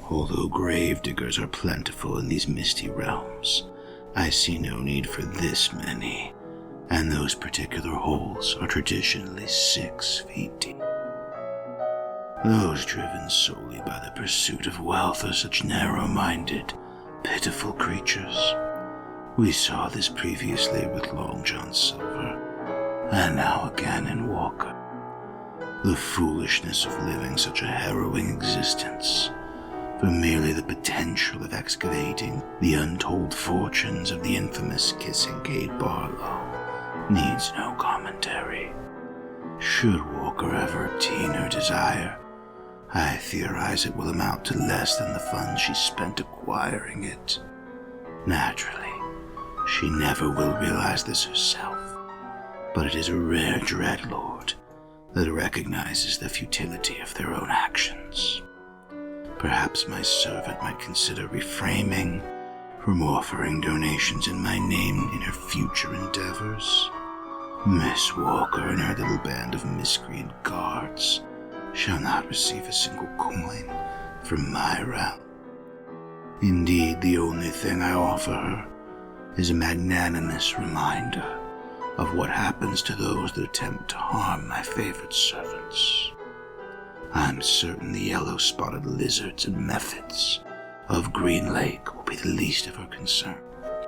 Although gravediggers are plentiful in these misty realms, I see no need for this many, and those particular holes are traditionally 6 feet deep. Those driven solely by the pursuit of wealth are such narrow-minded, pitiful creatures. We saw this previously with Long John Silver, and now again in Walker. The foolishness of living such a harrowing existence for merely the potential of excavating the untold fortunes of the infamous Kissing Gate Barlow needs no commentary. Should Walker ever obtain her desire, I theorize it will amount to less than the funds she spent acquiring it. Naturally, she never will realize this herself, but it is a rare dreadlord that recognizes the futility of their own actions. Perhaps my servant might consider reframing from offering donations in my name in her future endeavors. Miss Walker and her little band of miscreant guards shall not receive a single coin from my realm. Indeed, the only thing I offer her is a magnanimous reminder of what happens to those that attempt to harm my favorite servants. I'm certain the yellow-spotted lizards and methods of Green Lake will be the least of her concern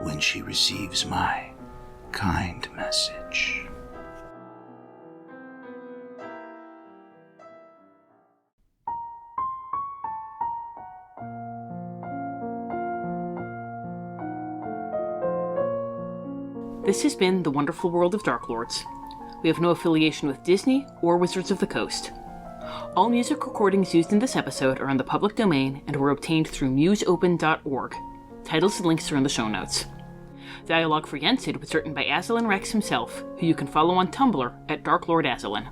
when she receives my kind message. This has been The Wonderful World of Darklords. We have no affiliation with Disney or Wizards of the Coast. All music recordings used in this episode are in the public domain and were obtained through museopen.org. Titles and links are in the show notes. Dialogue for Yensid was written by Aslan Rex himself, who you can follow on Tumblr at Darklord Aslan.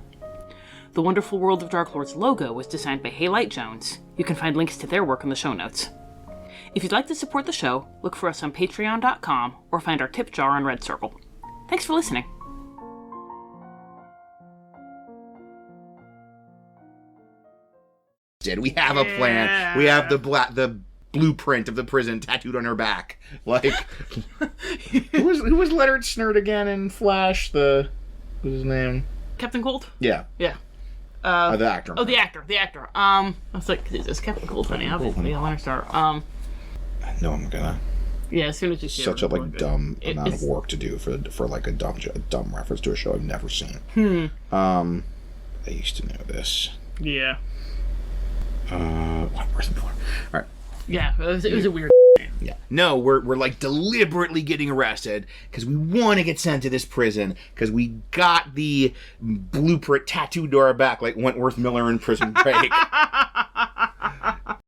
The Wonderful World of Darklords logo was designed by Haylight Jones. You can find links to their work in the show notes. If you'd like to support the show, look for us on patreon.com or find our tip jar on Red Circle. Thanks for listening. We have a plan. We have the blueprint of the prison tattooed on her back. Like, who was Leonard Snert again in Flash? What was his name? Captain Cold? Yeah. Yeah. The actor. Oh, the actor. I was like, is Captain Cold funny? Obviously, yeah, Leonard Star. No, I'm gonna. Yeah, as soon as you see such it, a dumb amount of work to do for like a dumb reference to a show I've never seen. I used to know this. Yeah. Wentworth Miller. All right. Yeah, it was a weird. Yeah. No, we're like deliberately getting arrested because we want to get sent to this prison because we got the blueprint tattooed to our back like Wentworth Miller in Prison Break.